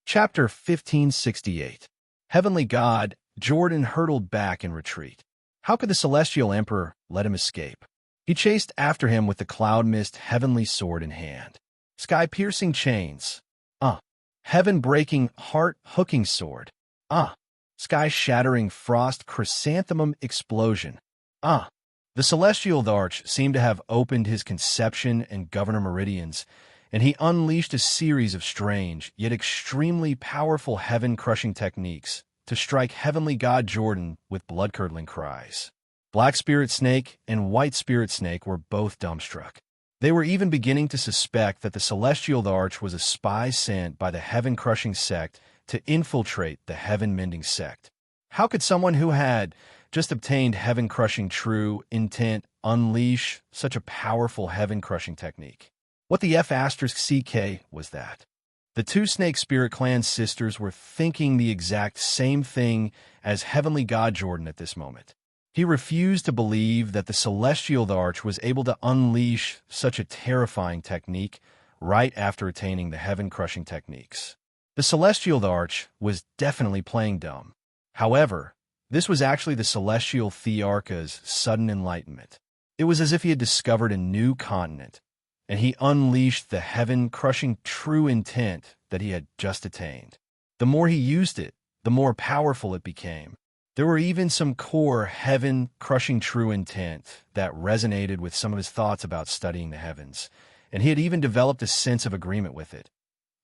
Chapter 1568. Heavenly God, Jordan hurtled back in retreat. How could the Celestial Emperor let him escape? He chased after him with the cloud mist heavenly sword in hand. Sky-piercing chains. Heaven-breaking, heart-hooking sword. Sky-shattering frost chrysanthemum explosion. The Celestial Arch seemed to have opened his conception and governor meridians, and he unleashed a series of strange, yet extremely powerful heaven-crushing techniques to strike Heavenly God Jordan with blood-curdling cries. Black Spirit Snake and White Spirit Snake were both dumbstruck. They were even beginning to suspect that the Celestial Arch was a spy sent by the heaven-crushing sect to infiltrate the heaven-mending sect. How could someone who had just obtained heaven-crushing true intent unleash such a powerful heaven-crushing technique? What the F***CK was that? The two Snake Spirit Clan sisters were thinking the exact same thing as Heavenly God Jordan at this moment. He refused to believe that the Celestial Arch was able to unleash such a terrifying technique right after attaining the heaven-crushing techniques. The Celestial Arch was definitely playing dumb. However, this was actually the Celestial Thearcha's sudden enlightenment. It was as if he had discovered a new continent, and he unleashed the heaven-crushing true intent that he had just attained. The more he used it, the more powerful it became. There were even some core heaven-crushing true intent that resonated with some of his thoughts about studying the heavens, and he had even developed a sense of agreement with it.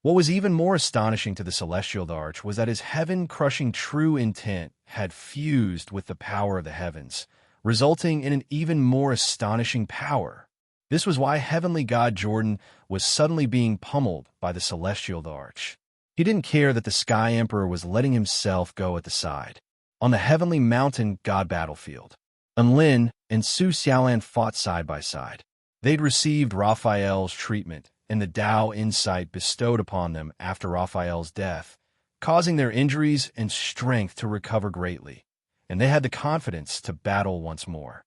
What was even more astonishing to the Celestial Arch was that his heaven-crushing true intent had fused with the power of the heavens, resulting in an even more astonishing power. This was why Heavenly God Jordan was suddenly being pummeled by the Celestial Arch. He didn't care that the Sky Emperor was letting himself go at the side. On the Heavenly Mountain God battlefield, Enlin and Su Xiaolan fought side by side. They'd received Raphael's treatment and the Tao insight bestowed upon them after Raphael's death, causing their injuries and strength to recover greatly, and they had the confidence to battle once more.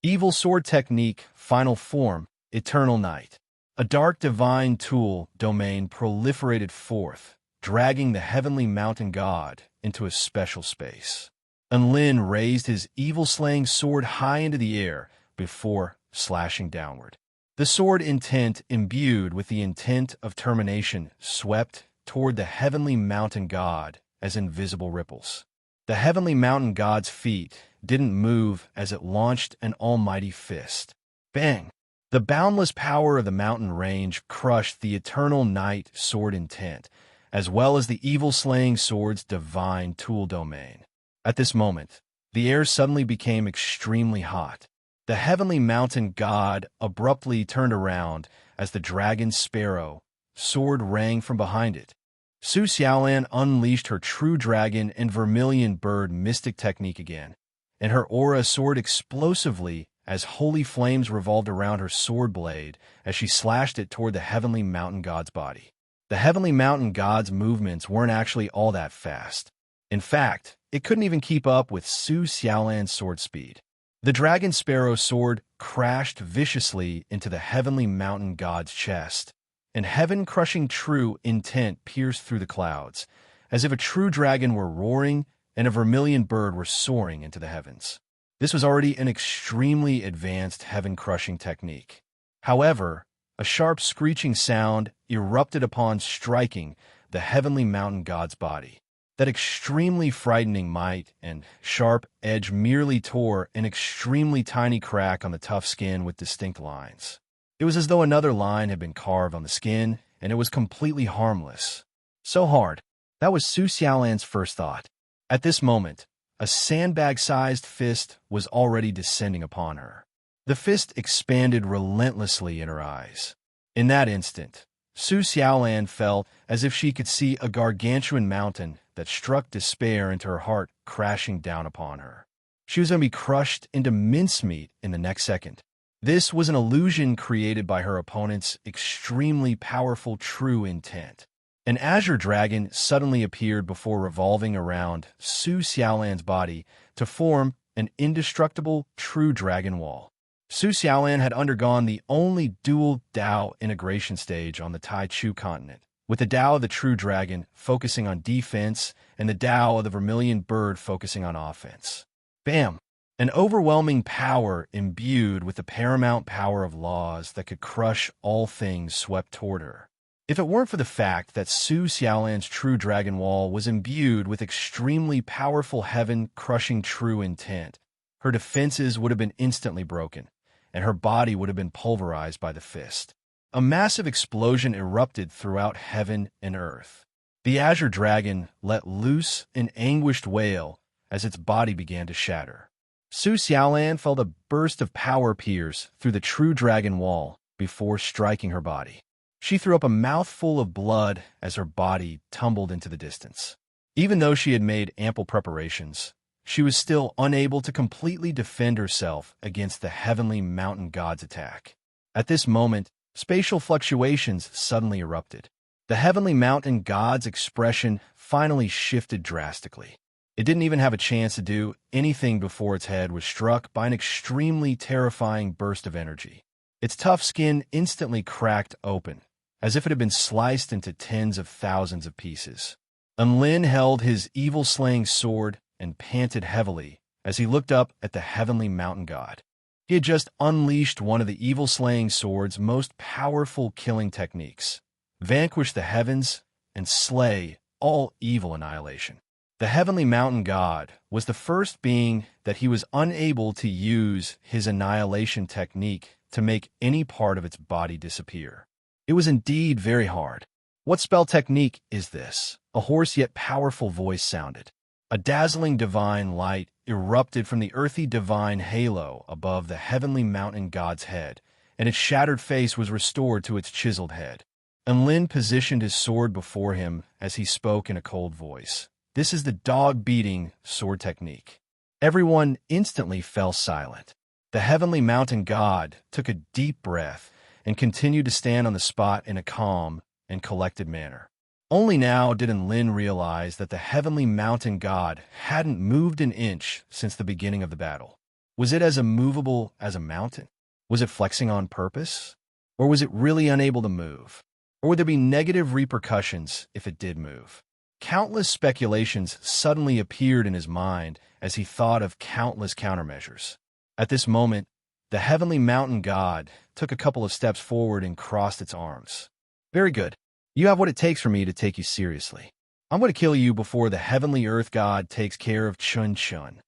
Evil Sword Technique, Final Form, Eternal Night. A dark divine tool domain proliferated forth, dragging the Heavenly Mountain God into a special space. Enlin raised his evil-slaying sword high into the air before slashing downward. The sword intent, imbued with the intent of termination, swept toward the Heavenly Mountain God as invisible ripples. The Heavenly Mountain God's feet didn't move as it launched an almighty fist. Bang! The boundless power of the mountain range crushed the Eternal Night sword intent, as well as the evil-slaying sword's divine tool domain. At this moment, the air suddenly became extremely hot. The Heavenly Mountain God abruptly turned around as the dragon sparrow sword rang from behind it. Su Xiaolan unleashed her true dragon and vermilion bird mystic technique again, and her aura soared explosively as holy flames revolved around her sword blade as she slashed it toward the Heavenly Mountain God's body. The Heavenly Mountain God's movements weren't actually all that fast. In fact, it couldn't even keep up with Su Xiaolan's sword speed. The dragon sparrow sword crashed viciously into the Heavenly Mountain God's chest, and heaven-crushing true intent pierced through the clouds, as if a true dragon were roaring and a vermilion bird were soaring into the heavens. This was already an extremely advanced heaven-crushing technique. However, a sharp screeching sound erupted upon striking the Heavenly Mountain God's body. That extremely frightening might and sharp edge merely tore an extremely tiny crack on the tough skin with distinct lines. It was as though another line had been carved on the skin, and it was completely harmless. So hard. That was Su Xiaolan's first thought. At this moment, a sandbag-sized fist was already descending upon her. The fist expanded relentlessly in her eyes. In that instant, Su Xiaolan felt as if she could see a gargantuan mountain that struck despair into her heart crashing down upon her. She was going to be crushed into mincemeat in the next second. This was an illusion created by her opponent's extremely powerful true intent. An azure dragon suddenly appeared before revolving around Su Xiaolan's body to form an indestructible true dragon wall. Su Xiaolan had undergone the only dual Tao integration stage on the Tai Chu continent, with the Tao of the true dragon focusing on defense and the Tao of the vermilion bird focusing on offense. Bam! An overwhelming power imbued with the paramount power of laws that could crush all things swept toward her. If it weren't for the fact that Su Xiaolan's true dragon wall was imbued with extremely powerful heaven-crushing true intent, her defenses would have been instantly broken, and her body would have been pulverized by the fist. A massive explosion erupted throughout heaven and earth. The azure dragon let loose an anguished wail as its body began to shatter. Su Xiaolan felt a burst of power pierce through the true dragon wall before striking her body. She threw up a mouthful of blood as her body tumbled into the distance. Even though she had made ample preparations, she was still unable to completely defend herself against the heavenly mountain god's attack. At this moment, spatial fluctuations suddenly erupted. The heavenly mountain god's expression finally shifted drastically. It didn't even have a chance to do anything before its head was struck by an extremely terrifying burst of energy. Its tough skin instantly cracked open, as if it had been sliced into tens of thousands of pieces. Lin held his evil-slaying sword and panted heavily as he looked up at the heavenly mountain god. He had just unleashed one of the evil-slaying sword's most powerful killing techniques: vanquish the heavens and slay all evil annihilation. The heavenly mountain god was the first being that he was unable to use his annihilation technique to make any part of its body disappear. It was indeed very hard. What spell technique is this? A hoarse yet powerful voice sounded. A dazzling divine light erupted from the earthy divine halo above the heavenly mountain god's head, and its shattered face was restored to its chiseled head. Lin positioned his sword before him as he spoke in a cold voice. This is the dog-beating sword technique. Everyone instantly fell silent. The heavenly mountain god took a deep breath and continued to stand on the spot in a calm and collected manner. Only now did Lin realize that the heavenly mountain god hadn't moved an inch since the beginning of the battle. Was it as immovable as a mountain? Was it flexing on purpose? Or was it really unable to move? Or would there be negative repercussions if it did move? Countless speculations suddenly appeared in his mind as he thought of countless countermeasures. At this moment, the heavenly mountain god took a couple of steps forward and crossed its arms. Very good. You have what it takes for me to take you seriously. I'm going to kill you before the heavenly earth god takes care of Chun Chun.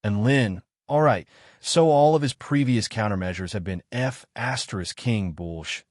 And Lin, all right, so all of his previous countermeasures have been F***king bullsh***.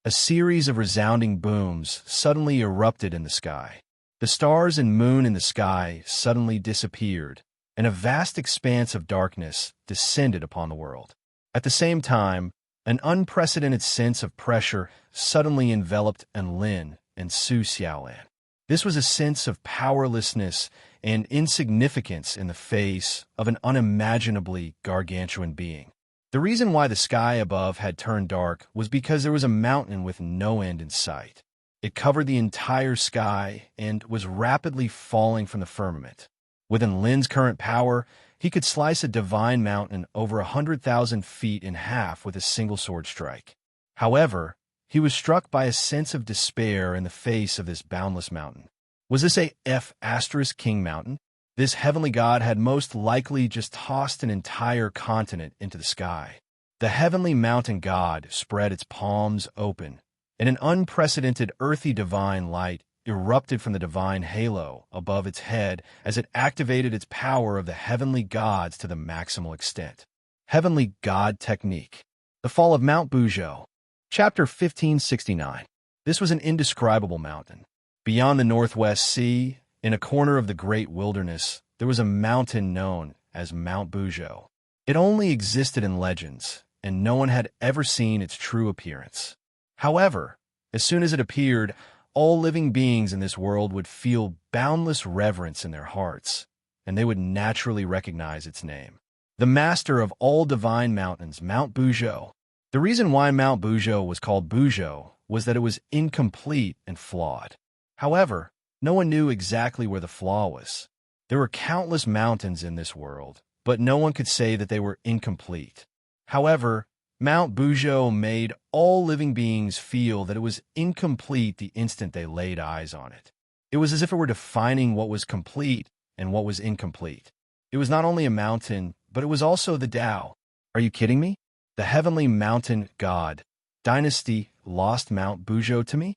A series of resounding booms suddenly erupted in the sky. The stars and moon in the sky suddenly disappeared, and a vast expanse of darkness descended upon the world. At the same time, an unprecedented sense of pressure suddenly enveloped Lin and Su Xiaolan. This was a sense of powerlessness and insignificance in the face of an unimaginably gargantuan being. The reason why the sky above had turned dark was because there was a mountain with no end in sight. It covered the entire sky and was rapidly falling from the firmament. Within Lin's current power, he could slice a divine mountain over 100,000 feet in half with a single sword strike. However, he was struck by a sense of despair in the face of this boundless mountain. Was this a F***king mountain? This heavenly god had most likely just tossed an entire continent into the sky. The heavenly mountain god spread its palms open, and an unprecedented earthy divine light erupted from the divine halo above its head as it activated its power of the heavenly gods to the maximal extent. Heavenly God Technique. The Fall of Mount Buzhou. Chapter 1569. This was an indescribable mountain. Beyond the Northwest Sea, in a corner of the great wilderness, there was a mountain known as Mount Buzhou. It only existed in legends, and no one had ever seen its true appearance. However, as soon as it appeared, all living beings in this world would feel boundless reverence in their hearts, and they would naturally recognize its name. The master of all divine mountains, Mount Buzhou. The reason why Mount Buzhou was called Buzhou was that it was incomplete and flawed. However, no one knew exactly where the flaw was. There were countless mountains in this world, but no one could say that they were incomplete. However, Mount Bujo made all living beings feel that it was incomplete the instant they laid eyes on it. It was as if it were defining what was complete and what was incomplete. It was not only a mountain, but it was also the Tao. Are you kidding me? The heavenly mountain god, dynasty, lost Mount Bujo to me?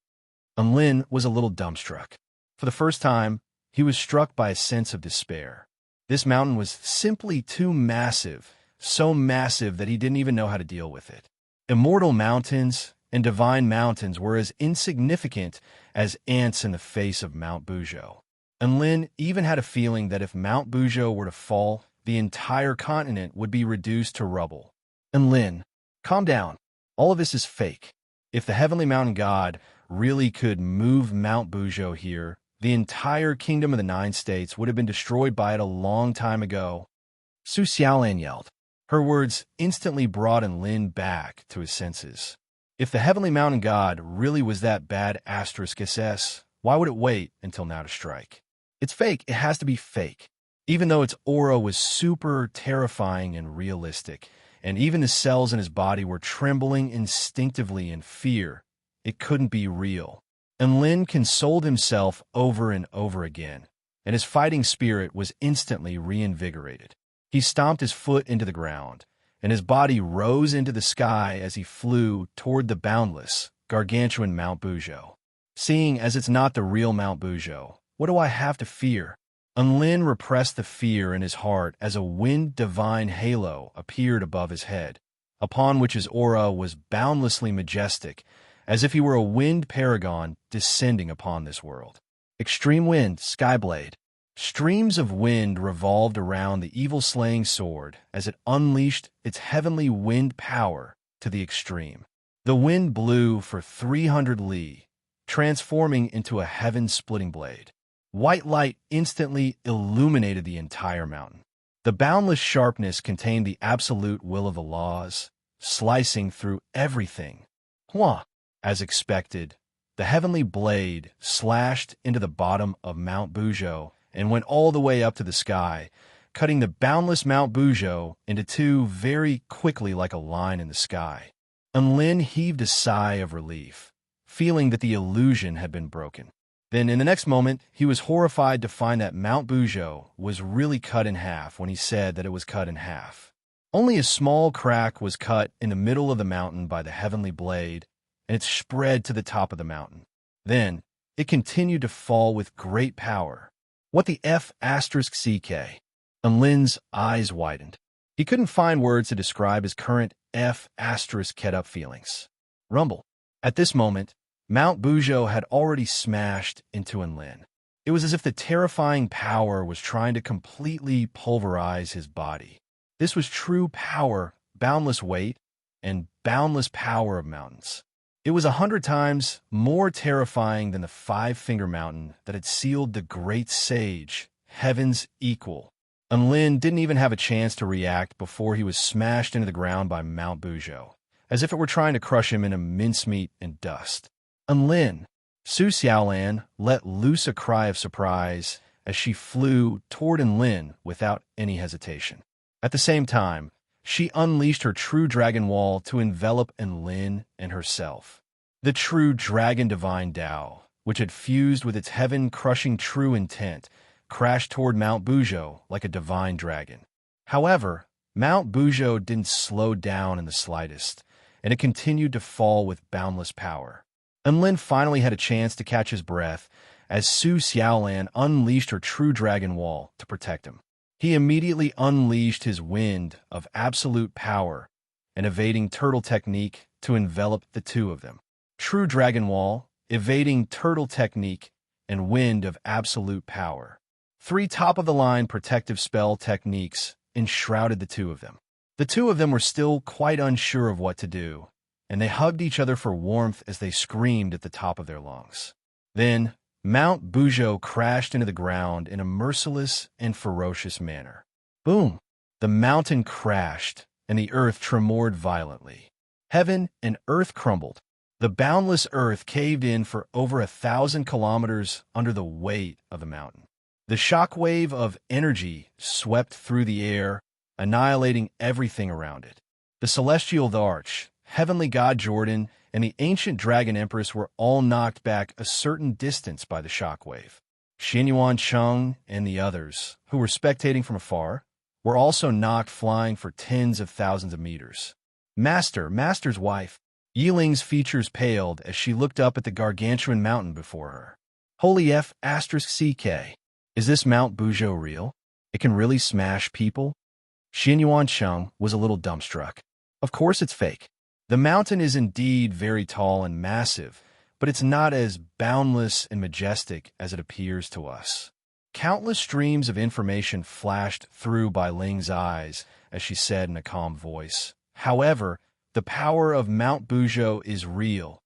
Lin was a little dumbstruck. For the first time, he was struck by a sense of despair. This mountain was simply too massive, so massive that he didn't even know how to deal with it. Immortal mountains and divine mountains were as insignificant as ants in the face of Mount Bujo. And Lin even had a feeling that if Mount Bujo were to fall, the entire continent would be reduced to rubble. And Lin, calm down. All of this is fake. If the heavenly mountain god really could move Mount Bujo here, the entire kingdom of the 9 states would have been destroyed by it a long time ago. Su Xiaolan yelled. Her words instantly brought Lin back to his senses. If the heavenly mountain god really was that bad *SS, why would it wait until now to strike? It's fake. It has to be fake. Even though its aura was super terrifying and realistic, and even the cells in his body were trembling instinctively in fear, it couldn't be real. And Lin consoled himself over and over again, and his fighting spirit was instantly reinvigorated. He stomped his foot into the ground, and his body rose into the sky as he flew toward the boundless, gargantuan Mount Bujo. Seeing as it's not the real Mount Bujo, what do I have to fear? Lin repressed the fear in his heart as a wind divine halo appeared above his head, upon which his aura was boundlessly majestic, as if he were a wind paragon descending upon this world. Extreme wind, Skyblade. Streams of wind revolved around the evil-slaying sword as it unleashed its heavenly wind power to the extreme. The wind blew for 300 li, transforming into a heaven-splitting blade. White light instantly illuminated the entire mountain. The boundless sharpness contained the absolute will of the laws, slicing through everything. Hua! As expected, the heavenly blade slashed into the bottom of Mount Bujo and went all the way up to the sky, cutting the boundless Mount Bujo into two very quickly like a line in the sky. Lin heaved a sigh of relief, feeling that the illusion had been broken. Then, in the next moment, he was horrified to find that Mount Bujo was really cut in half when he said that it was cut in half. Only a small crack was cut in the middle of the mountain by the heavenly blade, and it spread to the top of the mountain. Then, it continued to fall with great power. What the F***CK? And Lin's eyes widened. He couldn't find words to describe his current F***-up feelings. Rumble. At this moment, Mount Bujo had already smashed into Lin. It was as if the terrifying power was trying to completely pulverize his body. This was true power, boundless weight, and boundless power of mountains. It was 100 times more terrifying than the Five-Finger Mountain that had sealed the great sage, heaven's equal. And Lin didn't even have a chance to react before he was smashed into the ground by Mount Bujo, as if it were trying to crush him into mincemeat and dust. And Lin, Su Xiaolan let loose a cry of surprise as she flew toward Lin without any hesitation. At the same time, she unleashed her true dragon wall to envelop Lin and herself. The true dragon divine Tao, which had fused with its heaven-crushing true intent, crashed toward Mount Bujo like a divine dragon. However, Mount Bujo didn't slow down in the slightest, and it continued to fall with boundless power. And Lin finally had a chance to catch his breath as Su Xiaolan unleashed her true dragon wall to protect him. He immediately unleashed his wind of absolute power, an evading turtle technique to envelop the two of them. True dragon wall, evading turtle technique, and wind of absolute power. 3 top-of-the-line protective spell techniques enshrouded the two of them. The two of them were still quite unsure of what to do, and they hugged each other for warmth as they screamed at the top of their lungs. Then, Mount Bujo crashed into the ground in a merciless and ferocious manner. Boom! The mountain crashed, and the earth tremored violently. Heaven and earth crumbled. The boundless earth caved in for over 1,000 kilometers under the weight of the mountain. The shockwave of energy swept through the air, annihilating everything around it. The celestial arch, heavenly god Jordan, and the ancient dragon empress were all knocked back a certain distance by the shockwave. Xinyuan Cheng and the others, who were spectating from afar, were also knocked flying for tens of thousands of meters. Master's wife. Yiling's features paled as she looked up at the gargantuan mountain before her. Holy F***CK. Is this Mount Buzhou real? It can really smash people? Xinyuan Cheng was a little dumbstruck. Of course it's fake. The mountain is indeed very tall and massive, but it's not as boundless and majestic as it appears to us. Countless streams of information flashed through Bai Ling's eyes as she said in a calm voice. However, the power of Mount Buzhou is real.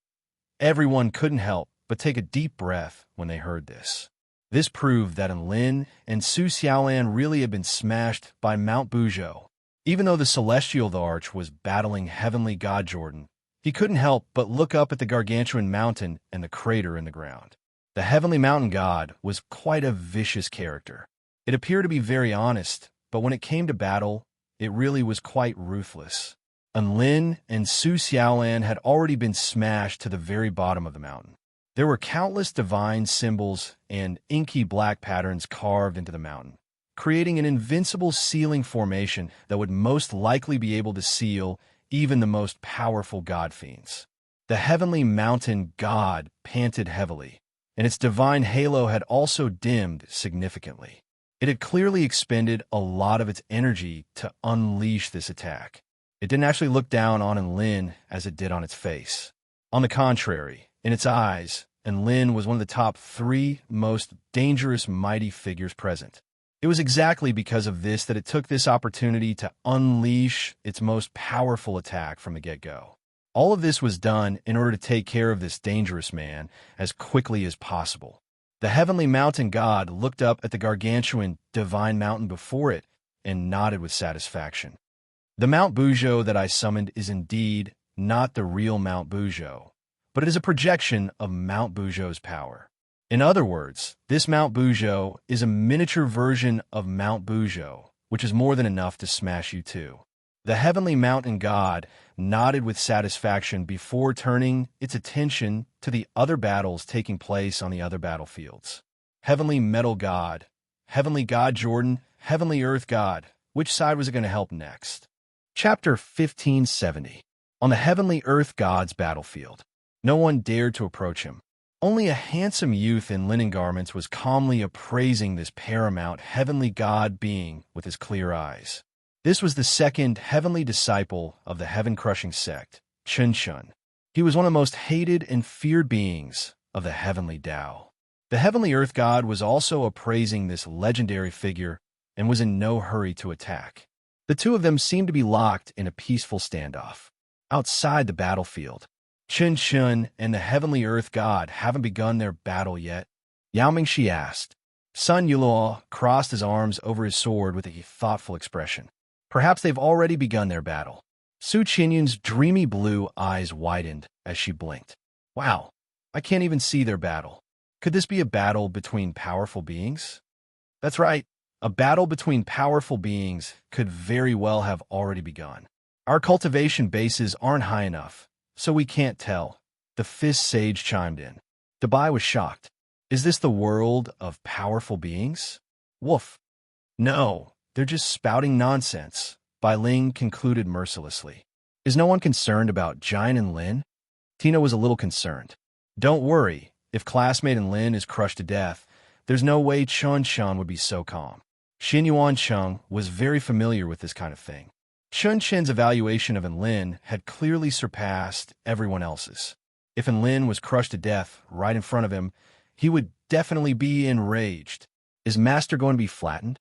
Everyone couldn't help but take a deep breath when they heard this. This proved that Enlin and Su Xiaolan really had been smashed by Mount Buzhou. Even though the celestial arch was battling heavenly god Jordan, he couldn't help but look up at the gargantuan mountain and the crater in the ground. The heavenly mountain god was quite a vicious character. It appeared to be very honest, but when it came to battle, it really was quite ruthless. Enlin and Su Xiaolan had already been smashed to the very bottom of the mountain. There were countless divine symbols and inky black patterns carved into the mountain, creating an invincible sealing formation that would most likely be able to seal even the most powerful god fiends. The heavenly mountain god panted heavily, and its divine halo had also dimmed significantly. It had clearly expended a lot of its energy to unleash this attack. It didn't actually look down on Enlin as it did on its face. On the contrary, in its eyes, Enlin was one of the top 3 most dangerous mighty figures present. It was exactly because of this that it took this opportunity to unleash its most powerful attack from the get-go. All of this was done in order to take care of this dangerous man as quickly as possible. The heavenly mountain god looked up at the gargantuan divine mountain before it and nodded with satisfaction. The Mount Buzhou that I summoned is indeed not the real Mount Buzhou, but it is a projection of Mount Buzhou's power. In other words, this Mount Buzhou is a miniature version of Mount Buzhou, which is more than enough to smash you too. The heavenly mountain god nodded with satisfaction before turning its attention to the other battles taking place on the other battlefields. Heavenly metal god, heavenly god Jordan, heavenly earth god. Which side was it going to help next? Chapter 1570. On the heavenly earth god's battlefield. No one dared to approach him. Only a handsome youth in linen garments was calmly appraising this paramount heavenly god being with his clear eyes. This was the second heavenly disciple of the heaven-crushing sect, Chen Shun. He was one of the most hated and feared beings of the heavenly Tao. The heavenly earth god was also appraising this legendary figure and was in no hurry to attack. The two of them seemed to be locked in a peaceful standoff. Outside the battlefield, Chen Shun and the heavenly earth god haven't begun their battle yet. Yao Mingxi asked. Sun Yulong crossed his arms over his sword with a thoughtful expression. Perhaps they've already begun their battle. Su Qinyun's dreamy blue eyes widened as she blinked. Wow, I can't even see their battle. Could this be a battle between powerful beings? That's right. A battle between powerful beings could very well have already begun. Our cultivation bases aren't high enough, so we can't tell. The fifth sage chimed in. Dabai was shocked. Is this the world of powerful beings? Woof. No, they're just spouting nonsense, Bai Ling concluded mercilessly. Is no one concerned about Jian and Lin? Tina was a little concerned. Don't worry, if classmate and Lin is crushed to death, there's no way Chun Shan would be so calm. Xinyuan Cheng was very familiar with this kind of thing. Chun Chen's evaluation of Enlin had clearly surpassed everyone else's. If Enlin was crushed to death right in front of him, he would definitely be enraged. Is Master going to be flattened?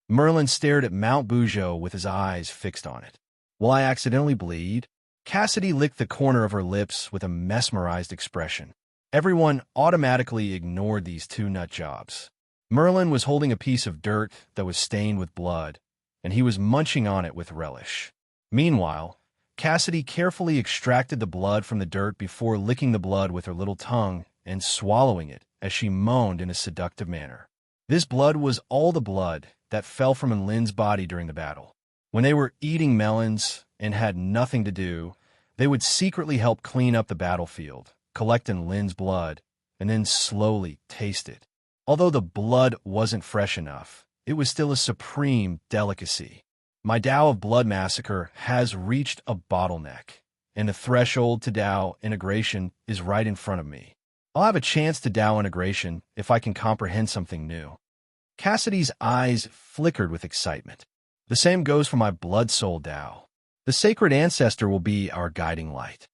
Merlin stared at Mount Buzhou with his eyes fixed on it. Will I accidentally bleed? Cassidy licked the corner of her lips with a mesmerized expression. Everyone automatically ignored these two nut jobs. Merlin was holding a piece of dirt that was stained with blood, and he was munching on it with relish. Meanwhile, Cassidy carefully extracted the blood from the dirt before licking the blood with her little tongue and swallowing it as she moaned in a seductive manner. This blood was all the blood that fell from Enlin's body during the battle. When they were eating melons, and had nothing to do, they would secretly help clean up the battlefield, collecting Lin's blood, and then slowly taste it. Although the blood wasn't fresh enough, it was still a supreme delicacy. My Tao of Blood massacre has reached a bottleneck, and the threshold to Tao integration is right in front of me. I'll have a chance to Tao integration if I can comprehend something new. Cassidy's eyes flickered with excitement. The same goes for my blood soul Tao. The sacred ancestor will be our guiding light.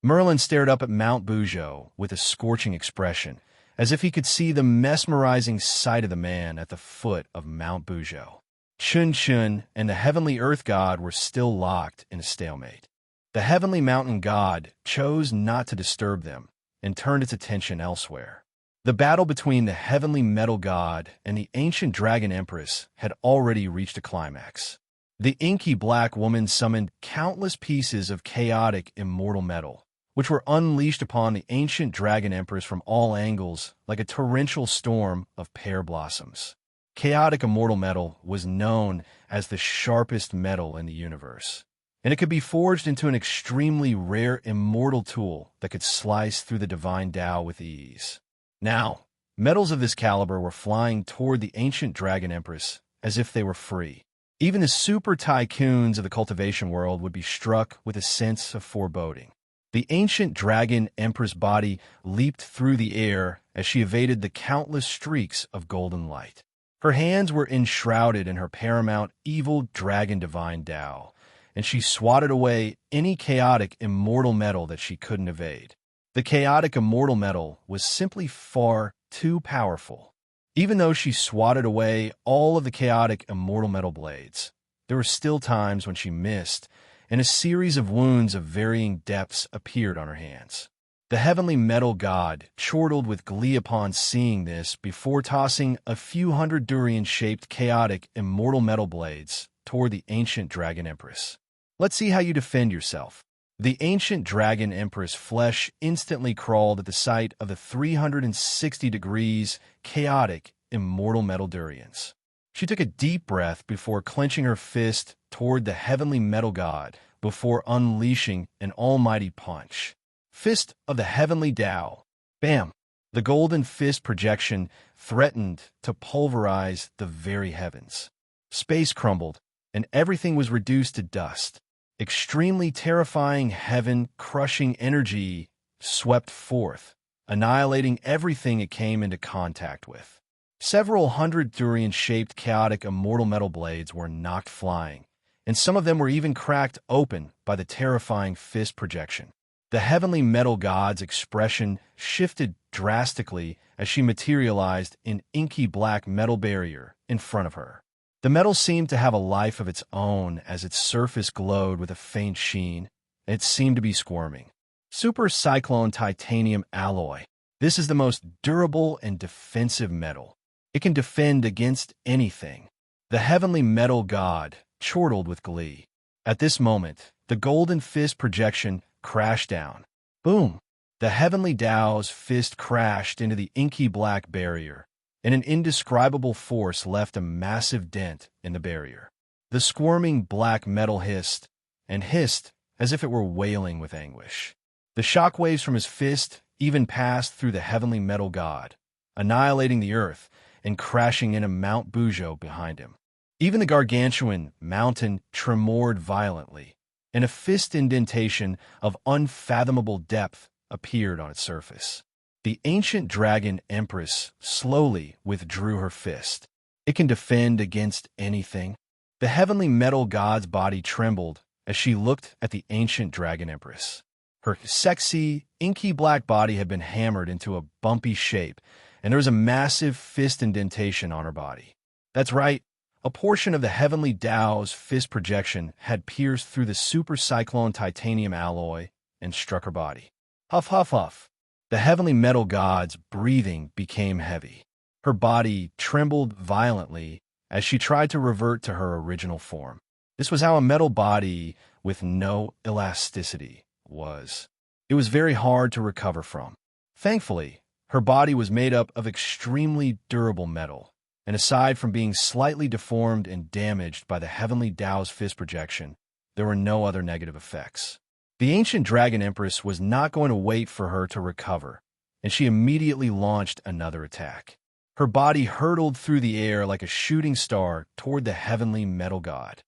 Merlin stared up at Mount Bujo with a scorching expression, as if he could see the mesmerizing sight of the man at the foot of Mount Bujo. Chun Chun and the heavenly earth god were still locked in a stalemate. The heavenly mountain god chose not to disturb them and turned its attention elsewhere. The battle between the heavenly metal god and the ancient dragon empress had already reached a climax. The inky black woman summoned countless pieces of chaotic immortal metal, which were unleashed upon the ancient dragon empress from all angles like a torrential storm of pear blossoms. Chaotic immortal metal was known as the sharpest metal in the universe, and it could be forged into an extremely rare immortal tool that could slice through the divine Tao with ease. Now, metals of this caliber were flying toward the ancient dragon empress as if they were free. Even the super tycoons of the cultivation world would be struck with a sense of foreboding. The ancient dragon empress body leaped through the air as she evaded the countless streaks of golden light. Her hands were enshrouded in her paramount evil dragon divine Tao, and she swatted away any chaotic immortal metal that she couldn't evade. The chaotic immortal metal was simply far too powerful. Even though she swatted away all of the chaotic immortal metal blades, there were still times when she missed, and a series of wounds of varying depths appeared on her hands. The heavenly metal god chortled with glee upon seeing this before tossing a few hundred durian-shaped chaotic immortal metal blades toward the ancient dragon empress. Let's see how you defend yourself. The ancient dragon empress flesh instantly crawled at the sight of the 360 degrees chaotic immortal metal durians. She took a deep breath before clenching her fist toward the heavenly metal god before unleashing an almighty punch. Fist of the heavenly Tao. Bam! The golden fist projection threatened to pulverize the very heavens. Space crumbled, and everything was reduced to dust. Extremely terrifying heaven-crushing energy swept forth, annihilating everything it came into contact with. Several hundred durian-shaped chaotic immortal metal blades were knocked flying, and some of them were even cracked open by the terrifying fist projection. The heavenly metal god's expression shifted drastically as she materialized in inky black metal barrier in front of her. The metal seemed to have a life of its own as its surface glowed with a faint sheen, and it seemed to be squirming. Super Cyclone Titanium Alloy. This is the most durable and defensive metal. It can defend against anything. The heavenly metal god chortled with glee. At this moment, the golden fist projection crashed down. Boom! The heavenly Tao's fist crashed into the inky black barrier, and an indescribable force left a massive dent in the barrier. The squirming black metal hissed, and hissed as if it were wailing with anguish. The shockwaves from his fist even passed through the heavenly metal god, annihilating the earth and crashing into Mount Bujo behind him. Even the gargantuan mountain tremored violently, and a fist indentation of unfathomable depth appeared on its surface. The ancient dragon empress slowly withdrew her fist. It can defend against anything. The heavenly metal god's body trembled as she looked at the ancient dragon empress. Her sexy, inky black body had been hammered into a bumpy shape, and there was a massive fist indentation on her body. That's right, a portion of the heavenly Tao's fist projection had pierced through the super cyclone titanium alloy and struck her body. Huff, huff, huff. The heavenly metal god's breathing became heavy. Her body trembled violently as she tried to revert to her original form. This was how a metal body with no elasticity was. It was very hard to recover from. Thankfully, her body was made up of extremely durable metal, and aside from being slightly deformed and damaged by the heavenly Tao's fist projection, there were no other negative effects. The ancient dragon empress was not going to wait for her to recover, and she immediately launched another attack. Her body hurtled through the air like a shooting star toward the heavenly metal god.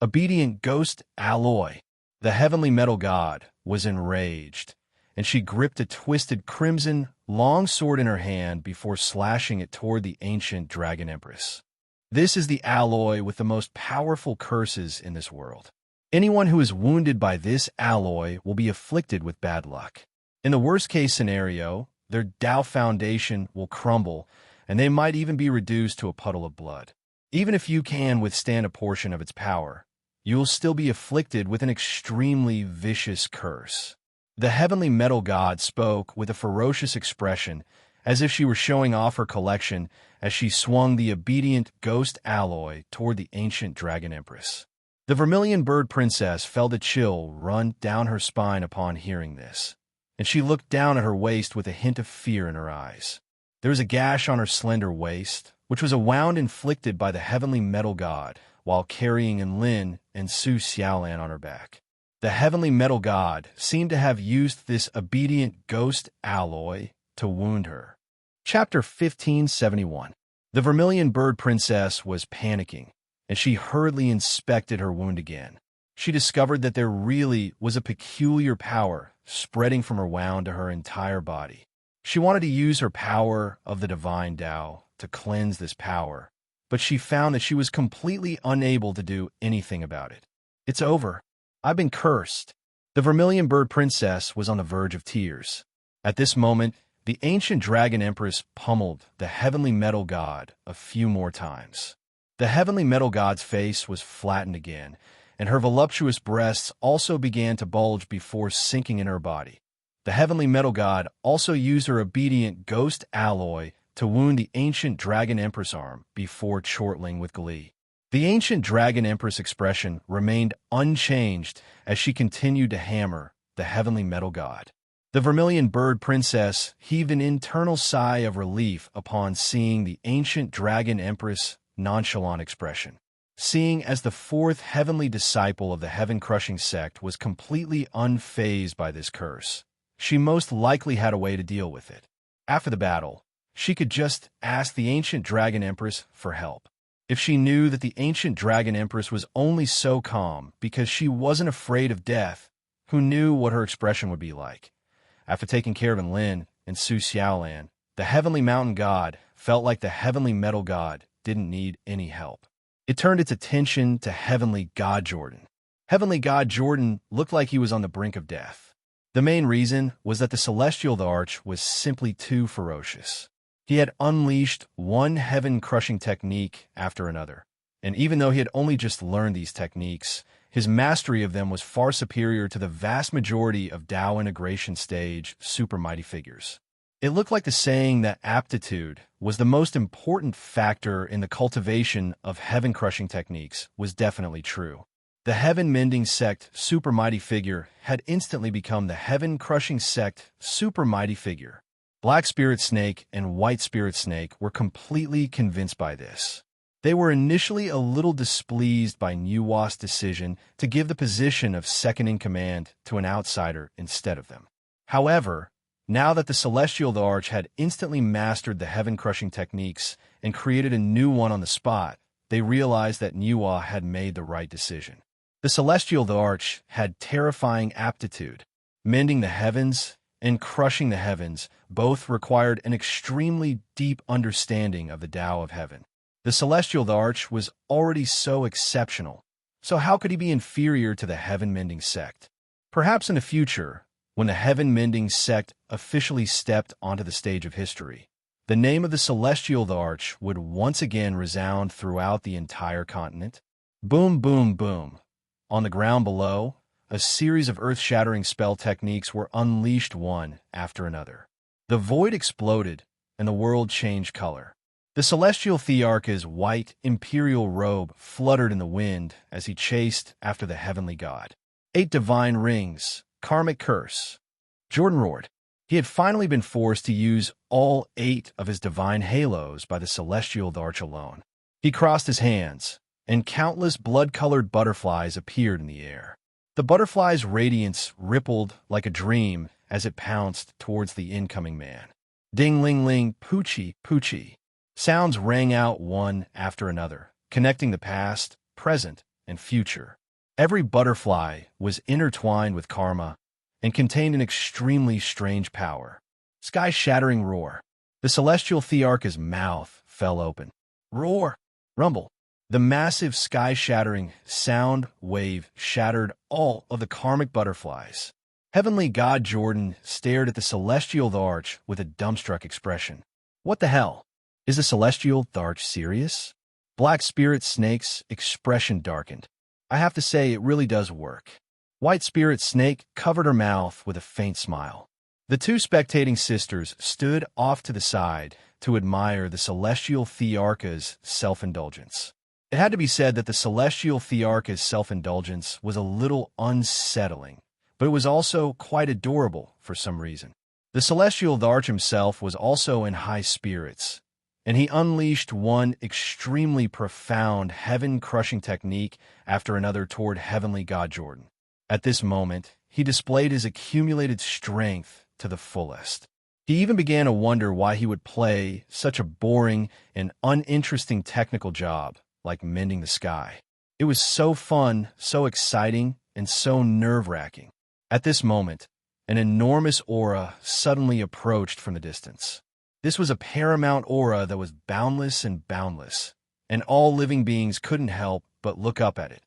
Obedient ghost alloy. The heavenly metal god was enraged, and she gripped a twisted crimson long sword in her hand before slashing it toward the ancient dragon empress. This is the alloy with the most powerful curses in this world. Anyone who is wounded by this alloy will be afflicted with bad luck. In the worst-case scenario, their Tao foundation will crumble, and they might even be reduced to a puddle of blood. Even if you can withstand a portion of its power, you will still be afflicted with an extremely vicious curse. The heavenly metal god spoke with a ferocious expression, as if she were showing off her collection as she swung the obedient ghost alloy toward the ancient dragon empress. The vermilion bird princess felt a chill run down her spine upon hearing this, and she looked down at her waist with a hint of fear in her eyes. There was a gash on her slender waist, which was a wound inflicted by the heavenly metal god while carrying Enlin and Su Xiaolan on her back. The heavenly metal god seemed to have used this obedient ghost alloy to wound her. Chapter 1571. The vermilion bird princess was panicking, and she hurriedly inspected her wound again. She discovered that there really was a peculiar power spreading from her wound to her entire body. She wanted to use her power of the divine Tao to cleanse this power, but she found that she was completely unable to do anything about it. It's over. I've been cursed. The vermilion bird princess was on the verge of tears. At this moment, the ancient dragon empress pummeled the heavenly metal god a few more times. The heavenly metal god's face was flattened again, and her voluptuous breasts also began to bulge before sinking in her body. The heavenly metal god also used her obedient ghost alloy to wound the ancient dragon empress arm before chortling with glee. The ancient dragon empress expression remained unchanged as she continued to hammer the heavenly metal god. The vermilion bird princess heaved an internal sigh of relief upon seeing the ancient dragon empress' nonchalant expression. Seeing as the fourth heavenly disciple of the heaven-crushing sect was completely unfazed by this curse, she most likely had a way to deal with it. After the battle, she could just ask the ancient dragon empress for help. If she knew that the ancient dragon empress was only so calm because she wasn't afraid of death, who knew what her expression would be like? After taking care of Enlin and Su Xiaolan, the heavenly mountain god felt like the heavenly metal god didn't need any help. It turned its attention to heavenly god Jordan. Heavenly god Jordan looked like he was on the brink of death. The main reason was that the celestial arch was simply too ferocious. He had unleashed one heaven-crushing technique after another, and even though he had only just learned these techniques, his mastery of them was far superior to the vast majority of Tao integration stage super mighty figures. It looked like the saying that aptitude was the most important factor in the cultivation of heaven-crushing techniques was definitely true. The heaven-mending sect super mighty figure had instantly become the heaven-crushing sect super mighty figure. Black Spirit Snake and White Spirit Snake were completely convinced by this. They were initially a little displeased by Nuwa's decision to give the position of second-in-command to an outsider instead of them. However, now that the Celestial Arch had instantly mastered the heaven-crushing techniques and created a new one on the spot, they realized that Nuwa had made the right decision. The Celestial Arch had terrifying aptitude. Mending the heavens and crushing the heavens both required an extremely deep understanding of the Tao of heaven. The Celestial Arch was already so exceptional, so how could he be inferior to the heaven-mending sect? Perhaps in the future, when the heaven-mending sect officially stepped onto the stage of history, the name of the Celestial Arch would once again resound throughout the entire continent. Boom, boom, boom. On the ground below, a series of earth-shattering spell techniques were unleashed one after another. The void exploded, and the world changed color. The celestial Thearch's white imperial robe fluttered in the wind as he chased after the heavenly god. 8 divine rings, karmic curse. Jordan roared. He had finally been forced to use all 8 of his divine halos by the celestial Arch alone. He crossed his hands, and countless blood-colored butterflies appeared in the air. The butterfly's radiance rippled like a dream as it pounced towards the incoming man. Ding-ling-ling, poochie, poochie. Sounds rang out one after another, connecting the past, present, and future. Every butterfly was intertwined with karma and contained an extremely strange power. Sky-shattering roar. The celestial Thearcha's mouth fell open. Roar! Rumble. The massive sky-shattering sound wave shattered all of the karmic butterflies. Heavenly God Jordan stared at the celestial Tharch with a dumbstruck expression. What the hell? Is the celestial Tharch serious? Black Spirit Snake's expression darkened. I have to say, it really does work. White Spirit Snake covered her mouth with a faint smile. The two spectating sisters stood off to the side to admire the celestial Thearcha's self-indulgence. It had to be said that the celestial Thearcha's self-indulgence was a little unsettling, but it was also quite adorable for some reason. The celestial Tharch himself was also in high spirits, and he unleashed one extremely profound, heaven-crushing technique after another toward Heavenly God Jordan. At this moment, he displayed his accumulated strength to the fullest. He even began to wonder why he would play such a boring and uninteresting technical job like mending the sky. It was so fun, so exciting, and so nerve-wracking. At this moment, an enormous aura suddenly approached from the distance. This was a paramount aura that was boundless, and all living beings couldn't help but look up at it.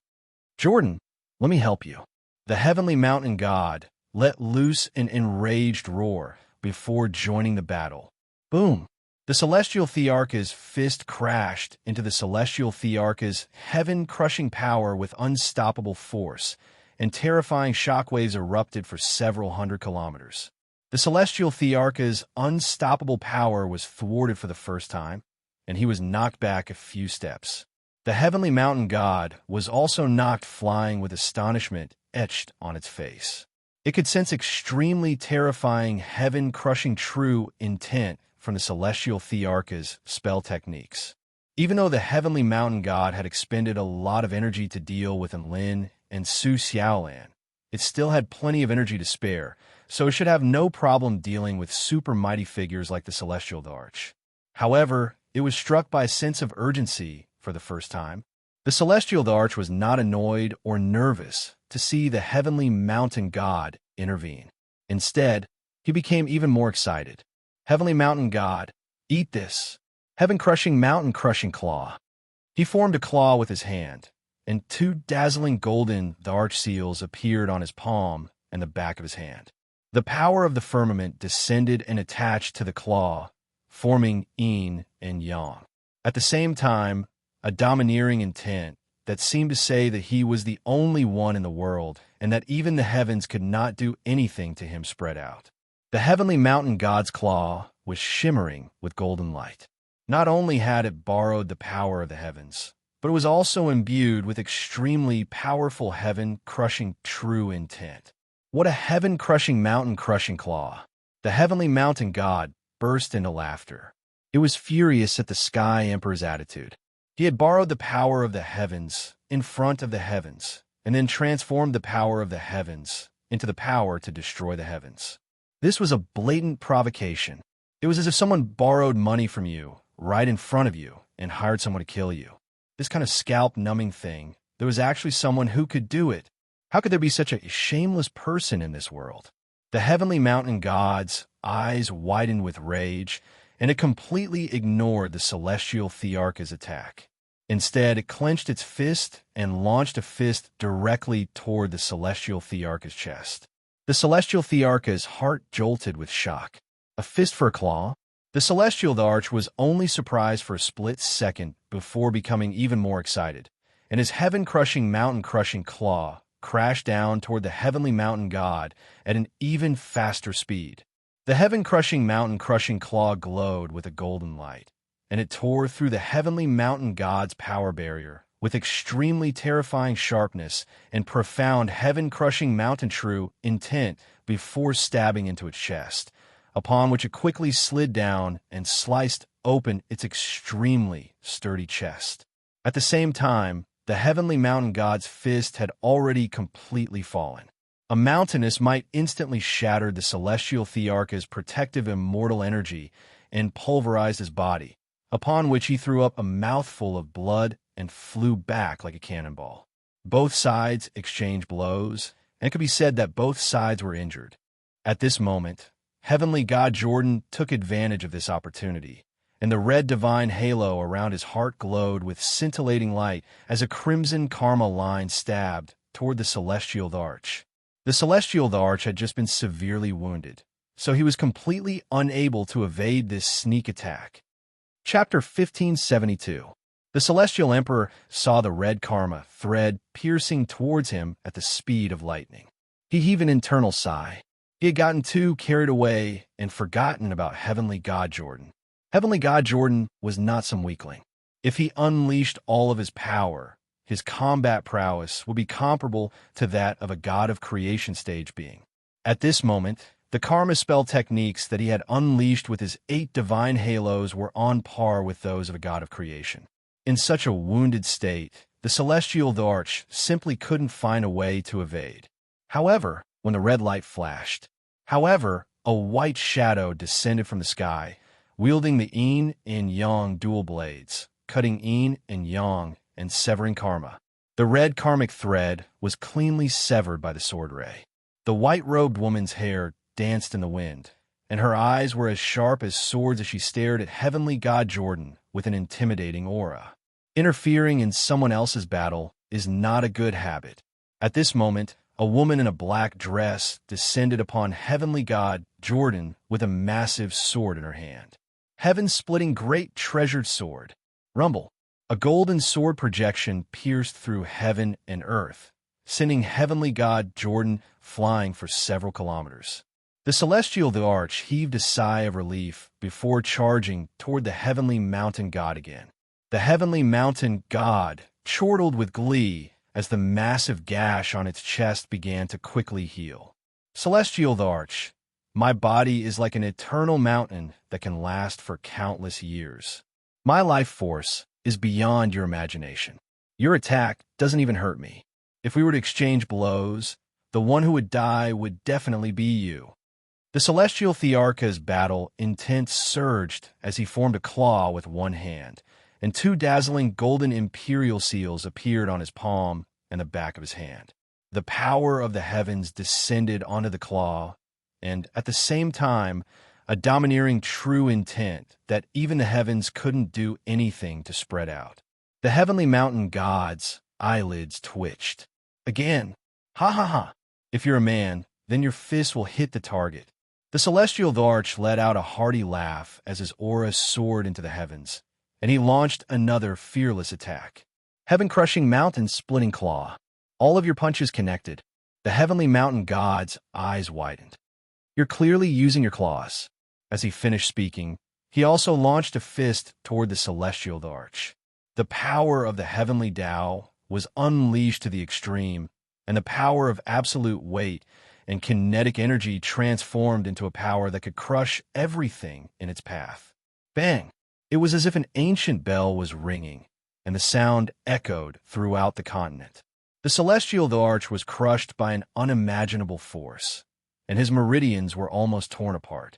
Jordan, let me help you. The heavenly mountain god let loose an enraged roar before joining the battle. Boom! The celestial Thearcha's fist crashed into the celestial Thearcha's heaven-crushing power with unstoppable force, and terrifying shockwaves erupted for several hundred kilometers. The celestial Thearcha's unstoppable power was thwarted for the first time, and he was knocked back a few steps. The heavenly mountain god was also knocked flying with astonishment etched on its face. It could sense extremely terrifying, heaven-crushing true intent from the celestial Thearcha's spell techniques. Even though the heavenly mountain god had expended a lot of energy to deal with Enlin and Su Xiaolan, it still had plenty of energy to spare, so it should have no problem dealing with super mighty figures like the celestial Tharch. However, it was struck by a sense of urgency for the first time. The celestial Tharch was not annoyed or nervous to see the heavenly mountain god intervene. Instead, he became even more excited. Heavenly mountain god, eat this. Heaven-crushing, mountain-crushing claw. He formed a claw with his hand, and two dazzling golden Tharch seals appeared on his palm and the back of his hand. The power of the firmament descended and attached to the claw, forming yin and yang. At the same time, a domineering intent that seemed to say that he was the only one in the world and that even the heavens could not do anything to him spread out. The heavenly mountain god's claw was shimmering with golden light. Not only had it borrowed the power of the heavens, but it was also imbued with extremely powerful heaven-crushing true intent. What a heaven-crushing, mountain-crushing claw! The heavenly mountain god burst into laughter. It was furious at the Sky Emperor's attitude. He had borrowed the power of the heavens in front of the heavens, and then transformed the power of the heavens into the power to destroy the heavens. This was a blatant provocation. It was as if someone borrowed money from you, right in front of you, and hired someone to kill you. This kind of scalp-numbing thing, there was actually someone who could do it. How could there be such a shameless person in this world? The heavenly mountain god's eyes widened with rage, and it completely ignored the celestial Thearcha's attack. Instead, it clenched its fist and launched a fist directly toward the celestial Thearcha's chest. The celestial Thearcha's heart jolted with shock. A fist for a claw? The celestial Tharch was only surprised for a split second before becoming even more excited, and his heaven-crushing, mountain-crushing claw crashed down toward the heavenly mountain god at an even faster speed. The heaven-crushing, mountain-crushing claw glowed with a golden light, and it tore through the heavenly mountain god's power barrier with extremely terrifying sharpness and profound heaven-crushing mountain true intent before stabbing into its chest, upon which it quickly slid down and sliced open its extremely sturdy chest. At the same time, the heavenly mountain god's fist had already completely fallen. A mountainous might instantly shattered the celestial Thearcha's protective immortal energy and pulverized his body, upon which he threw up a mouthful of blood and flew back like a cannonball. Both sides exchanged blows, and it could be said that both sides were injured. At this moment, heavenly god Jordan took advantage of this opportunity, and the red divine halo around his heart glowed with scintillating light as a crimson karma line stabbed toward the celestial arch. The celestial arch had just been severely wounded, so he was completely unable to evade this sneak attack. Chapter 1572. The Celestial Emperor saw the red karma thread piercing towards him at the speed of lightning. He heaved an internal sigh. He had gotten too carried away and forgotten about heavenly god Jordan. Heavenly god Jordan was not some weakling. If he unleashed all of his power, his combat prowess would be comparable to that of a god of creation stage being. At this moment, the karma spell techniques that he had unleashed with his 8 divine halos were on par with those of a god of creation. In such a wounded state, the celestial arch simply couldn't find a way to evade. However, when the red light flashed, a white shadow descended from the sky, wielding the yin and yang dual blades, cutting yin and yang and severing karma. The red karmic thread was cleanly severed by the sword ray. The white-robed woman's hair danced in the wind, and her eyes were as sharp as swords as she stared at heavenly god Jordan with an intimidating aura. Interfering in someone else's battle is not a good habit. At this moment, a woman in a black dress descended upon heavenly god Jordan with a massive sword in her hand. Heaven-splitting great treasured sword. Rumble. A golden sword projection pierced through heaven and earth, sending heavenly god Jordan flying for several kilometers. The celestial arch heaved a sigh of relief before charging toward the heavenly mountain god again. The heavenly mountain god chortled with glee as the massive gash on its chest began to quickly heal. Celestial arch, my body is like an eternal mountain that can last for countless years. My life force is beyond your imagination. Your attack doesn't even hurt me. If we were to exchange blows, the one who would die would definitely be you. The celestial Thearcha's battle intent surged as he formed a claw with one hand, and 2 dazzling golden imperial seals appeared on his palm and the back of his hand. The power of the heavens descended onto the claw, and at the same time, a domineering true intent that even the heavens couldn't do anything to spread out. The heavenly mountain god's eyelids twitched. Again, ha ha ha. If you're a man, then your fist will hit the target. The celestial arch let out a hearty laugh as his aura soared into the heavens, and he launched another fearless attack. Heaven-crushing mountain-splitting claw. All of your punches connected. The heavenly mountain god's eyes widened. You're clearly using your claws. As he finished speaking, he also launched a fist toward the celestial arch. The power of the heavenly Tao was unleashed to the extreme, and the power of absolute weight and kinetic energy transformed into a power that could crush everything in its path. Bang! It was as if an ancient bell was ringing, and the sound echoed throughout the continent. The celestial arch was crushed by an unimaginable force, and his meridians were almost torn apart.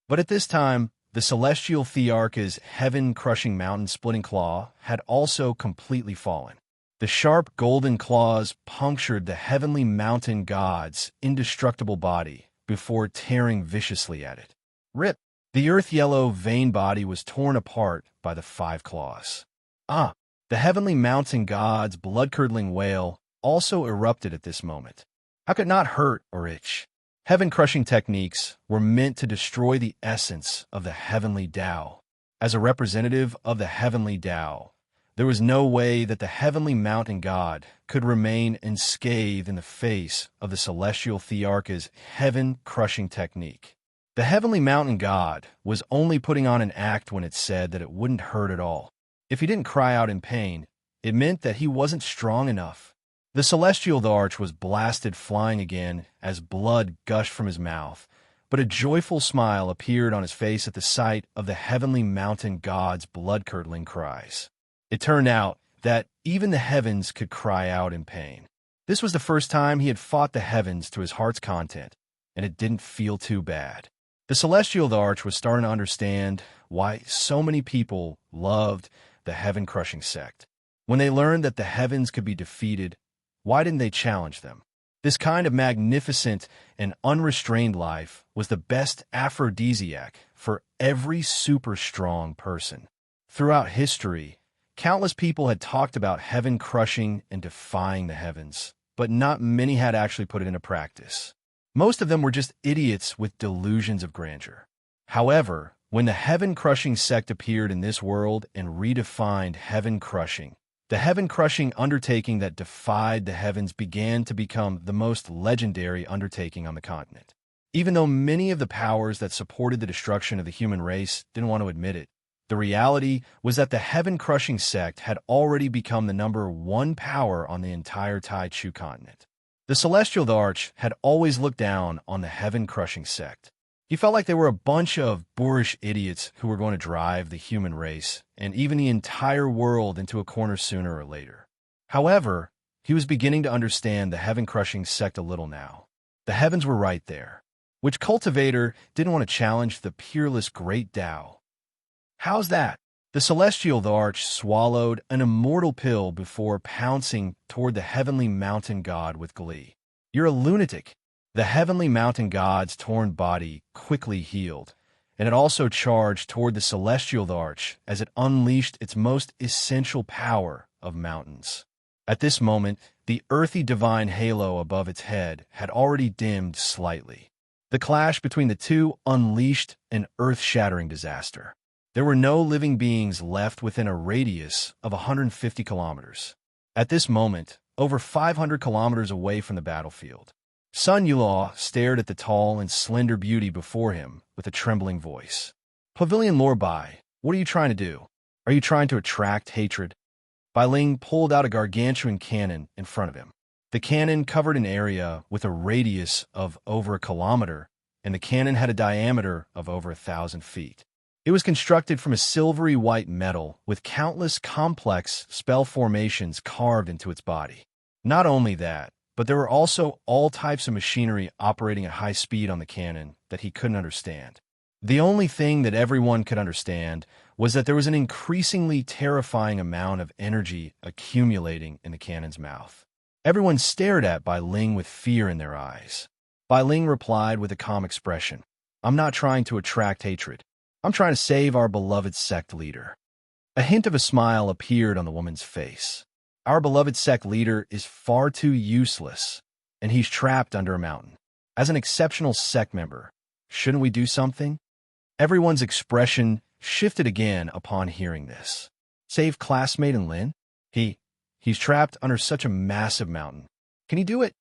But at this time, the celestial Thearcha's heaven-crushing mountain-splitting claw had also completely fallen. The sharp golden claws punctured the heavenly mountain god's indestructible body before tearing viciously at it. Rip! The earth-yellow vein body was torn apart by the 5 claws. The heavenly mountain god's blood-curdling wail also erupted at this moment. How could it not hurt or itch? Heaven-crushing techniques were meant to destroy the essence of the heavenly Tao. As a representative of the heavenly Tao, there was no way that the heavenly mountain god could remain unscathed in the face of the celestial Thearcha's heaven-crushing technique. The heavenly mountain god was only putting on an act when it said that it wouldn't hurt at all. If he didn't cry out in pain, it meant that he wasn't strong enough. The celestial arch was blasted flying again as blood gushed from his mouth, but a joyful smile appeared on his face at the sight of the heavenly mountain god's blood-curdling cries. It turned out that even the heavens could cry out in pain. This was the first time he had fought the heavens to his heart's content, and it didn't feel too bad. The Celestial Arch was starting to understand why so many people loved the heaven-crushing sect. When they learned that the heavens could be defeated, why didn't they challenge them? This kind of magnificent and unrestrained life was the best aphrodisiac for every super-strong person. Throughout history, countless people had talked about heaven crushing and defying the heavens, but not many had actually put it into practice. Most of them were just idiots with delusions of grandeur. However, when the heaven-crushing sect appeared in this world and redefined heaven-crushing, the heaven-crushing undertaking that defied the heavens began to become the most legendary undertaking on the continent. Even though many of the powers that supported the destruction of the human race didn't want to admit it, the reality was that the heaven-crushing sect had already become the #1 power on the entire Taichu continent. The Celestial Arch had always looked down on the heaven-crushing sect. He felt like they were a bunch of boorish idiots who were going to drive the human race and even the entire world into a corner sooner or later. However, he was beginning to understand the heaven-crushing sect a little now. The heavens were right there, which Cultivator didn't want to challenge the peerless Great Tao. How's that? The Celestial Arch swallowed an immortal pill before pouncing toward the heavenly mountain god with glee. You're a lunatic. The heavenly mountain god's torn body quickly healed, and it also charged toward the Celestial Arch as it unleashed its most essential power of mountains. At this moment, the earthy divine halo above its head had already dimmed slightly. The clash between the two unleashed an earth-shattering disaster. There were no living beings left within a radius of 150 kilometers. At this moment, over 500 kilometers away from the battlefield, Sun Yulaw stared at the tall and slender beauty before him with a trembling voice. Pavilion Lorbai, what are you trying to do? Are you trying to attract hatred? Bai Ling pulled out a gargantuan cannon in front of him. The cannon covered an area with a radius of over a kilometer, and the cannon had a diameter of over 1,000 feet. It was constructed from a silvery white metal with countless complex spell formations carved into its body. Not only that, but there were also all types of machinery operating at high speed on the cannon that he couldn't understand. The only thing that everyone could understand was that there was an increasingly terrifying amount of energy accumulating in the cannon's mouth. Everyone stared at Bai Ling with fear in their eyes. Bai Ling replied with a calm expression, "I'm not trying to attract hatred. I'm trying to save our beloved sect leader." A hint of a smile appeared on the woman's face. Our beloved sect leader is far too useless, and he's trapped under a mountain. As an exceptional sect member, shouldn't we do something? Everyone's expression shifted again upon hearing this. Save classmate and Lin? He's trapped under such a massive mountain. Can he do it?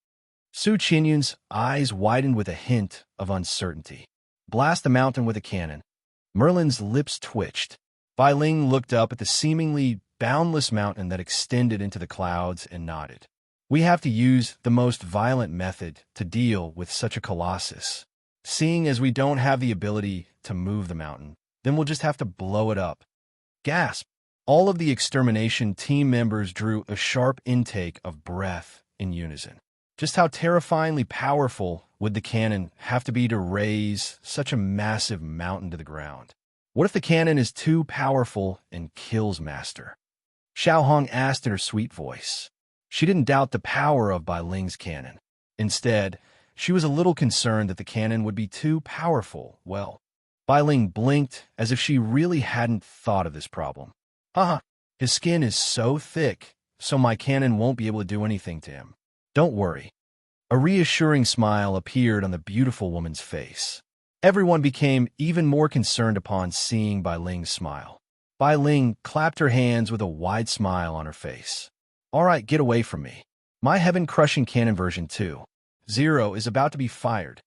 Su Qinyun's eyes widened with a hint of uncertainty. Blast the mountain with a cannon. Merlin's lips twitched. Bai Ling looked up at the seemingly boundless mountain that extended into the clouds and nodded. We have to use the most violent method to deal with such a colossus. Seeing as we don't have the ability to move the mountain, then we'll just have to blow it up. Gasp! All of the extermination team members drew a sharp intake of breath in unison. Just how terrifyingly powerful would the cannon have to be to raise such a massive mountain to the ground? What if the cannon is too powerful and kills Master? Xiao Hong asked in her sweet voice. She didn't doubt the power of Bai Ling's cannon. Instead, she was a little concerned that the cannon would be too powerful. Well, Bai Ling blinked as if she really hadn't thought of this problem. Haha, his skin is so thick, so my cannon won't be able to do anything to him. Don't worry. A reassuring smile appeared on the beautiful woman's face. Everyone became even more concerned upon seeing Bai Ling's smile. Bai Ling clapped her hands with a wide smile on her face. All right, get away from me. My heaven-crushing cannon version 2.0 is about to be fired.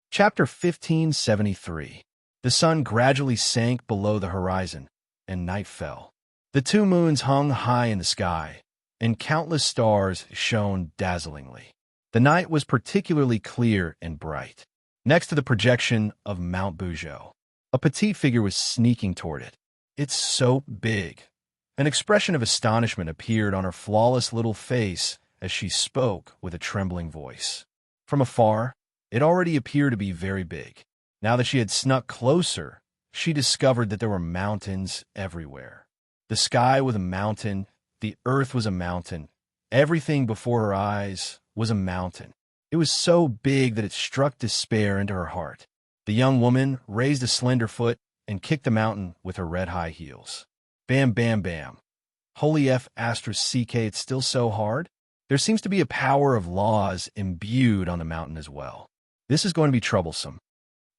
Chapter 1573. The sun gradually sank below the horizon, and night fell. The two moons hung high in the sky, and countless stars shone dazzlingly. The night was particularly clear and bright. Next to the projection of Mount Buzhou, a petite figure was sneaking toward it. It's so big. An expression of astonishment appeared on her flawless little face as she spoke with a trembling voice. From afar, it already appeared to be very big. Now that she had snuck closer, she discovered that there were mountains everywhere. The sky was a mountain, the earth was a mountain, everything before her eyes was a mountain. It was so big that it struck despair into her heart. The young woman raised a slender foot and kicked the mountain with her red high heels. Bam, bam, bam. Holy F***, it's still so hard? There seems to be a power of laws imbued on the mountain as well. This is going to be troublesome.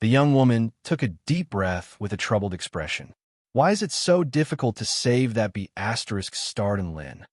The young woman took a deep breath with a troubled expression. Why is it so difficult to save that starred and Lynn?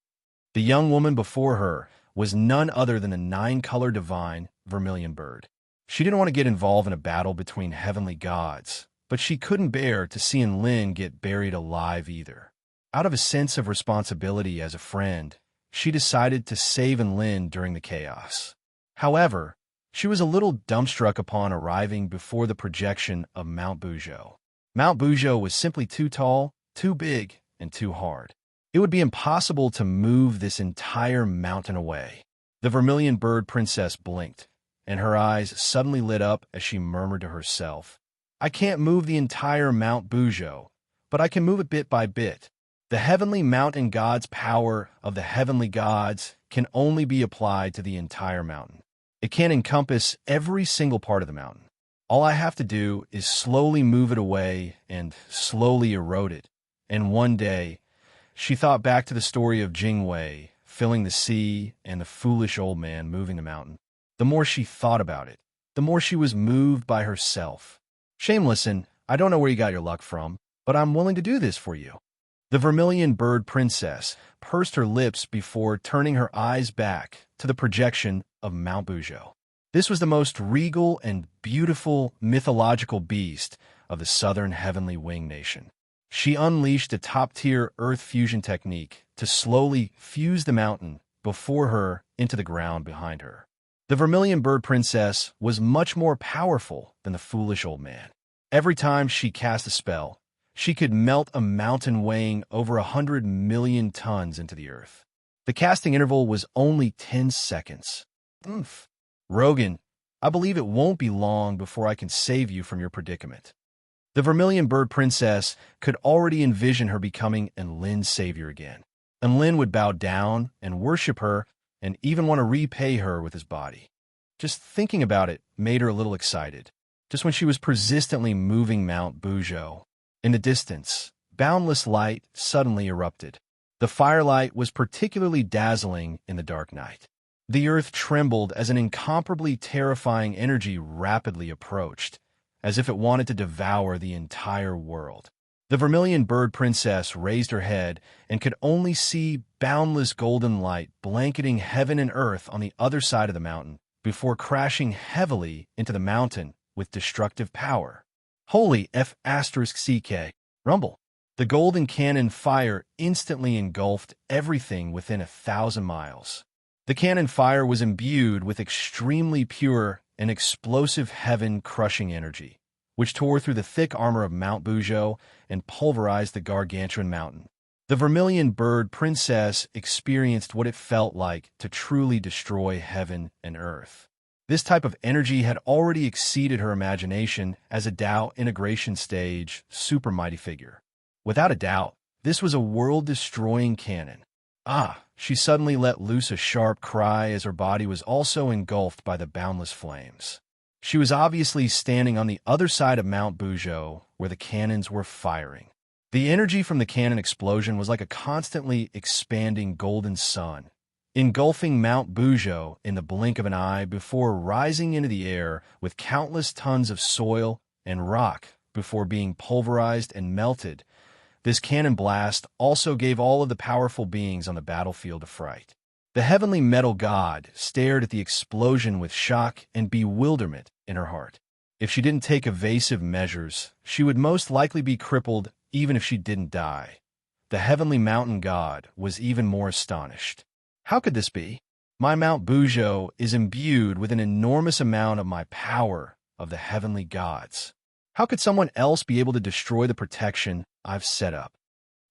The young woman before her was none other than a 9-color divine vermilion bird. She didn't want to get involved in a battle between heavenly gods, but she couldn't bear to see Lynn get buried alive either. Out of a sense of responsibility as a friend, she decided to save Lynn during the chaos. However, she was a little dumbstruck upon arriving before the projection of Mount Bujo. Mount Bujo was simply too tall, too big, and too hard. It would be impossible to move this entire mountain away. The vermilion bird princess blinked, and her eyes suddenly lit up as she murmured to herself, I can't move the entire Mount Bujo, but I can move it bit by bit. The heavenly mountain god's power of the heavenly gods can only be applied to the entire mountain. It can't encompass every single part of the mountain. All I have to do is slowly move it away and slowly erode it. And one day, she thought back to the story of Jingwei filling the sea and the foolish old man moving the mountain. The more she thought about it, the more she was moved by herself. Shamelesson, I don't know where you got your luck from, but I'm willing to do this for you. The vermilion bird princess pursed her lips before turning her eyes back to the projection of Mount Bujo. This was the most regal and beautiful mythological beast of the southern heavenly wing nation. She unleashed a top-tier earth fusion technique to slowly fuse the mountain before her into the ground behind her. The vermilion bird princess was much more powerful than the foolish old man. Every time she cast a spell, she could melt a mountain weighing over 100 million tons into the earth. The casting interval was only 10 seconds. Rogan, I believe it won't be long before I can save you from your predicament. The vermilion bird princess could already envision her becoming Lynn's savior again. Lynn would bow down and worship her and even want to repay her with his body. Just thinking about it made her a little excited. Just when she was persistently moving Mount Bujo, in the distance, boundless light suddenly erupted. The firelight was particularly dazzling in the dark night. The earth trembled as an incomparably terrifying energy rapidly approached, as if it wanted to devour the entire world. The vermilion bird princess raised her head and could only see boundless golden light blanketing heaven and earth on the other side of the mountain before crashing heavily into the mountain with destructive power. Holy F***ck, rumble. The golden cannon fire instantly engulfed everything within 1,000 miles. The cannon fire was imbued with extremely pure and explosive heaven-crushing energy, which tore through the thick armor of Mount Bujo and pulverized the gargantuan mountain. The vermilion bird princess experienced what it felt like to truly destroy heaven and earth. This type of energy had already exceeded her imagination as a Tao integration stage super mighty figure. Without a doubt, this was a world-destroying cannon. She suddenly let loose a sharp cry as her body was also engulfed by the boundless flames. She was obviously standing on the other side of Mount Bujo, where the cannons were firing. The energy from the cannon explosion was like a constantly expanding golden sun, engulfing Mount Bujo in the blink of an eye before rising into the air with countless tons of soil and rock before being pulverized and melted. This cannon blast also gave all of the powerful beings on the battlefield a fright. The heavenly metal god stared at the explosion with shock and bewilderment in her heart. If she didn't take evasive measures, she would most likely be crippled even if she didn't die. The heavenly mountain god was even more astonished. How could this be? My Mount Bujo is imbued with an enormous amount of my power of the heavenly gods. How could someone else be able to destroy the protection I've set up?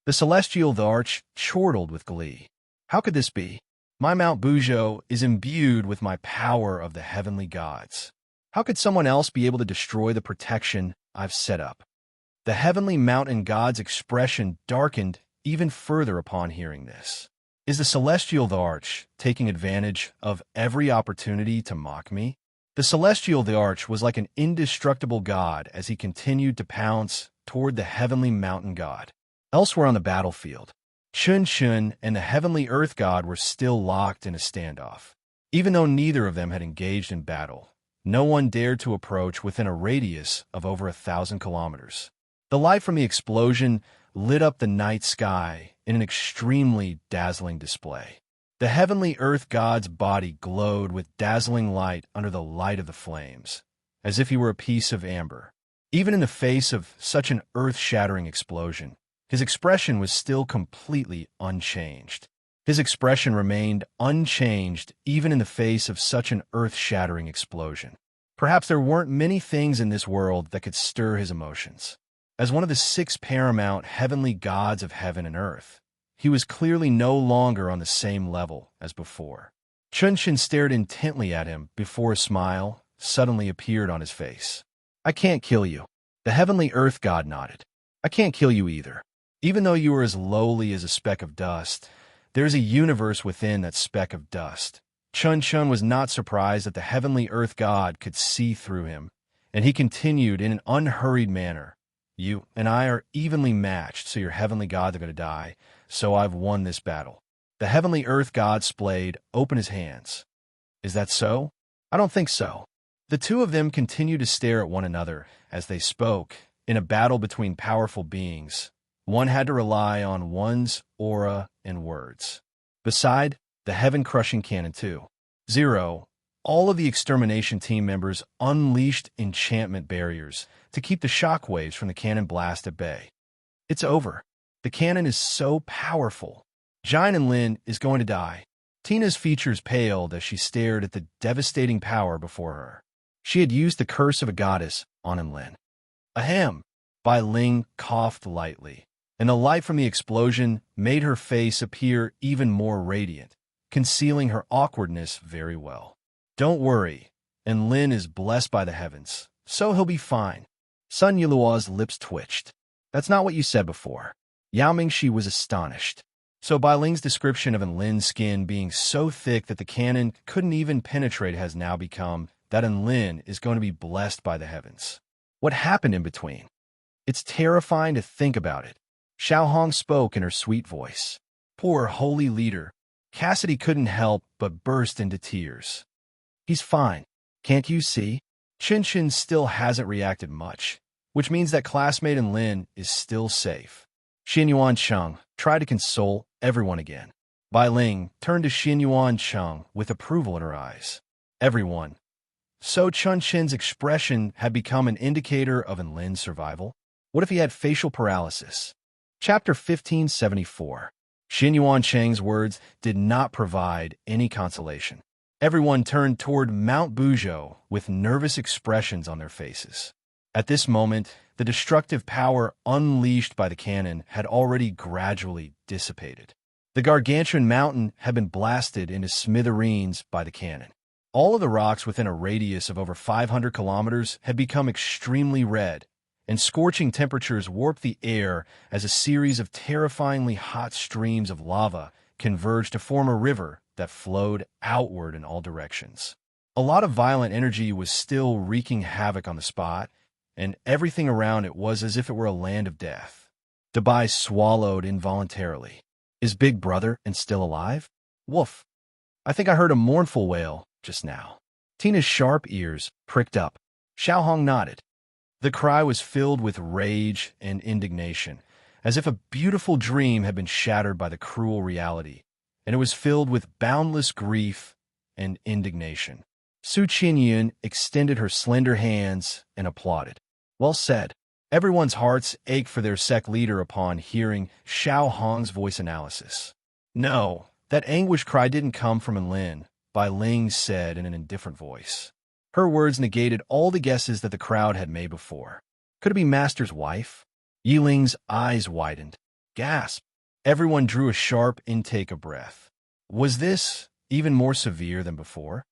The celestial arch chortled with glee. How could this be? My Mount Bujo is imbued with my power of the heavenly gods. How could someone else be able to destroy the protection I've set up? The heavenly mountain god's expression darkened even further upon hearing this. Is the celestial arch taking advantage of every opportunity to mock me? The celestial arch was like an indestructible god as he continued to pounce toward the heavenly mountain god. Elsewhere on the battlefield, Chun Chun and the heavenly earth god were still locked in a standoff. Even though neither of them had engaged in battle, no one dared to approach within a radius of over 1,000 kilometers. The light from the explosion lit up the night sky in an extremely dazzling display. The heavenly earth god's body glowed with dazzling light under the light of the flames, as if he were a piece of amber. Even in the face of such an earth-shattering explosion, his expression was still completely unchanged. His expression remained unchanged even in the face of such an earth-shattering explosion. Perhaps there weren't many things in this world that could stir his emotions. As one of the 6 paramount heavenly gods of heaven and earth, he was clearly no longer on the same level as before. Chun Chun stared intently at him before a smile suddenly appeared on his face. I can't kill you. The heavenly earth god nodded. I can't kill you either. Even though you are as lowly as a speck of dust, there is a universe within that speck of dust. Chun Chun was not surprised that the heavenly earth god could see through him, and he continued in an unhurried manner. You and I are evenly matched, so your heavenly gods are going to die, so I've won this battle. The heavenly earth god splayed, opened his hands. Is that so? I don't think so. The two of them continued to stare at one another as they spoke. In a battle between powerful beings, one had to rely on one's aura and words. Beside, the heaven-crushing cannon too. 0. All of the extermination team members unleashed enchantment barriers to keep the shockwaves from the cannon blast at bay. It's over. The cannon is so powerful. Jine and Lin is going to die. Tina's features paled as she stared at the devastating power before her. She had used the curse of a goddess on Lin. Ahem! Bai Ling coughed lightly, and the light from the explosion made her face appear even more radiant, concealing her awkwardness very well. Don't worry, and Lin is blessed by the heavens, so he'll be fine. Sun Yilua's lips twitched. That's not what you said before. Yao Mingshi was astonished. So Bai Ling's description of Lin's skin being so thick that the cannon couldn't even penetrate has now become that Lin is going to be blessed by the heavens. What happened in between? It's terrifying to think about it. Xiao Hong spoke in her sweet voice. Poor holy leader. Cassidy couldn't help but burst into tears. He's fine. Can't you see? Chin Chin still hasn't reacted much, which means that classmate Lin is still safe. Xin Yuan Cheng tried to console everyone again. Bai Ling turned to Xin Yuan Cheng with approval in her eyes. Everyone. So Chun Chin's expression had become an indicator of Lin's survival? What if he had facial paralysis? Chapter 1574. Xin Yuan Cheng's words did not provide any consolation. Everyone turned toward Mount Bujo with nervous expressions on their faces. At this moment, the destructive power unleashed by the cannon had already gradually dissipated. The gargantuan mountain had been blasted into smithereens by the cannon. All of the rocks within a radius of over 500 kilometers had become extremely red, and scorching temperatures warped the air as a series of terrifyingly hot streams of lava converged to form a river that flowed outward in all directions. A lot of violent energy was still wreaking havoc on the spot, and everything around it was as if it were a land of death. Dabai swallowed involuntarily. Is Big Brother and still alive? Woof. I think I heard a mournful wail just now. Tina's sharp ears pricked up. Xiao Hong nodded. The cry was filled with rage and indignation, as if a beautiful dream had been shattered by the cruel reality, and it was filled with boundless grief and indignation. Su Qinyun extended her slender hands and applauded. Well said. Everyone's hearts ached for their sect leader upon hearing Xiao Hong's voice analysis. No, that anguish cry didn't come from Lin, Bai Ling said in an indifferent voice. Her words negated all the guesses that the crowd had made before. Could it be Master's wife? Yi Ling's eyes widened. Gasp! Everyone drew a sharp intake of breath. Was this even more severe than before?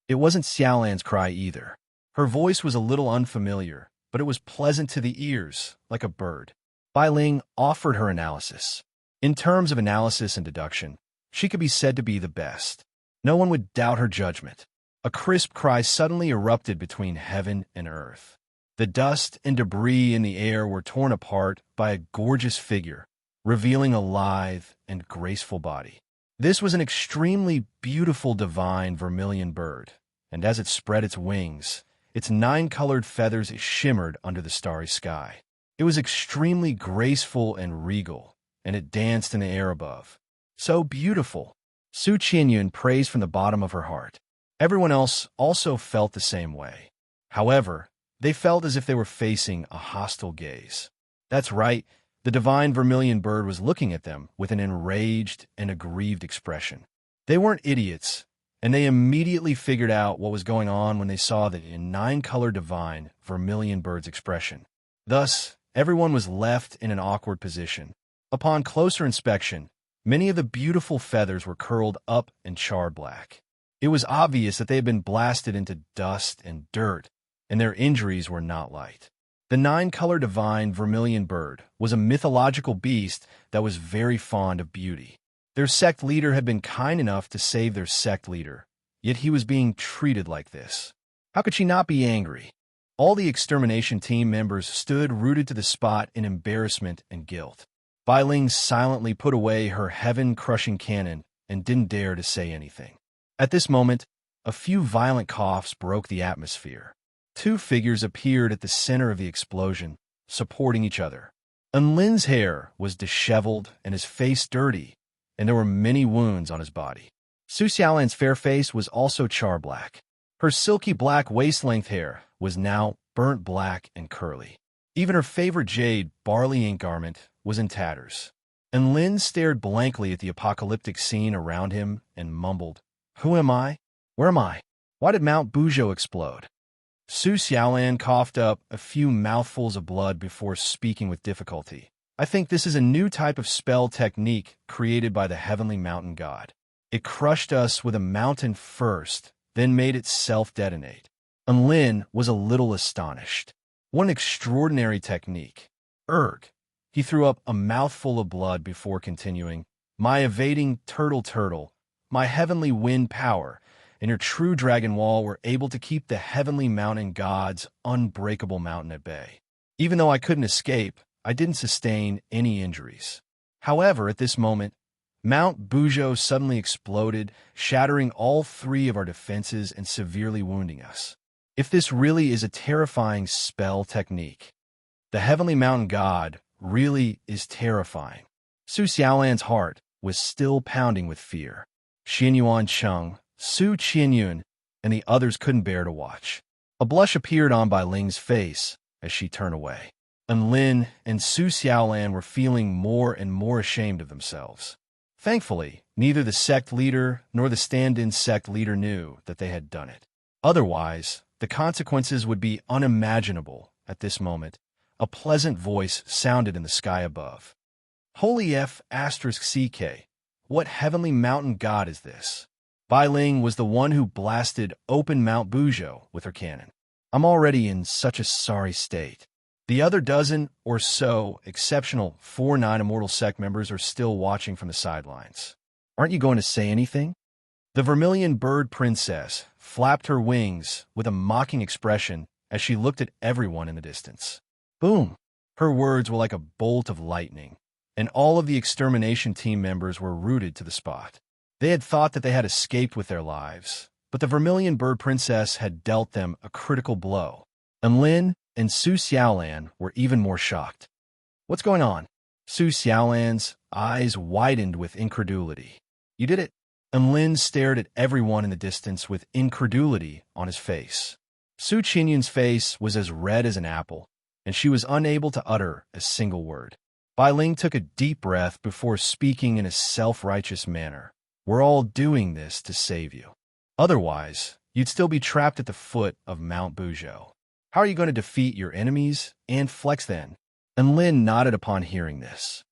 It wasn't Xiaolan's cry either. Her voice was a little unfamiliar, but it was pleasant to the ears, like a bird. Bai Ling offered her analysis. In terms of analysis and deduction, she could be said to be the best. No one would doubt her judgment. A crisp cry suddenly erupted between heaven and earth. The dust and debris in the air were torn apart by a gorgeous figure, revealing a lithe and graceful body. This was an extremely beautiful divine vermilion bird, and as it spread its wings, its 9-colored feathers shimmered under the starry sky. It was extremely graceful and regal, and it danced in the air above. So beautiful! Su Qianyun praised from the bottom of her heart. Everyone else also felt the same way. However, they felt as if they were facing a hostile gaze. That's right, the divine vermilion bird was looking at them with an enraged and aggrieved expression. They weren't idiots, and they immediately figured out what was going on when they saw the 9-colored divine vermilion bird's expression. Thus, everyone was left in an awkward position. Upon closer inspection, many of the beautiful feathers were curled up and charred black. It was obvious that they had been blasted into dust and dirt, and their injuries were not light. The 9-colored divine vermilion bird was a mythological beast that was very fond of beauty. Their sect leader had been kind enough to save their sect leader, yet he was being treated like this. How could she not be angry? All the extermination team members stood rooted to the spot in embarrassment and guilt. Bai Ling silently put away her heaven-crushing cannon and didn't dare to say anything. At this moment, a few violent coughs broke the atmosphere. 2 figures appeared at the center of the explosion, supporting each other. Enlin's hair was disheveled and his face dirty, and there were many wounds on his body. Su Xiaolan's fair face was also char-black. Her silky black waist-length hair was now burnt black and curly. Even her favorite jade barley ink garment was in tatters. Enlin stared blankly at the apocalyptic scene around him and mumbled, "Who am I? Where am I? Why did Mount Buzhou explode?" Su Xiaolan coughed up a few mouthfuls of blood before speaking with difficulty. "I think this is a new type of spell technique created by the heavenly mountain god. It crushed us with a mountain first, then made it self-detonate." Enlin was a little astonished. What an extraordinary technique. Erg. He threw up a mouthful of blood before continuing, "My evading turtle, my heavenly wind power, and your true dragon wall were able to keep the heavenly mountain god's unbreakable mountain at bay. Even though I couldn't escape, I didn't sustain any injuries." However, at this moment, Mount Buzhou suddenly exploded, shattering all 3 of our defenses and severely wounding us. If this really is a terrifying spell technique, the heavenly mountain god really is terrifying. Su Xiaolan's heart was still pounding with fear. Xianyuan Cheng, Su Qianyun, and the others couldn't bear to watch. A blush appeared on Bai Ling's face as she turned away. Enlin and Su Xiaolan were feeling more and more ashamed of themselves. Thankfully, neither the sect leader nor the stand-in sect leader knew that they had done it. Otherwise, the consequences would be unimaginable. At this moment, a pleasant voice sounded in the sky above. "Holy F***CK, what heavenly mountain god is this?" Bai Ling was the one who blasted open Mount Buzhou with her cannon. "I'm already in such a sorry state." The other dozen or so exceptional 4-9 Immortal Sect members are still watching from the sidelines. "Aren't you going to say anything?" The vermilion bird princess flapped her wings with a mocking expression as she looked at everyone in the distance. Boom! Her words were like a bolt of lightning, and all of the extermination team members were rooted to the spot. They had thought that they had escaped with their lives, but the vermilion bird princess had dealt them a critical blow. Enlin and Su Xiaolan were even more shocked. "What's going on?" Su Xiaolan's eyes widened with incredulity. "You did it." Enlin stared at everyone in the distance with incredulity on his face. Su Qianyun's face was as red as an apple, and she was unable to utter a single word. Bai Ling took a deep breath before speaking in a self-righteous manner. "We're all doing this to save you. Otherwise, you'd still be trapped at the foot of Mount Buzhou. How are you going to defeat your enemies and flex then?" Enlin nodded upon hearing this.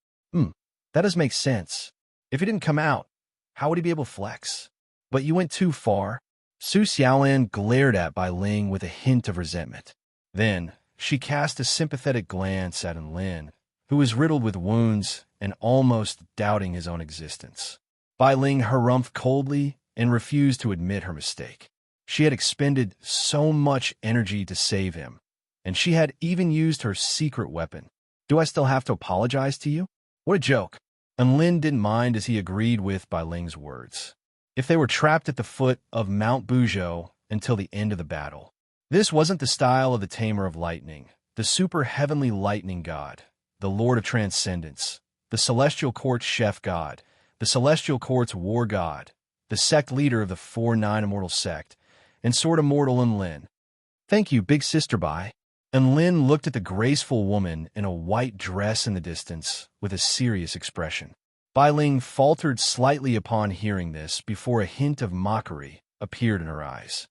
That does make sense. If he didn't come out, how would he be able to flex? But you went too far. Su Xiaolan glared at Bai Ling with a hint of resentment. Then, she cast a sympathetic glance at Enlin, who was riddled with wounds and almost doubting his own existence. Bai Ling harumphed coldly and refused to admit her mistake. She had expended so much energy to save him, and she had even used her secret weapon. Do I still have to apologize to you? What a joke. And Lin didn't mind as he agreed with Bai Ling's words. If they were trapped at the foot of Mount Buzhou until the end of the battle. This wasn't the style of the Tamer of Lightning, the super heavenly lightning god, the Lord of Transcendence, the Celestial Court's chef god, the Celestial Court's war god, the sect leader of the 4-9 Immortal sect, and Sword Immortal Enlin. Thank you, big sister Bai. Enlin looked at the graceful woman in a white dress in the distance with a serious expression. Bai Ling faltered slightly upon hearing this before a hint of mockery appeared in her eyes.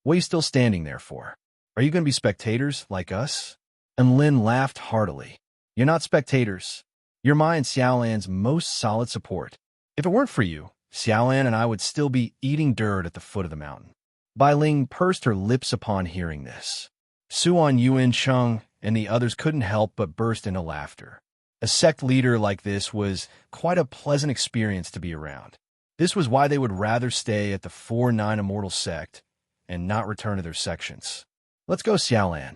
What are you still standing there for? Are you going to be spectators like us? Enlin laughed heartily. You're not spectators. You're my and Xiaolan's most solid support. If it weren't for you, Xiaolan and I would still be eating dirt at the foot of the mountain. Bai Ling pursed her lips upon hearing this. Suan Yuan Cheng and the others couldn't help but burst into laughter. A sect leader like this was quite a pleasant experience to be around. This was why they would rather stay at the 4-9 Immortal sect and not return to their sections. Let's go, Xiaolan.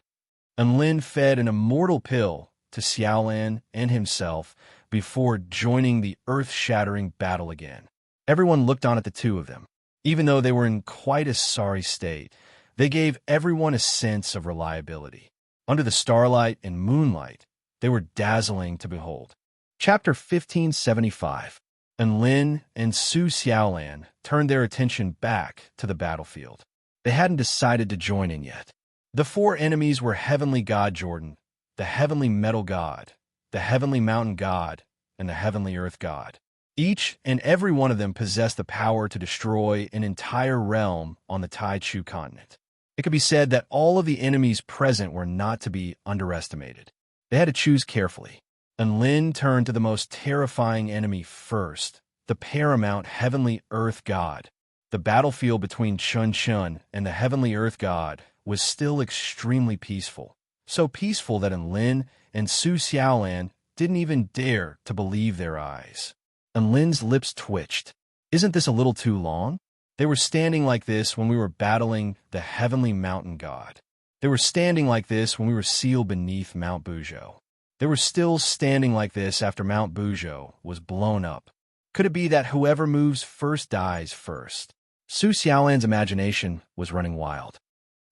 And Lin fed an immortal pill to Xiaolan and himself before joining the earth-shattering battle again. Everyone looked on at the two of them. Even though they were in quite a sorry state, they gave everyone a sense of reliability. Under the starlight and moonlight, they were dazzling to behold. Chapter 1575. And Lin and Su Xiaolan turned their attention back to the battlefield. They hadn't decided to join in yet. The four enemies were Heavenly God Jordan, the Heavenly Metal God, the Heavenly Mountain God, and the Heavenly Earth God. Each and every one of them possessed the power to destroy an entire realm on the Taichu continent. It could be said that all of the enemies present were not to be underestimated. They had to choose carefully. And Lin turned to the most terrifying enemy first, the paramount Heavenly Earth God. The battlefield between Chun Chun and the Heavenly Earth God was still extremely peaceful. So peaceful that Lin and Su Xiaolan didn't even dare to believe their eyes. And Lin's lips twitched. Isn't this a little too long? They were standing like this when we were battling the Heavenly Mountain God. They were standing like this when we were sealed beneath Mount Buzhou. They were still standing like this after Mount Buzhou was blown up. Could it be that whoever moves first dies first? Su Xiaolan's imagination was running wild.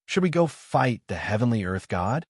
Should we go fight the Heavenly Earth God?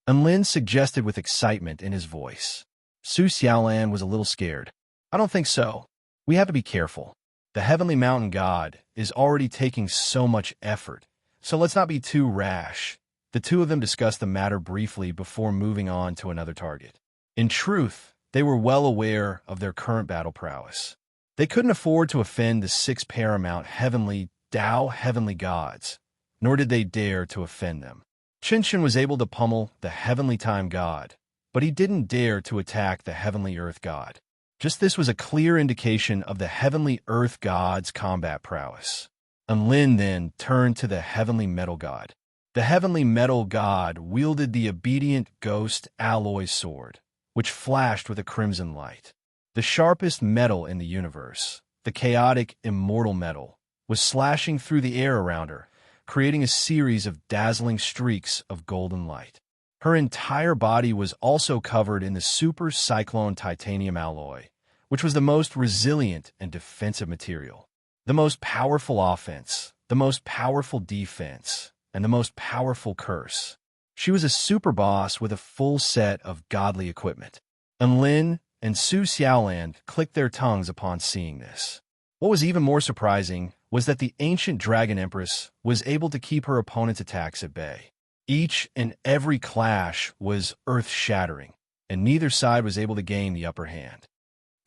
And Lin suggested with excitement in his voice. Su Xiaolan was a little scared. I don't think so. We have to be careful. The Heavenly Mountain God is already taking so much effort, so let's not be too rash. The two of them discussed the matter briefly before moving on to another target. In truth, they were well aware of their current battle prowess. They couldn't afford to offend the 6 paramount heavenly Tao heavenly gods, nor did they dare to offend them. Qinshan was able to pummel the Heavenly Time God, but he didn't dare to attack the Heavenly Earth God. Just this was a clear indication of the Heavenly Earth God's combat prowess. And Lin then turned to the Heavenly Metal God. The Heavenly Metal God wielded the obedient ghost alloy sword, which flashed with a crimson light. The sharpest metal in the universe, the chaotic immortal metal, was slashing through the air around her, creating a series of dazzling streaks of golden light. Her entire body was also covered in the Super Cyclone titanium alloy, which was the most resilient and defensive material. The most powerful offense, the most powerful defense, and the most powerful curse. She was a super boss with a full set of godly equipment. And Lin and Su Xiaolan clicked their tongues upon seeing this. What was even more surprising was that the ancient Dragon Empress was able to keep her opponent's attacks at bay. Each and every clash was earth-shattering, and neither side was able to gain the upper hand.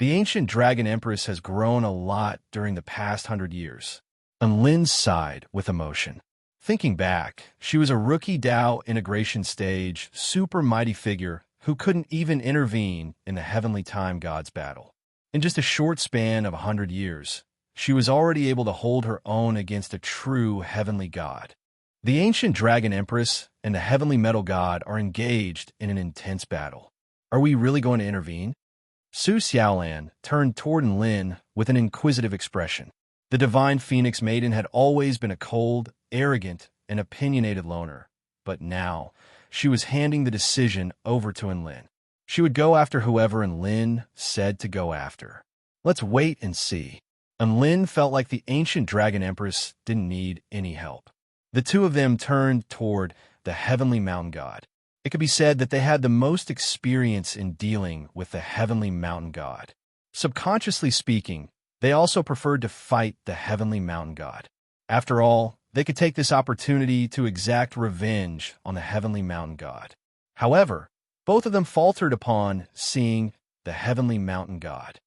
The ancient Dragon Empress has grown a lot during the past 100 years. And Lin sighed with emotion. Thinking back, she was a rookie Dao integration stage, super mighty figure who couldn't even intervene in the Heavenly Time God's battle. In just a short span of 100 years, she was already able to hold her own against a true heavenly god. The ancient dragon empress and the heavenly metal god are engaged in an intense battle. Are we really going to intervene? Su Xiaolan turned toward Lin with an inquisitive expression. The divine phoenix maiden had always been a cold, arrogant, and opinionated loner, but now she was handing the decision over to Lin. She would go after whoever Lin said to go after. Let's wait and see. Lin felt like the ancient dragon empress didn't need any help. The two of them turned toward the heavenly mountain god. It could be said that they had the most experience in dealing with the heavenly mountain god. Subconsciously speaking, they also preferred to fight the heavenly mountain god. After all, they could take this opportunity to exact revenge on the heavenly mountain god. However, both of them faltered upon seeing the heavenly mountain god.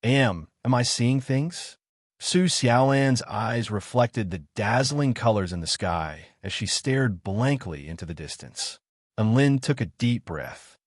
Am I seeing things? Su Xiaolan's eyes reflected the dazzling colors in the sky as she stared blankly into the distance. Lin took a deep breath.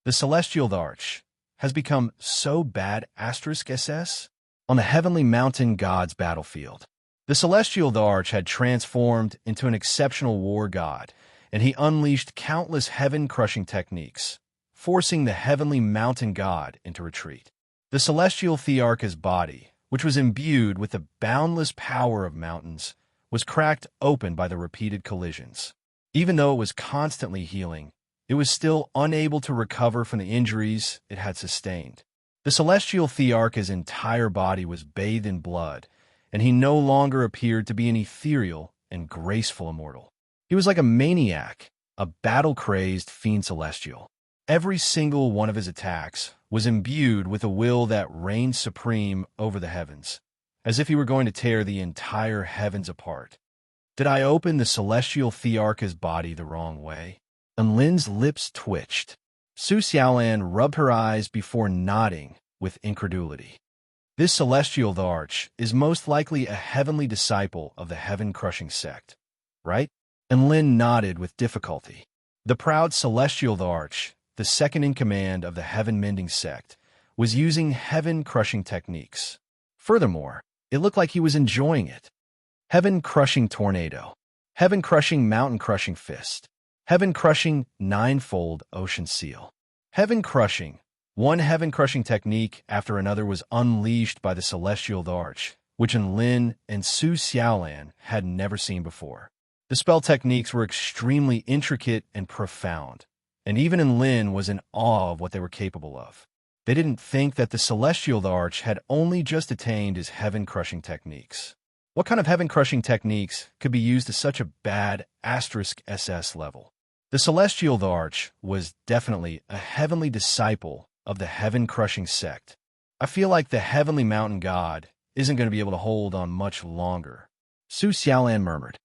The celestial arch has become so bad *SS on the heavenly mountain god's battlefield. The celestial arch had transformed into an exceptional war god, and he unleashed countless heaven-crushing techniques, forcing the heavenly mountain god into retreat. The celestial thearch's body, which was imbued with the boundless power of mountains, was cracked open by the repeated collisions. Even though it was constantly healing, it was still unable to recover from the injuries it had sustained. The celestial thearch's entire body was bathed in blood, and he no longer appeared to be an ethereal and graceful immortal. He was like a maniac, a battle-crazed fiend celestial. Every single one of his attacks was imbued with a will that reigned supreme over the heavens, as if he were going to tear the entire heavens apart. Did I open the celestial thearch's body the wrong way? Lin's lips twitched. Su Xiaolan rubbed her eyes before nodding with incredulity. This celestial arch is most likely a heavenly disciple of the heaven-crushing sect, right? Lin nodded with difficulty. The proud celestial arch, the second in command of the heaven-mending sect, was using heaven-crushing techniques. Furthermore, it looked like he was enjoying it. Heaven-crushing tornado, heaven-crushing mountain-crushing fist, heaven-crushing ninefold ocean seal. Heaven-crushing. One heaven-crushing technique after another was unleashed by the celestial arch, which Lin and Su Xiaolan had never seen before. The spell techniques were extremely intricate and profound, and even Lin was in awe of what they were capable of. They didn't think that the celestial arch had only just attained his heaven-crushing techniques. What kind of heaven-crushing techniques could be used to such a bad *SS level? The celestial arch was definitely a heavenly disciple of the heaven-crushing sect. I feel like the heavenly mountain god isn't going to be able to hold on much longer. Su Xiaolan murmured.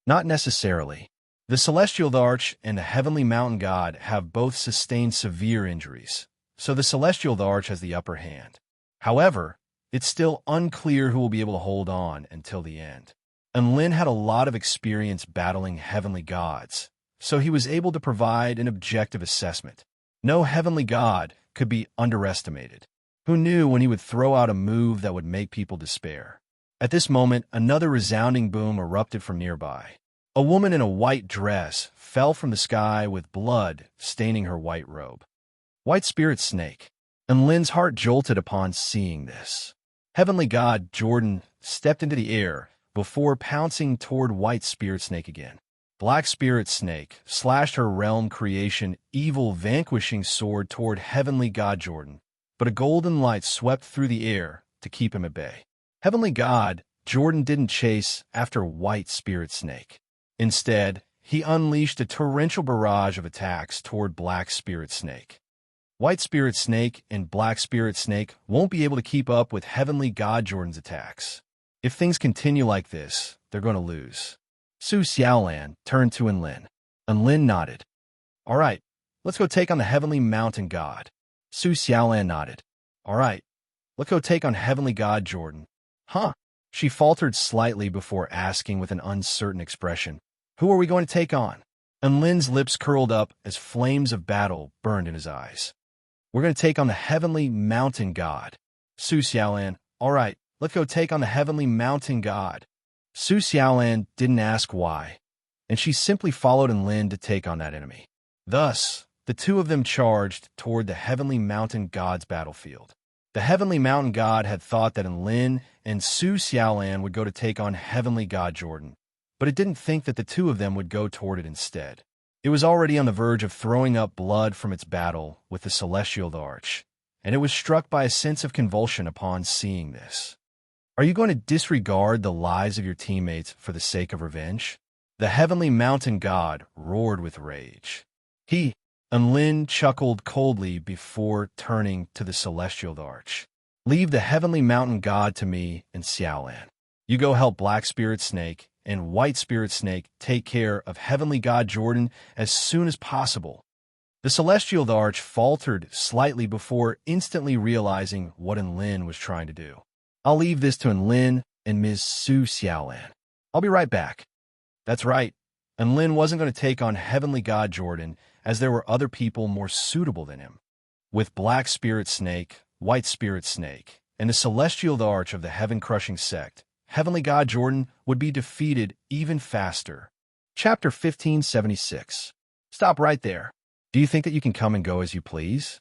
Not necessarily. The celestial arch and the heavenly mountain god have both sustained severe injuries, so the celestial arch has the upper hand. However, it's still unclear who will be able to hold on until the end. Lin had a lot of experience battling heavenly gods, so he was able to provide an objective assessment. No heavenly god could be underestimated. Who knew when he would throw out a move that would make people despair? At this moment, another resounding boom erupted from nearby. A woman in a white dress fell from the sky with blood staining her white robe. White spirit snake. Lin's heart jolted upon seeing this. Heavenly god Jordan stepped into the air before pouncing toward white spirit snake again. Black spirit snake slashed her realm creation evil vanquishing sword toward heavenly god Jordan, but a golden light swept through the air to keep him at bay. Heavenly god Jordan didn't chase after white spirit snake. Instead, he unleashed a torrential barrage of attacks toward black spirit snake. White spirit snake and black spirit snake won't be able to keep up with heavenly god Jordan's attacks. If things continue like this, they're going to lose. Su Xiaolan turned to Lin. Lin nodded. All right, let's go take on the heavenly mountain god. Su Xiaolan nodded. All right, let's go take on heavenly god Jordan. Huh? She faltered slightly before asking with an uncertain expression. Who are we going to take on? Lin's lips curled up as flames of battle burned in his eyes. We're going to take on the heavenly mountain god. Su Xiaolan, all right, let's go take on the heavenly mountain god. Su Xiaolan didn't ask why, and she simply followed Enlin to take on that enemy. Thus, the two of them charged toward the heavenly mountain god's battlefield. The heavenly mountain god had thought that Enlin and Su Xiaolan would go to take on heavenly god Jordan, but it didn't think that the two of them would go toward it instead. It was already on the verge of throwing up blood from its battle with the celestial arch, and it was struck by a sense of convulsion upon seeing this. Are you going to disregard the lives of your teammates for the sake of revenge? The heavenly mountain god roared with rage. Enlin chuckled coldly before turning to the celestial arch. Leave the heavenly mountain god to me and Xiaolan. You go help Black Spirit Snake and White Spirit Snake take care of heavenly god Jordan as soon as possible. The celestial arch faltered slightly before instantly realizing what Enlin was trying to do. I'll leave this to Enlin and Ms. Su Xiaolan. I'll be right back. That's right. Enlin wasn't going to take on heavenly god Jordan, as there were other people more suitable than him. With Black Spirit Snake, White Spirit Snake, and the celestial arch of the heaven-crushing sect, heavenly god Jordan would be defeated even faster. Chapter 1576. Stop right there. Do you think that you can come and go as you please?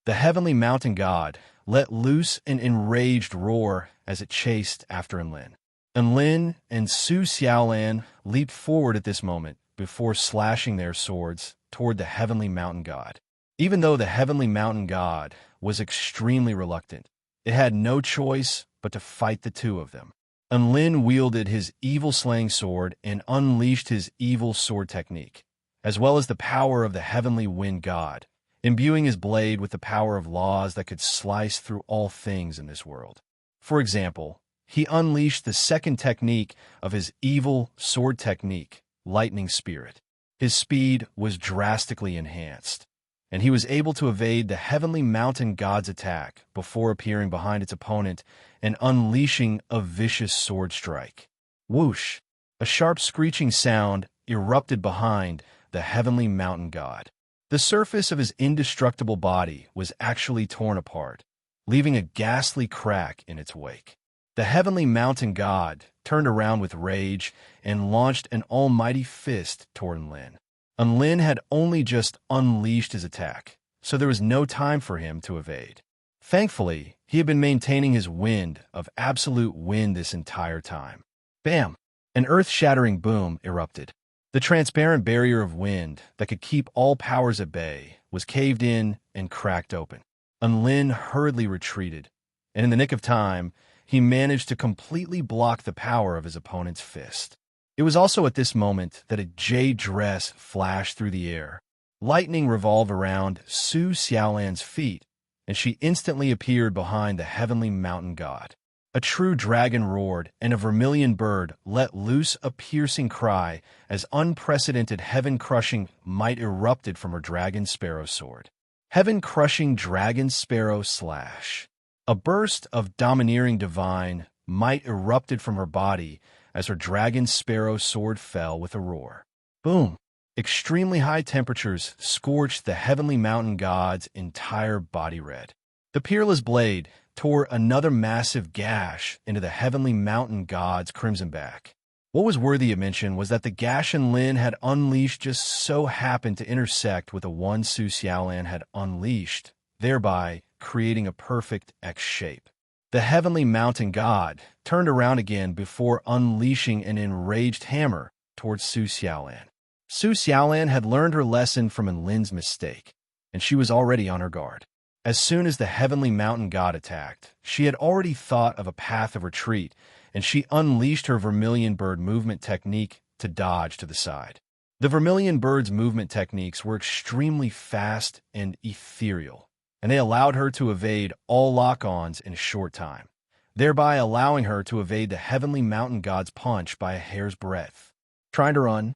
The heavenly mountain god let loose an enraged roar as it chased after Enlin. Enlin and Su Xiaolan leaped forward at this moment before slashing their swords toward the heavenly mountain god. Even though the heavenly mountain god was extremely reluctant, it had no choice but to fight the two of them. Enlin wielded his evil slaying sword and unleashed his evil sword technique, as well as the power of the heavenly wind god, imbuing his blade with the power of laws that could slice through all things in this world. For example, he unleashed the second technique of his evil sword technique, Lightning Spirit. His speed was drastically enhanced, and he was able to evade the heavenly mountain god's attack before appearing behind its opponent and unleashing a vicious sword strike. Whoosh! A sharp screeching sound erupted behind the heavenly mountain god. The surface of his indestructible body was actually torn apart, leaving a ghastly crack in its wake. The heavenly mountain god turned around with rage and launched an almighty fist toward Enlin. Enlin had only just unleashed his attack, so there was no time for him to evade. Thankfully, he had been maintaining his wind of absolute wind this entire time. Bam! An earth-shattering boom erupted. The transparent barrier of wind that could keep all powers at bay was caved in and cracked open. Enlin hurriedly retreated, and in the nick of time, he managed to completely block the power of his opponent's fist. It was also at this moment that a jade dress flashed through the air. Lightning revolved around Su Xiaolan's feet, and she instantly appeared behind the heavenly mountain god. A true dragon roared, and a vermilion bird let loose a piercing cry as unprecedented heaven-crushing might erupted from her dragon sparrow sword. Heaven-crushing dragon sparrow slash. A burst of domineering divine might erupted from her body as her dragon sparrow sword fell with a roar. Boom! Extremely high temperatures scorched the heavenly mountain god's entire body red. The peerless blade tore another massive gash into the heavenly mountain god's crimson back. What was worthy of mention was that the gash Enlin had unleashed just so happened to intersect with the one Su Xiaolan had unleashed, thereby creating a perfect X shape. The heavenly mountain god turned around again before unleashing an enraged hammer towards Su Xiaolan. Su Xiaolan had learned her lesson from Enlin's mistake, and she was already on her guard. As soon as the heavenly mountain god attacked, she had already thought of a path of retreat, and she unleashed her vermilion bird movement technique to dodge to the side. The vermilion bird's movement techniques were extremely fast and ethereal, and they allowed her to evade all lock-ons in a short time, thereby allowing her to evade the heavenly mountain god's punch by a hair's breadth. Trying to run,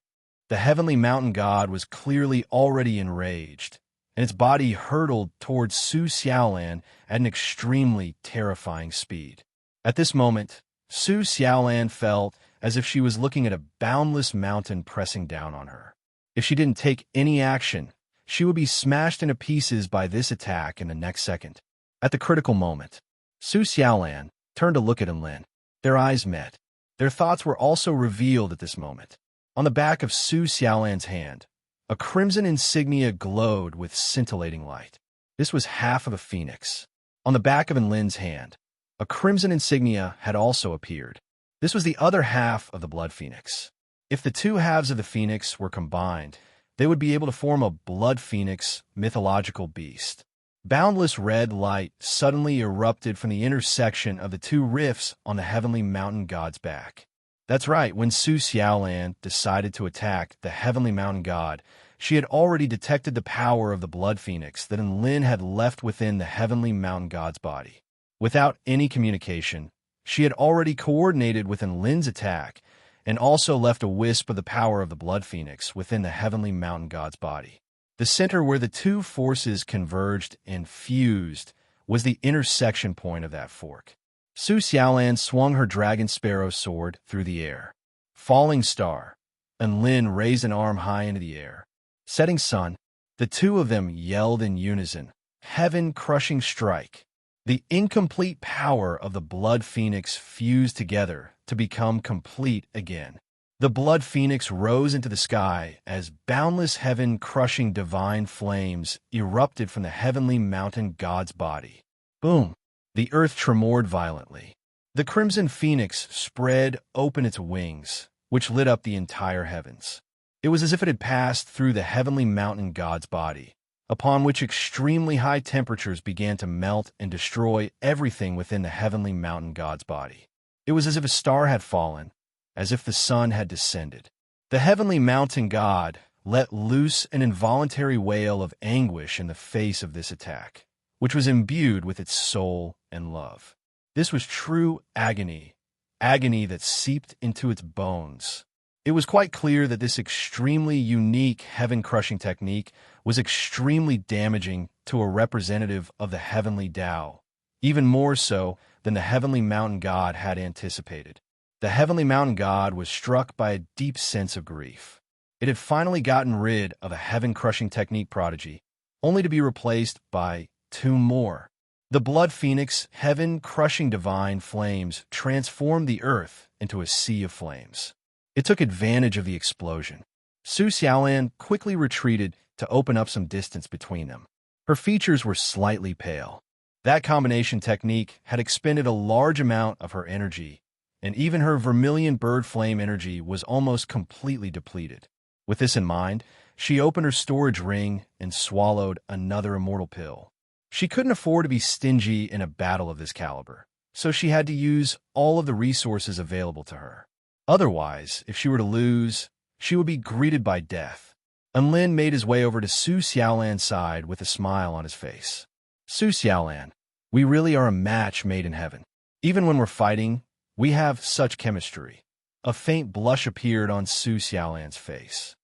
the heavenly mountain god was clearly already enraged, and its body hurtled towards Su Xiaolan at an extremely terrifying speed. At this moment, Su Xiaolan felt as if she was looking at a boundless mountain pressing down on her. If she didn't take any action, she would be smashed into pieces by this attack in the next second. At the critical moment, Su Xiaolan turned to look at Enlin. Their eyes met. Their thoughts were also revealed at this moment. On the back of Su Xiaolan's hand, a crimson insignia glowed with scintillating light. This was half of a phoenix. On the back of Enlin's hand, a crimson insignia had also appeared. This was the other half of the blood phoenix. If the two halves of the phoenix were combined, they would be able to form a blood phoenix mythological beast. Boundless red light suddenly erupted from the intersection of the two rifts on the heavenly mountain god's back. That's right, when Su Xiaolan decided to attack the heavenly mountain god, she had already detected the power of the blood phoenix that Enlin had left within the heavenly mountain god's body. Without any communication, she had already coordinated with Enlin's attack and also left a wisp of the power of the blood phoenix within the heavenly mountain god's body. The center where the two forces converged and fused was the intersection point of that fork. Su Xiaolan swung her dragon sparrow sword through the air. Falling star. Enlin raised an arm high into the air. Setting sun. The two of them yelled in unison. Heaven-crushing strike. The incomplete power of the blood phoenix fused together to become complete again. The blood phoenix rose into the sky as boundless heaven-crushing divine flames erupted from the heavenly mountain god's body. Boom! The earth tremored violently. The crimson phoenix spread open its wings, which lit up the entire heavens. It was as if it had passed through the heavenly mountain god's body, upon which extremely high temperatures began to melt and destroy everything within the heavenly mountain god's body. It was as if a star had fallen, as if the sun had descended. The heavenly mountain god let loose an involuntary wail of anguish in the face of this attack, which was imbued with its soul and love. This was true agony, agony that seeped into its bones. It was quite clear that this extremely unique heaven-crushing technique was extremely damaging to a representative of the heavenly Tao, even more so than the heavenly mountain god had anticipated. The heavenly mountain god was struck by a deep sense of grief. It had finally gotten rid of a heaven-crushing technique prodigy, only to be replaced by two more. The blood phoenix, heaven-crushing divine flames transformed the earth into a sea of flames. It took advantage of the explosion. Su Xiaolan quickly retreated to open up some distance between them. Her features were slightly pale. That combination technique had expended a large amount of her energy, and even her vermilion bird flame energy was almost completely depleted. With this in mind, she opened her storage ring and swallowed another immortal pill. She couldn't afford to be stingy in a battle of this caliber, so she had to use all of the resources available to her. Otherwise, if she were to lose, she would be greeted by death. Enlin made his way over to Su Xiaolan's side with a smile on his face. Su Xiaolan, we really are a match made in heaven. Even when we're fighting, we have such chemistry. A faint blush appeared on Su Xiaolan's face.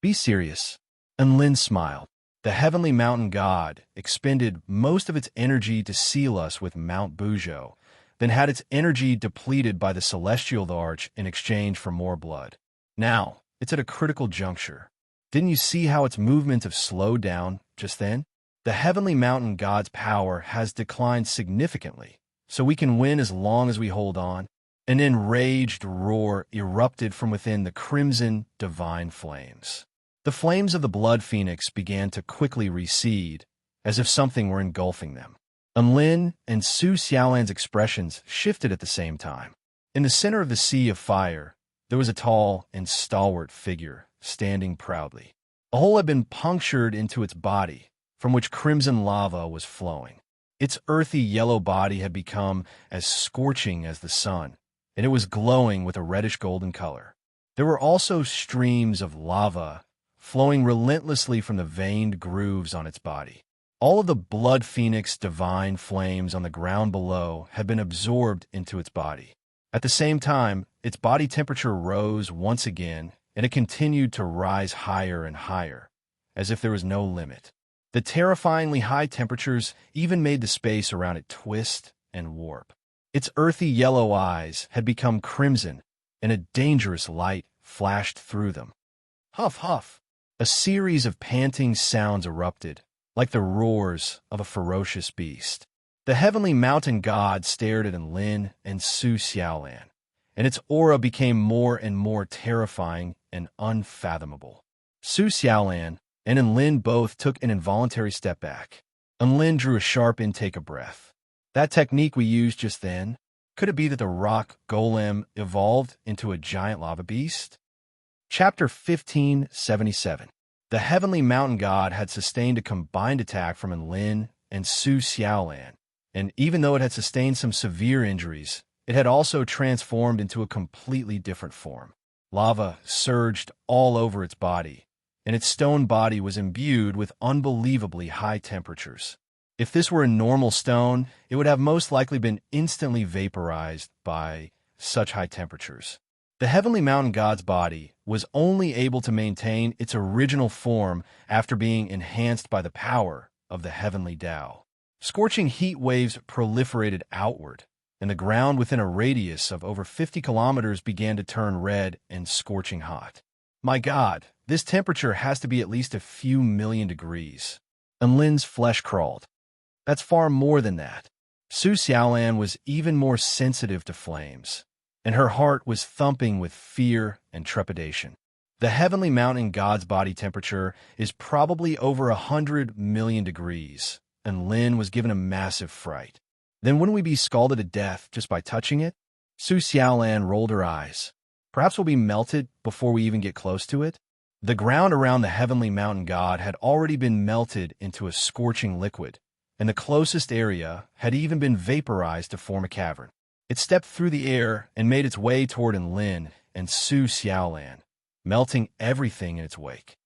Be serious. Enlin smiled. The heavenly mountain god expended most of its energy to seal us with Mount Buzhou, then had its energy depleted by the celestial arch in exchange for more blood. Now, it's at a critical juncture. Didn't you see how its movements have slowed down just then? The heavenly mountain god's power has declined significantly, so we can win as long as we hold on. An enraged roar erupted from within the crimson divine flames. The flames of the blood phoenix began to quickly recede, as if something were engulfing them. Enlin and Su Xiaolan's expressions shifted at the same time. In the center of the sea of fire, there was a tall and stalwart figure standing proudly. A hole had been punctured into its body, from which crimson lava was flowing. Its earthy yellow body had become as scorching as the sun, and it was glowing with a reddish-golden color. There were also streams of lava flowing relentlessly from the veined grooves on its body. All of the blood phoenix divine flames on the ground below had been absorbed into its body. At the same time, its body temperature rose once again, and it continued to rise higher and higher, as if there was no limit. The terrifyingly high temperatures even made the space around it twist and warp. Its earthy yellow eyes had become crimson, and a dangerous light flashed through them. Huff, huff! A series of panting sounds erupted, like the roars of a ferocious beast. The heavenly mountain god stared at Enlin and Su Xiaolan, and its aura became more and more terrifying and unfathomable. Su Xiaolan and Enlin both took an involuntary step back. Enlin drew a sharp intake of breath. That technique we used just then, could it be that the rock golem evolved into a giant lava beast? Chapter 1577. The heavenly mountain god had sustained a combined attack from Enlin and Su Xiaolan, and even though it had sustained some severe injuries, it had also transformed into a completely different form. Lava surged all over its body, and its stone body was imbued with unbelievably high temperatures. If this were a normal stone, it would have most likely been instantly vaporized by such high temperatures. The heavenly mountain god's body was only able to maintain its original form after being enhanced by the power of the heavenly Tao. Scorching heat waves proliferated outward, and the ground within a radius of over 50 kilometers began to turn red and scorching hot. My God, this temperature has to be at least a few million degrees. Enlin's flesh crawled. That's far more than that. Su Xiaolan was even more sensitive to flames, and her heart was thumping with fear and trepidation. The heavenly mountain god's body temperature is probably over 100 million degrees, and Lin was given a massive fright. Then wouldn't we be scalded to death just by touching it? Su Xiaolan rolled her eyes. Perhaps we'll be melted before we even get close to it? The ground around the heavenly mountain god had already been melted into a scorching liquid, and the closest area had even been vaporized to form a cavern. It stepped through the air and made its way toward Enlin and Su Xiaolan, melting everything in its wake.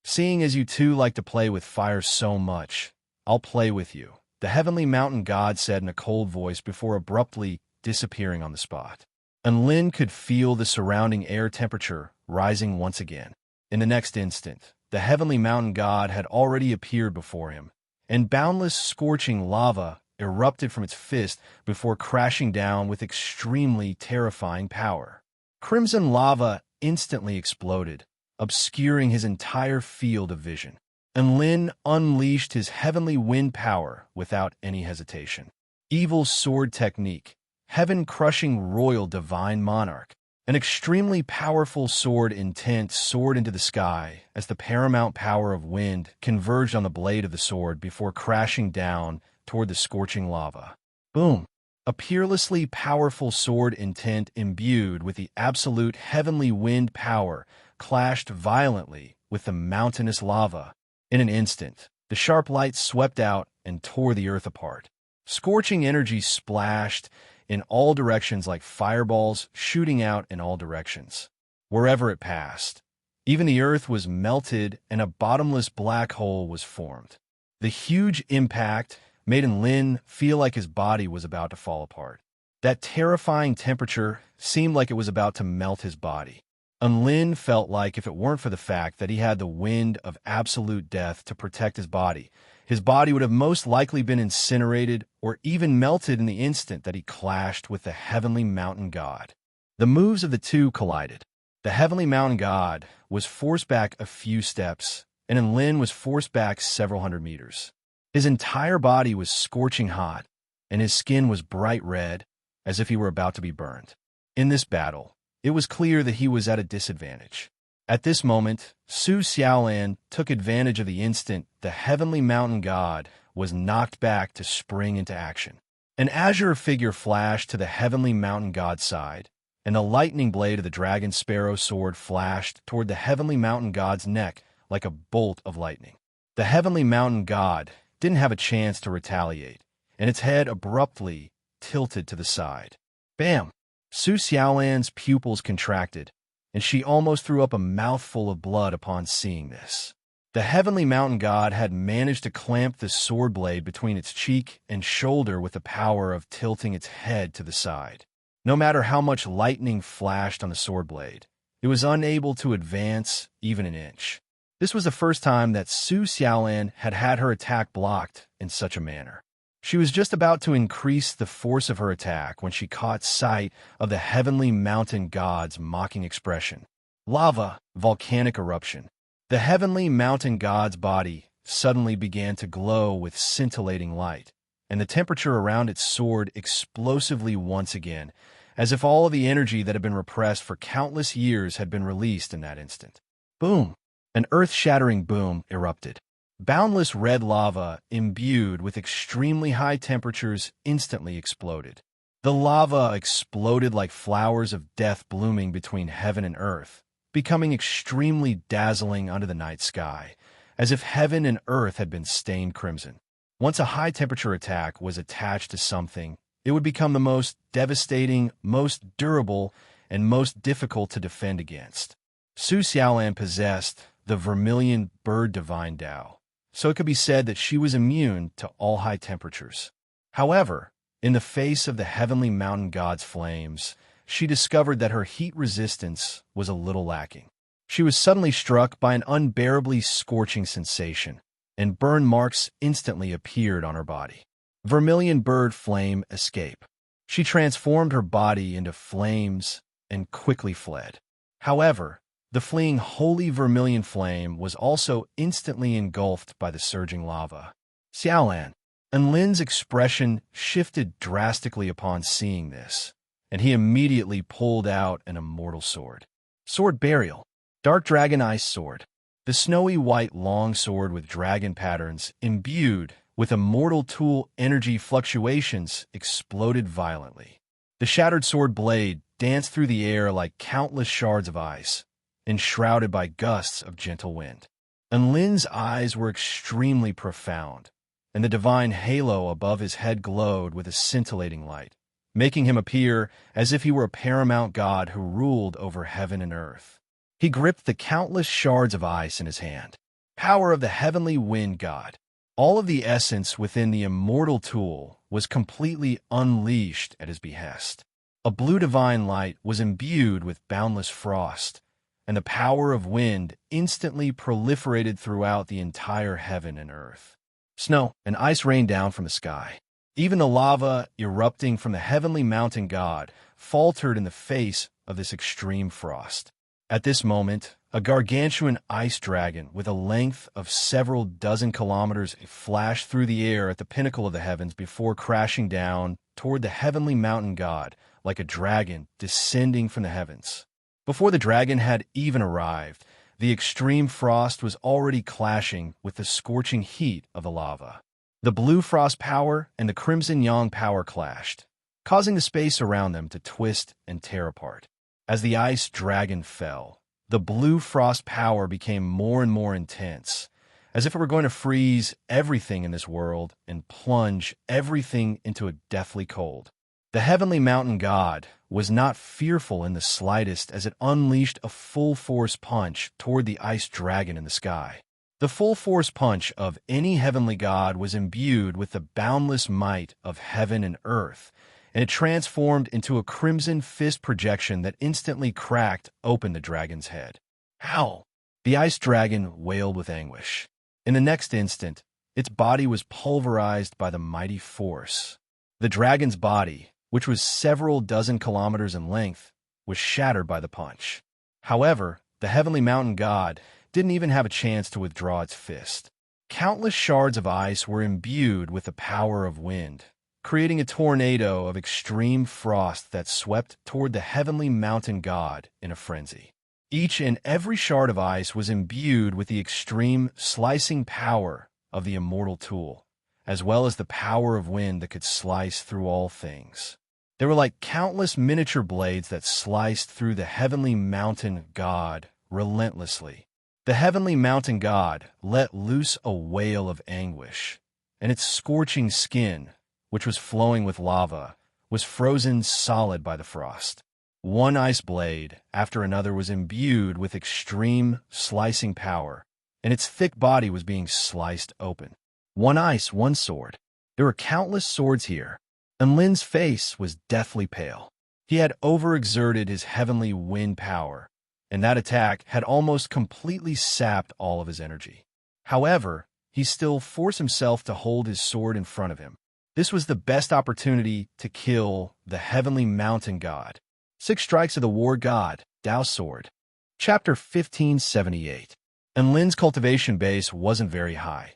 Seeing as you two like to play with fire so much, I'll play with you, the heavenly mountain god said in a cold voice before abruptly disappearing on the spot. Enlin could feel the surrounding air temperature rising once again. In the next instant, the heavenly mountain god had already appeared before him, and boundless scorching lava erupted from its fist before crashing down with extremely terrifying power. Crimson lava instantly exploded, obscuring his entire field of vision. Enlin unleashed his heavenly wind power without any hesitation. Evil sword technique, heaven-crushing royal divine monarch. An extremely powerful sword intent soared into the sky as the paramount power of wind converged on the blade of the sword before crashing down toward the scorching lava. Boom! A peerlessly powerful sword intent imbued with the absolute heavenly wind power clashed violently with the mountainous lava. In an instant, the sharp light swept out and tore the earth apart. Scorching energy splashed in all directions like fireballs shooting out in all directions. Wherever it passed, even the earth was melted and a bottomless black hole was formed. The huge impact made Enlin feel like his body was about to fall apart. That terrifying temperature seemed like it was about to melt his body. Enlin felt like if it weren't for the fact that he had the wind of absolute death to protect his body would have most likely been incinerated or even melted in the instant that he clashed with the heavenly mountain god. The moves of the two collided. The heavenly mountain god was forced back a few steps, and Enlin was forced back several hundred meters. His entire body was scorching hot, and his skin was bright red, as if he were about to be burned. In this battle, it was clear that he was at a disadvantage. At this moment, Su Xiaolan took advantage of the instant the heavenly mountain god was knocked back to spring into action. An azure figure flashed to the heavenly mountain god's side, and the lightning blade of the dragon sparrow sword flashed toward the heavenly mountain god's neck like a bolt of lightning. The heavenly mountain god didn't have a chance to retaliate, and its head abruptly tilted to the side. Bam! Su Xiaolan's pupils contracted, and she almost threw up a mouthful of blood upon seeing this. The heavenly mountain god had managed to clamp the sword blade between its cheek and shoulder with the power of tilting its head to the side. No matter how much lightning flashed on the sword blade, it was unable to advance even an inch. This was the first time that Su Xiaolan had had her attack blocked in such a manner. She was just about to increase the force of her attack when she caught sight of the heavenly mountain god's mocking expression. Lava, volcanic eruption. The heavenly mountain god's body suddenly began to glow with scintillating light, and the temperature around it soared explosively once again, as if all of the energy that had been repressed for countless years had been released in that instant. Boom! An earth-shattering boom erupted. Boundless red lava, imbued with extremely high temperatures, instantly exploded. The lava exploded like flowers of death blooming between heaven and earth, becoming extremely dazzling under the night sky, as if heaven and earth had been stained crimson. Once a high-temperature attack was attached to something, it would become the most devastating, most durable, and most difficult to defend against. Su Xiaolan possessed the vermilion bird divine Tao, so it could be said that she was immune to all high temperatures. However, in the face of the heavenly mountain god's flames, she discovered that her heat resistance was a little lacking. She was suddenly struck by an unbearably scorching sensation, and burn marks instantly appeared on her body. Vermilion bird flame escape. She transformed her body into flames and quickly fled. However, the fleeing holy vermilion flame was also instantly engulfed by the surging lava. Xiaolan. Enlin's expression shifted drastically upon seeing this, and he immediately pulled out an immortal sword. Sword Burial. Dark Dragon Ice Sword. The snowy white long sword with dragon patterns, imbued with immortal tool energy fluctuations, exploded violently. The shattered sword blade danced through the air like countless shards of ice, enshrouded by gusts of gentle wind. Enlin's eyes were extremely profound, and the divine halo above his head glowed with a scintillating light, making him appear as if he were a paramount god who ruled over heaven and earth. He gripped the countless shards of ice in his hand. Power of the heavenly wind god. All of the essence within the immortal tool was completely unleashed at his behest. A blue divine light was imbued with boundless frost, and the power of wind instantly proliferated throughout the entire heaven and earth. Snow and ice rained down from the sky. Even the lava erupting from the heavenly mountain god faltered in the face of this extreme frost. At this moment, a gargantuan ice dragon with a length of several dozen kilometers flashed through the air at the pinnacle of the heavens before crashing down toward the heavenly mountain god like a dragon descending from the heavens. Before the dragon had even arrived, the extreme frost was already clashing with the scorching heat of the lava. The blue frost power and the crimson yang power clashed, causing the space around them to twist and tear apart. As the ice dragon fell, the blue frost power became more and more intense, as if it were going to freeze everything in this world and plunge everything into a deathly cold. The heavenly mountain god was not fearful in the slightest as it unleashed a full-force punch toward the ice dragon in the sky. The full-force punch of any heavenly god was imbued with the boundless might of heaven and earth, and it transformed into a crimson fist projection that instantly cracked open the dragon's head. How? The ice dragon wailed with anguish. In the next instant, its body was pulverized by the mighty force. The dragon's body, which was several dozen kilometers in length, was shattered by the punch. However, the heavenly mountain god didn't even have a chance to withdraw its fist. Countless shards of ice were imbued with the power of wind, creating a tornado of extreme frost that swept toward the heavenly mountain god in a frenzy. Each and every shard of ice was imbued with the extreme slicing power of the immortal tool, as well as the power of wind that could slice through all things. They were like countless miniature blades that sliced through the heavenly mountain god relentlessly. The heavenly mountain god let loose a wail of anguish, and its scorching skin, which was flowing with lava, was frozen solid by the frost. One ice blade after another was imbued with extreme slicing power, and its thick body was being sliced open. One ice, one sword. There were countless swords here, and Lin's face was deathly pale. He had overexerted his heavenly wind power, and that attack had almost completely sapped all of his energy. However, he still forced himself to hold his sword in front of him. This was the best opportunity to kill the heavenly mountain god. 6 strikes of the war god, Tao Sword. Chapter 1578. And Lin's cultivation base wasn't very high,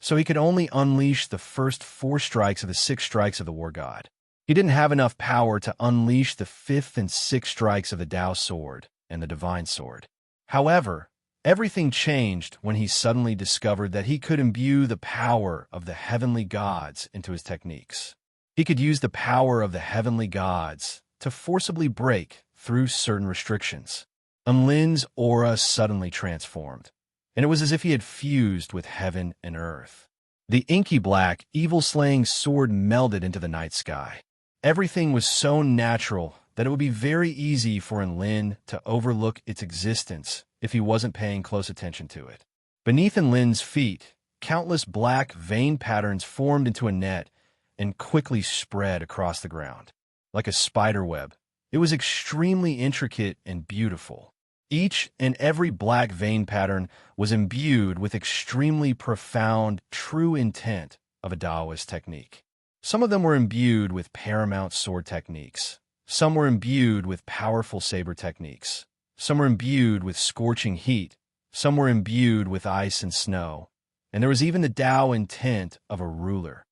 so he could only unleash the first 4 strikes of the 6 strikes of the war god. He didn't have enough power to unleash the 5th and 6th strikes of the Tao sword and the divine sword. However, everything changed when he suddenly discovered that he could imbue the power of the heavenly gods into his techniques. He could use the power of the heavenly gods to forcibly break through certain restrictions. Lin's aura suddenly transformed, and it was as if he had fused with heaven and earth. The inky black, evil-slaying sword melded into the night sky. Everything was so natural that it would be very easy for Lin to overlook its existence if he wasn't paying close attention to it. Beneath Lin's feet, countless black vein patterns formed into a net and quickly spread across the ground. Like a spider web, it was extremely intricate and beautiful. Each and every black vein pattern was imbued with extremely profound, true intent of a Taoist technique. Some of them were imbued with paramount sword techniques. Some were imbued with powerful saber techniques. Some were imbued with scorching heat. Some were imbued with ice and snow. And there was even the Tao intent of a ruler.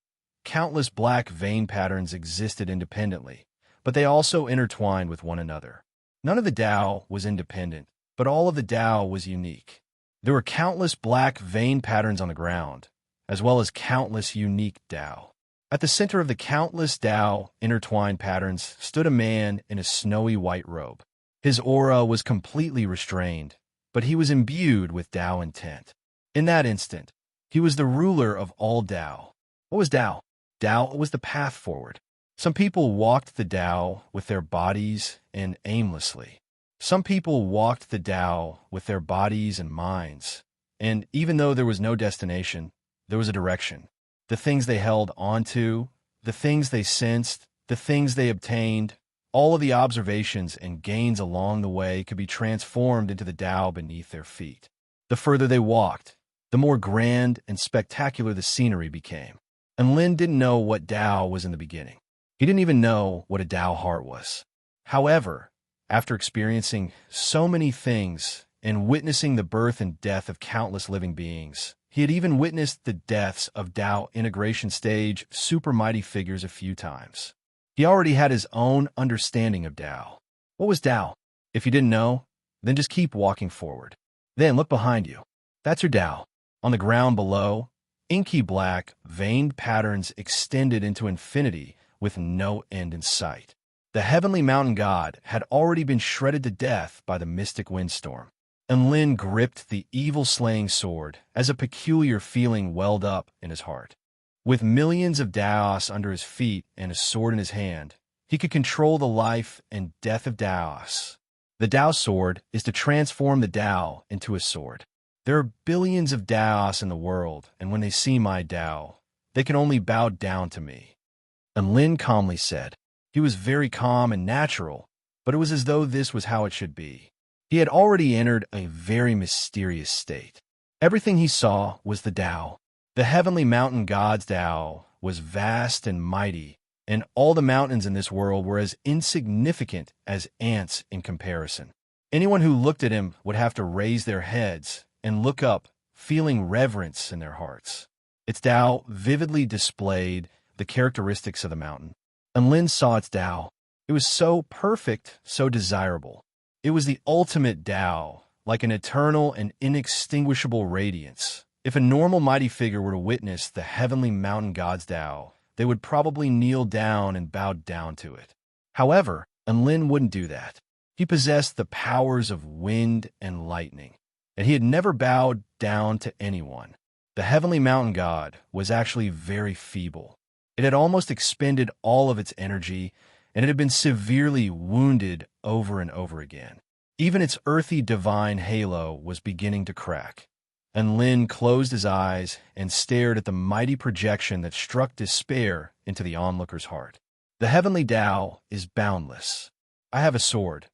Countless black vein patterns existed independently, but they also intertwined with one another. None of the Tao was independent, but all of the Tao was unique. There were countless black vein patterns on the ground, as well as countless unique Tao. At the center of the countless Tao intertwined patterns stood a man in a snowy white robe. His aura was completely restrained, but he was imbued with Tao intent. In that instant, he was the ruler of all Tao. What was Tao? Tao was the path forward. Some people walked the Tao with their bodies and aimlessly. Some people walked the Tao with their bodies and minds, and even though there was no destination, there was a direction. The things they held onto, the things they sensed, the things they obtained, all of the observations and gains along the way could be transformed into the Tao beneath their feet. The further they walked, the more grand and spectacular the scenery became. And Lin didn't know what Tao was in the beginning. He didn't even know what a Tao heart was. However, after experiencing so many things and witnessing the birth and death of countless living beings, he had even witnessed the deaths of Tao integration stage super mighty figures a few times. He already had his own understanding of Tao. What was Tao? If you didn't know, then just keep walking forward. Then look behind you. That's your Tao. On the ground below, inky black, veined patterns extended into infinity with no end in sight. The heavenly mountain god had already been shredded to death by the mystic windstorm. And Lin gripped the evil-slaying sword as a peculiar feeling welled up in his heart. With millions of Taos under his feet and a sword in his hand, he could control the life and death of Taos. The Tao sword is to transform the Tao into a sword. There are billions of Taos in the world, and when they see my Tao, they can only bow down to me. And Lin calmly said. He was very calm and natural, but it was as though this was how it should be. He had already entered a very mysterious state. Everything he saw was the Tao. The heavenly mountain god's Tao was vast and mighty, and all the mountains in this world were as insignificant as ants in comparison. Anyone who looked at him would have to raise their heads and look up, feeling reverence in their hearts. Its Tao vividly displayed the characteristics of the mountain. And Lin saw its Tao. It was so perfect, so desirable. It was the ultimate Tao, like an eternal and inextinguishable radiance. If a normal mighty figure were to witness the heavenly mountain god's Tao, they would probably kneel down and bow down to it. However, Lin wouldn't do that. He possessed the powers of wind and lightning, and he had never bowed down to anyone. The heavenly mountain god was actually very feeble. It had almost expended all of its energy, and it had been severely wounded over and over again. Even its earthy divine halo was beginning to crack. And Lin closed his eyes and stared at the mighty projection that struck despair into the onlooker's heart. The heavenly Tao is boundless. I have a sword.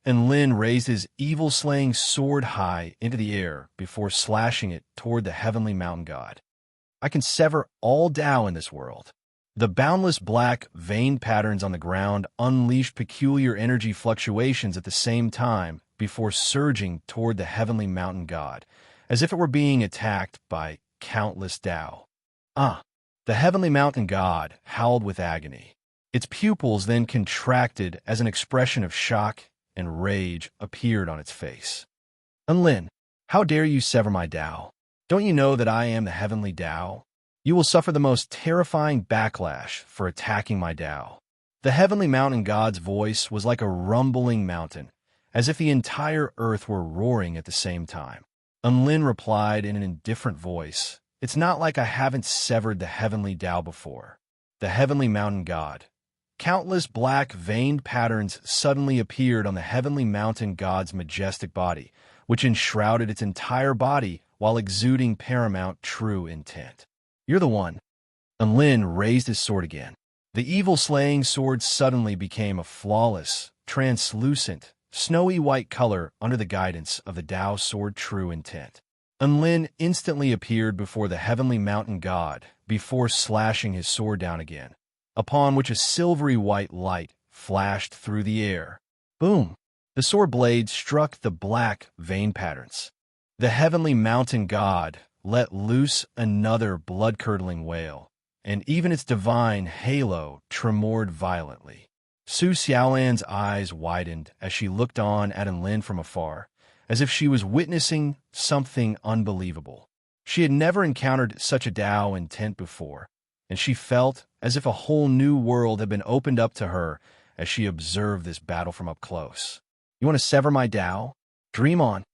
And Lin raised his evil-slaying sword high into the air before slashing it toward the heavenly mountain god. I can sever all Tao in this world. The boundless black vein patterns on the ground unleashed peculiar energy fluctuations at the same time before surging toward the heavenly mountain god, as if it were being attacked by countless Tao. Ah! The heavenly mountain god howled with agony. Its pupils then contracted as an expression of shock and rage appeared on its face. Enlin, how dare you sever my Tao? Don't you know that I am the heavenly Tao? You will suffer the most terrifying backlash for attacking my Tao. The heavenly mountain god's voice was like a rumbling mountain, as if the entire earth were roaring at the same time. Enlin replied in an indifferent voice, "It's not like I haven't severed the heavenly Tao before." The heavenly mountain god. Countless black veined patterns suddenly appeared on the heavenly mountain god's majestic body, which enshrouded its entire body while exuding paramount true intent. "You're the one." Enlin raised his sword again. The evil-slaying sword suddenly became a flawless, translucent, snowy white color under the guidance of the Tao sword true intent. Enlin instantly appeared before the heavenly mountain god before slashing his sword down again, upon which a silvery white light flashed through the air. Boom! The sword blade struck the black vein patterns. The heavenly mountain god let loose another blood-curdling wail, and even its divine halo tremored violently. Su Xiaolan's eyes widened as she looked on at Enlin from afar, as if she was witnessing something unbelievable. She had never encountered such a Tao intent before, and she felt as if a whole new world had been opened up to her as she observed this battle from up close. "You want to sever my Tao? Dream on."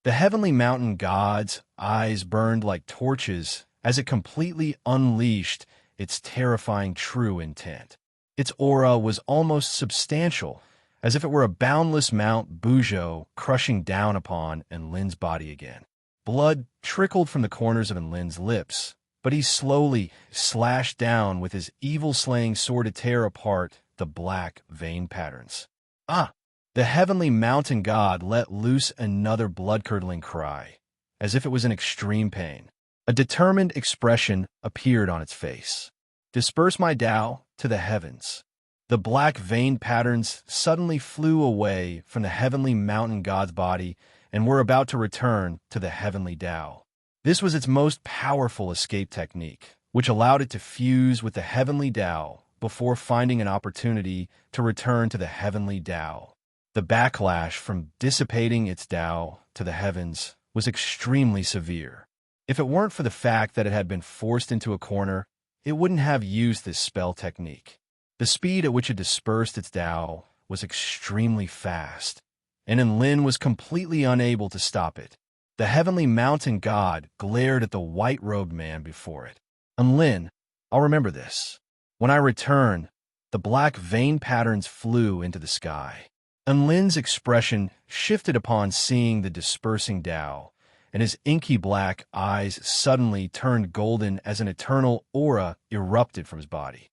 The heavenly mountain god's eyes burned like torches as it completely unleashed its terrifying true intent. Its aura was almost substantial, as if it were a boundless Mount Buzhou crushing down upon Enlin's body again. Blood trickled from the corners of Enlin's lips, but he slowly slashed down with his evil-slaying sword to tear apart the black vein patterns. Ah! The heavenly mountain god let loose another blood-curdling cry, as if it was in extreme pain. A determined expression appeared on its face. "Disperse my Tao to the heavens." The black vein patterns suddenly flew away from the heavenly mountain god's body and were about to return to the heavenly Tao. This was its most powerful escape technique, which allowed it to fuse with the heavenly Tao before finding an opportunity to return to the heavenly Tao. The backlash from dissipating its Tao to the heavens was extremely severe. If it weren't for the fact that it had been forced into a corner, it wouldn't have used this spell technique. The speed at which it dispersed its Tao was extremely fast, and Enlin was completely unable to stop it. The heavenly mountain god glared at the white-robed man before it. "Enlin, I'll remember this. When I return, the black vein patterns flew into the sky." Enlin's expression shifted upon seeing the dispersing Tao, and his inky black eyes suddenly turned golden as an eternal aura erupted from his body.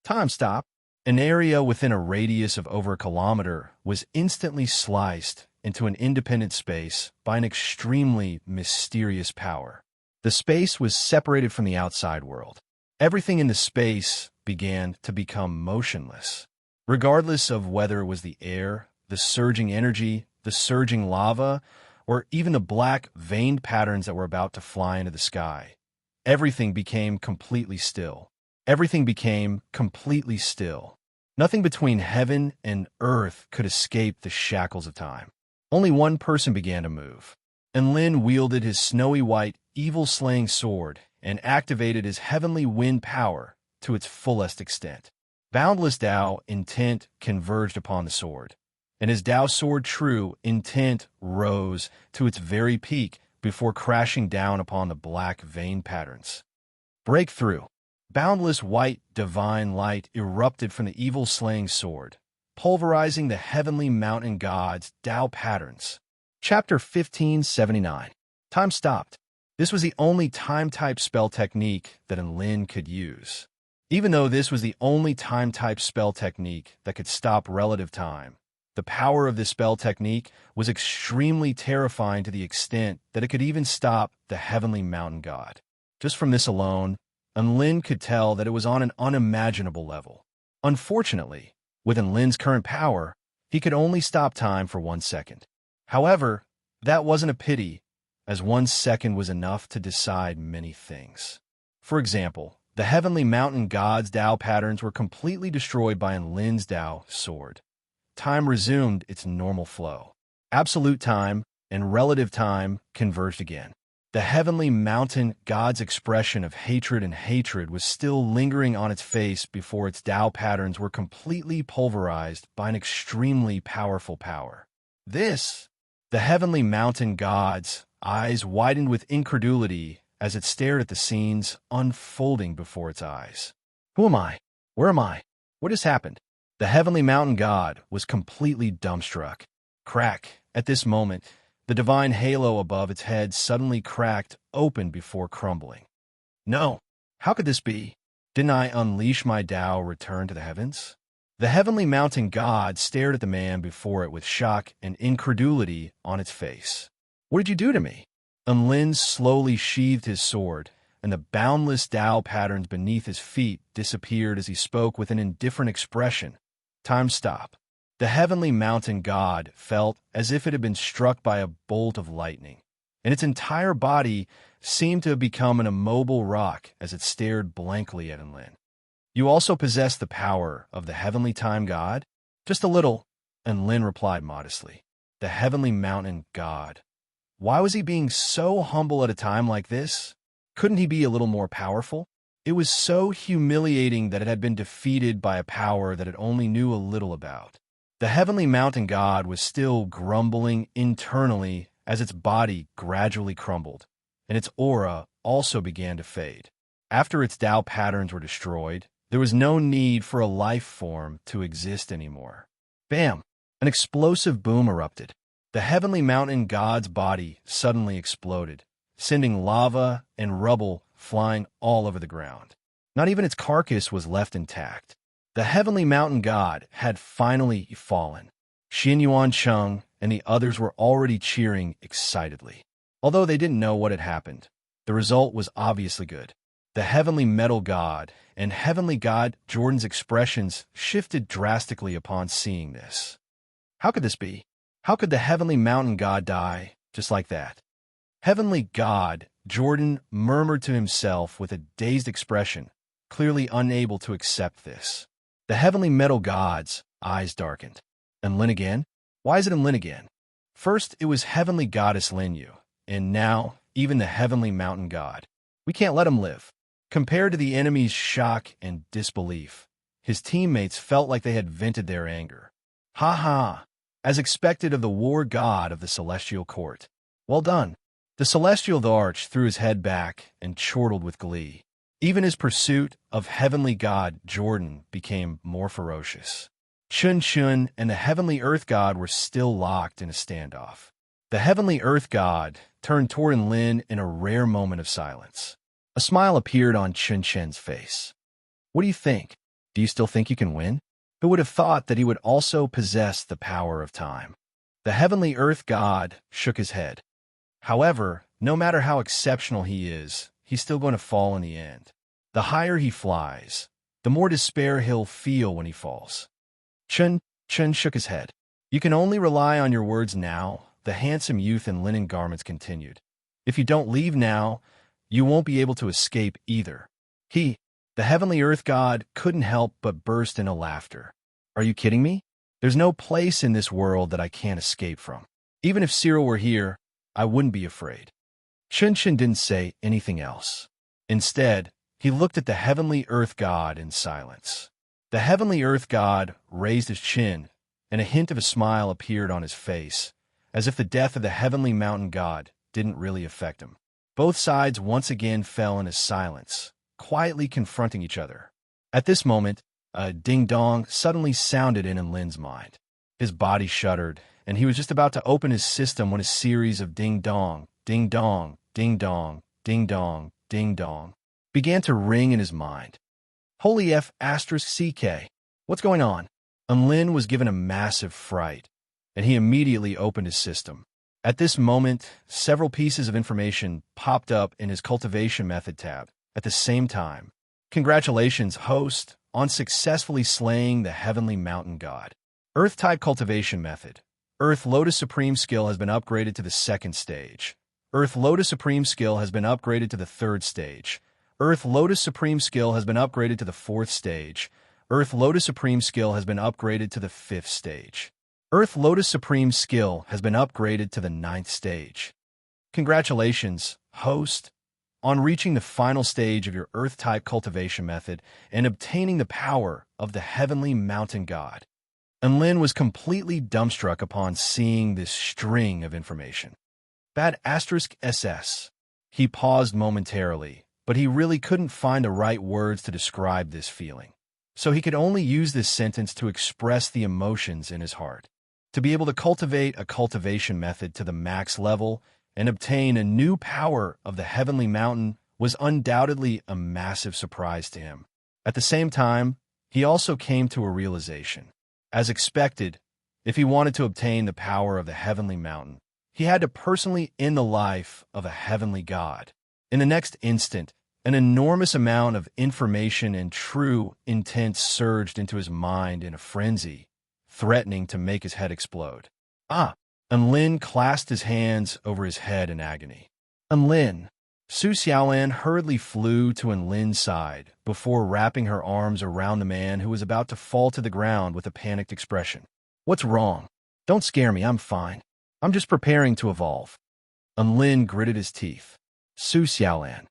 Time stopped. An area within a radius of over a kilometer was instantly sliced into an independent space by an extremely mysterious power. The space was separated from the outside world. Everything in the space began to become motionless. Regardless of whether it was the air, the surging energy, the surging lava, or even the black veined patterns that were about to fly into the sky, everything became completely still. Everything became completely still. Nothing between heaven and earth could escape the shackles of time. Only one person began to move. Enlin wielded his snowy white, evil-slaying sword and activated his heavenly wind power to its fullest extent. Boundless Tao intent converged upon the sword, and his Tao sword true intent rose to its very peak before crashing down upon the black vein patterns. Breakthrough. Boundless white divine light erupted from the evil-slaying sword, pulverizing the heavenly mountain god's Tao patterns. Chapter 1579. Time stopped. This was the only time-type spell technique that Enlin could use. Even though this was the only time-type spell technique that could stop relative time, the power of this spell technique was extremely terrifying to the extent that it could even stop the heavenly mountain god. Just from this alone, Enlin could tell that it was on an unimaginable level. Unfortunately, with Enlin's current power, he could only stop time for 1 second. However, that wasn't a pity, as 1 second was enough to decide many things. For example, the heavenly mountain god's Tao patterns were completely destroyed by Enlin's Tao sword. Time resumed its normal flow. Absolute time and relative time converged again. The heavenly mountain god's expression of hatred and hatred was still lingering on its face before its Tao patterns were completely pulverized by an extremely powerful power. The heavenly mountain god's eyes widened with incredulity as it stared at the scenes unfolding before its eyes. Who am I? Where am I? What has happened? The heavenly mountain god was completely dumbstruck. Crack! At this moment, the divine halo above its head suddenly cracked open before crumbling. No! How could this be? Didn't I unleash my Tao return to the heavens? The heavenly mountain god stared at the man before it with shock and incredulity on its face. What did you do to me? Enlin slowly sheathed his sword, and the boundless Tao patterns beneath his feet disappeared as he spoke with an indifferent expression. Time stopped. The heavenly mountain god felt as if it had been struck by a bolt of lightning, and its entire body seemed to have become an immobile rock as it stared blankly at Enlin. You also possess the power of the heavenly time god? Just a little, Enlin replied modestly. The heavenly mountain god. Why was he being so humble at a time like this? Couldn't he be a little more powerful? It was so humiliating that it had been defeated by a power that it only knew a little about. The heavenly mountain god was still grumbling internally as its body gradually crumbled, and its aura also began to fade. After its Tao patterns were destroyed, there was no need for a life form to exist anymore. Bam! An explosive boom erupted. The heavenly mountain god's body suddenly exploded, sending lava and rubble flying all over the ground. Not even its carcass was left intact. The heavenly mountain god had finally fallen. Xin Yuan Cheng and the others were already cheering excitedly. Although they didn't know what had happened, the result was obviously good. The heavenly metal god and heavenly god Jordan's expressions shifted drastically upon seeing this. How could this be? How could the heavenly mountain god die just like that? Heavenly god Jordan murmured to himself with a dazed expression, clearly unable to accept this. The heavenly metal god's eyes darkened. And Lin again? Why is it in Lin again? First, it was heavenly goddess Linyu, and now even the heavenly mountain god. We can't let him live. Compared to the enemy's shock and disbelief, his teammates felt like they had vented their anger. Ha ha! As expected of the war god of the celestial court. Well done. The celestial Arch threw his head back and chortled with glee. Even his pursuit of heavenly god Jordan became more ferocious. Chun Chun and the heavenly earth god were still locked in a standoff. The heavenly earth god turned toward Lin in a rare moment of silence. A smile appeared on Chun Chen's face. What do you think? Do you still think you can win? Who would have thought that he would also possess the power of time? The heavenly earth god shook his head. However, no matter how exceptional he is, he's still going to fall in the end. The higher he flies, the more despair he'll feel when he falls. Chun shook his head. You can only rely on your words now, the handsome youth in linen garments continued. If you don't leave now, you won't be able to escape either. The heavenly earth god, couldn't help but burst into laughter. Are you kidding me? There's no place in this world that I can't escape from. Even if Cyril were here, I wouldn't be afraid. Chun didn't say anything else. Instead, he looked at the heavenly earth god in silence. The heavenly earth god raised his chin, and a hint of a smile appeared on his face, as if the death of the heavenly mountain god didn't really affect him. Both sides once again fell into silence, quietly confronting each other. At this moment, a ding-dong suddenly sounded in Lin's mind. His body shuddered, and he was just about to open his system when a series of ding-dong, ding-dong, ding-dong, ding-dong, ding-dong began to ring in his mind. Holy F***CK. What's going on? Lin was given a massive fright, and he immediately opened his system. At this moment, several pieces of information popped up in his cultivation method tab at the same time. Congratulations, host, on successfully slaying the heavenly mountain god. Earth-type cultivation method. Earth Lotus Supreme skill has been upgraded to the 2nd stage. Earth Lotus Supreme skill has been upgraded to the 3rd stage. Earth Lotus Supreme skill has been upgraded to the 4th stage. Earth Lotus Supreme skill has been upgraded to the 5th stage. Earth Lotus Supreme skill has been upgraded to the 9th stage. Congratulations, host, on reaching the final stage of your Earth-type cultivation method and obtaining the power of the Heavenly Mountain God. And Lin was completely dumbstruck upon seeing this string of information. Bad *SS. He paused momentarily, but he really couldn't find the right words to describe this feeling. So he could only use this sentence to express the emotions in his heart. To be able to cultivate a cultivation method to the max level and obtain a new power of the Heavenly Mountain was undoubtedly a massive surprise to him. At the same time, he also came to a realization. As expected, if he wanted to obtain the power of the Heavenly Mountain, he had to personally end the life of a heavenly god. In the next instant, an enormous amount of information and true intent surged into his mind in a frenzy, threatening to make his head explode. And Lin clasped his hands over his head in agony. Lin. Su Xiaolan hurriedly flew to Lin's side before wrapping her arms around the man who was about to fall to the ground with a panicked expression. What's wrong? Don't scare me, I'm fine. I'm just preparing to evolve. Lin gritted his teeth. Su Xiaolan.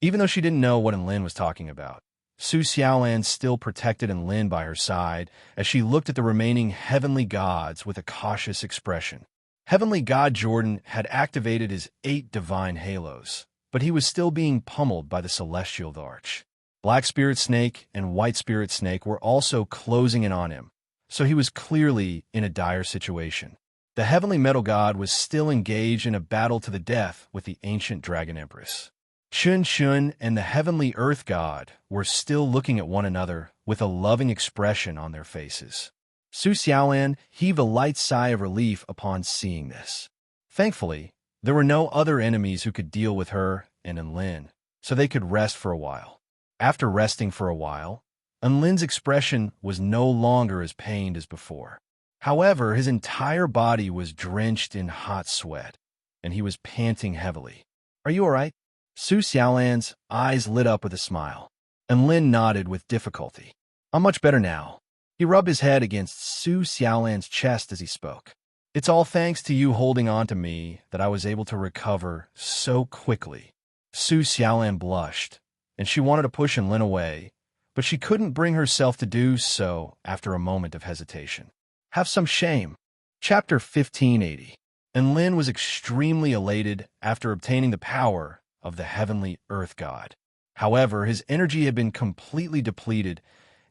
Even though she didn't know what Lin was talking about, Su Xiaolan still protected Lin by her side as she looked at the remaining heavenly gods with a cautious expression. Heavenly God Jordan had activated his 8 divine halos, but he was still being pummeled by the celestial arch. Black Spirit Snake and White Spirit Snake were also closing in on him, so he was clearly in a dire situation. The Heavenly Metal God was still engaged in a battle to the death with the ancient Dragon Empress. Chun Chun and the Heavenly Earth God were still looking at one another with a loving expression on their faces. Su Xiaolan heaved a light sigh of relief upon seeing this. Thankfully, there were no other enemies who could deal with her and Lin, so they could rest for a while. After resting for a while, Lin's expression was no longer as pained as before. However, his entire body was drenched in hot sweat, and he was panting heavily. Are you all right? Su Xiaolan's eyes lit up with a smile, and Lin nodded with difficulty. I'm much better now. He rubbed his head against Su Xiaolan's chest as he spoke. It's all thanks to you holding on to me that I was able to recover so quickly. Su Xiaolan blushed, and she wanted to push Lin away, but she couldn't bring herself to do so after a moment of hesitation. Have some shame. Chapter 1580. And Lin was extremely elated after obtaining the power of the Heavenly Earth God. However, his energy had been completely depleted,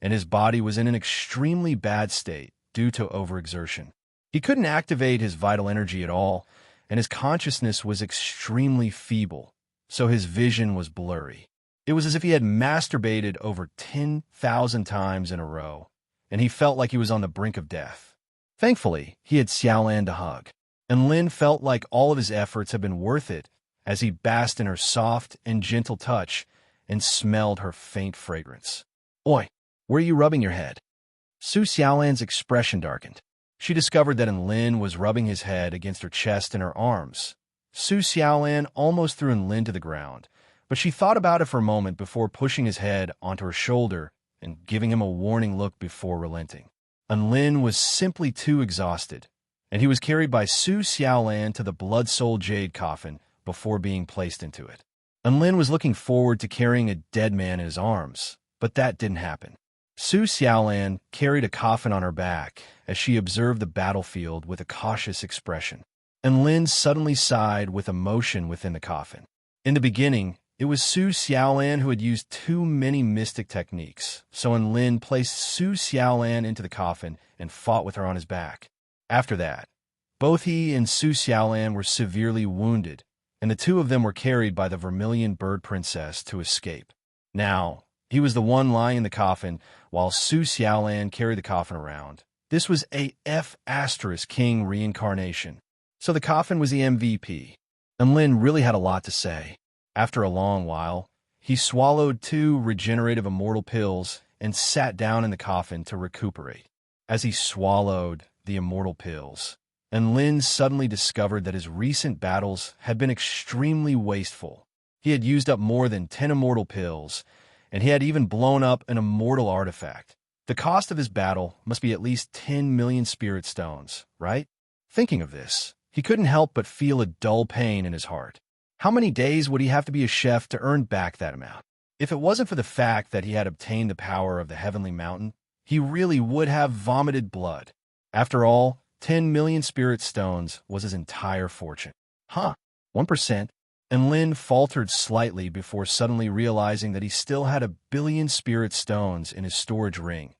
and his body was in an extremely bad state due to overexertion. He couldn't activate his vital energy at all, and his consciousness was extremely feeble, so his vision was blurry. It was as if he had masturbated over 10,000 times in a row, and he felt like he was on the brink of death. Thankfully, he had Xiaolan to hug, and Lin felt like all of his efforts had been worth it as he basked in her soft and gentle touch and smelled her faint fragrance. Oi, where are you rubbing your head? Su Xiaolan's expression darkened. She discovered that Lin was rubbing his head against her chest and her arms. Su Xiaolan almost threw Lin to the ground, but she thought about it for a moment before pushing his head onto her shoulder and giving him a warning look before relenting. Lin was simply too exhausted, and he was carried by Su Xiaolan to the Blood Soul Jade coffin before being placed into it. Lin was looking forward to carrying a dead man in his arms, but that didn't happen. Su Xiaolan carried a coffin on her back as she observed the battlefield with a cautious expression. Lin suddenly sighed with emotion within the coffin. In the beginning, it was Su Xiaolan who had used too many mystic techniques, so Lin placed Su Xiaolan into the coffin and fought with her on his back. After that, both he and Su Xiaolan were severely wounded, and the two of them were carried by the Vermilion Bird Princess to escape. Now, he was the one lying in the coffin, while Su Xiaolan carried the coffin around. This was a F** King reincarnation, so the coffin was the MVP. Lin really had a lot to say. After a long while, he swallowed 2 regenerative immortal pills and sat down in the coffin to recuperate. As he swallowed the immortal pills, and Lin suddenly discovered that his recent battles had been extremely wasteful. He had used up more than 10 immortal pills, and he had even blown up an immortal artifact. The cost of his battle must be at least 10 million spirit stones, right? Thinking of this, he couldn't help but feel a dull pain in his heart. How many days would he have to be a chef to earn back that amount? If it wasn't for the fact that he had obtained the power of the Heavenly Mountain, he really would have vomited blood. After all, 10 million spirit stones was his entire fortune. 1%. And Lin faltered slightly before suddenly realizing that he still had 1 billion spirit stones in his storage ring.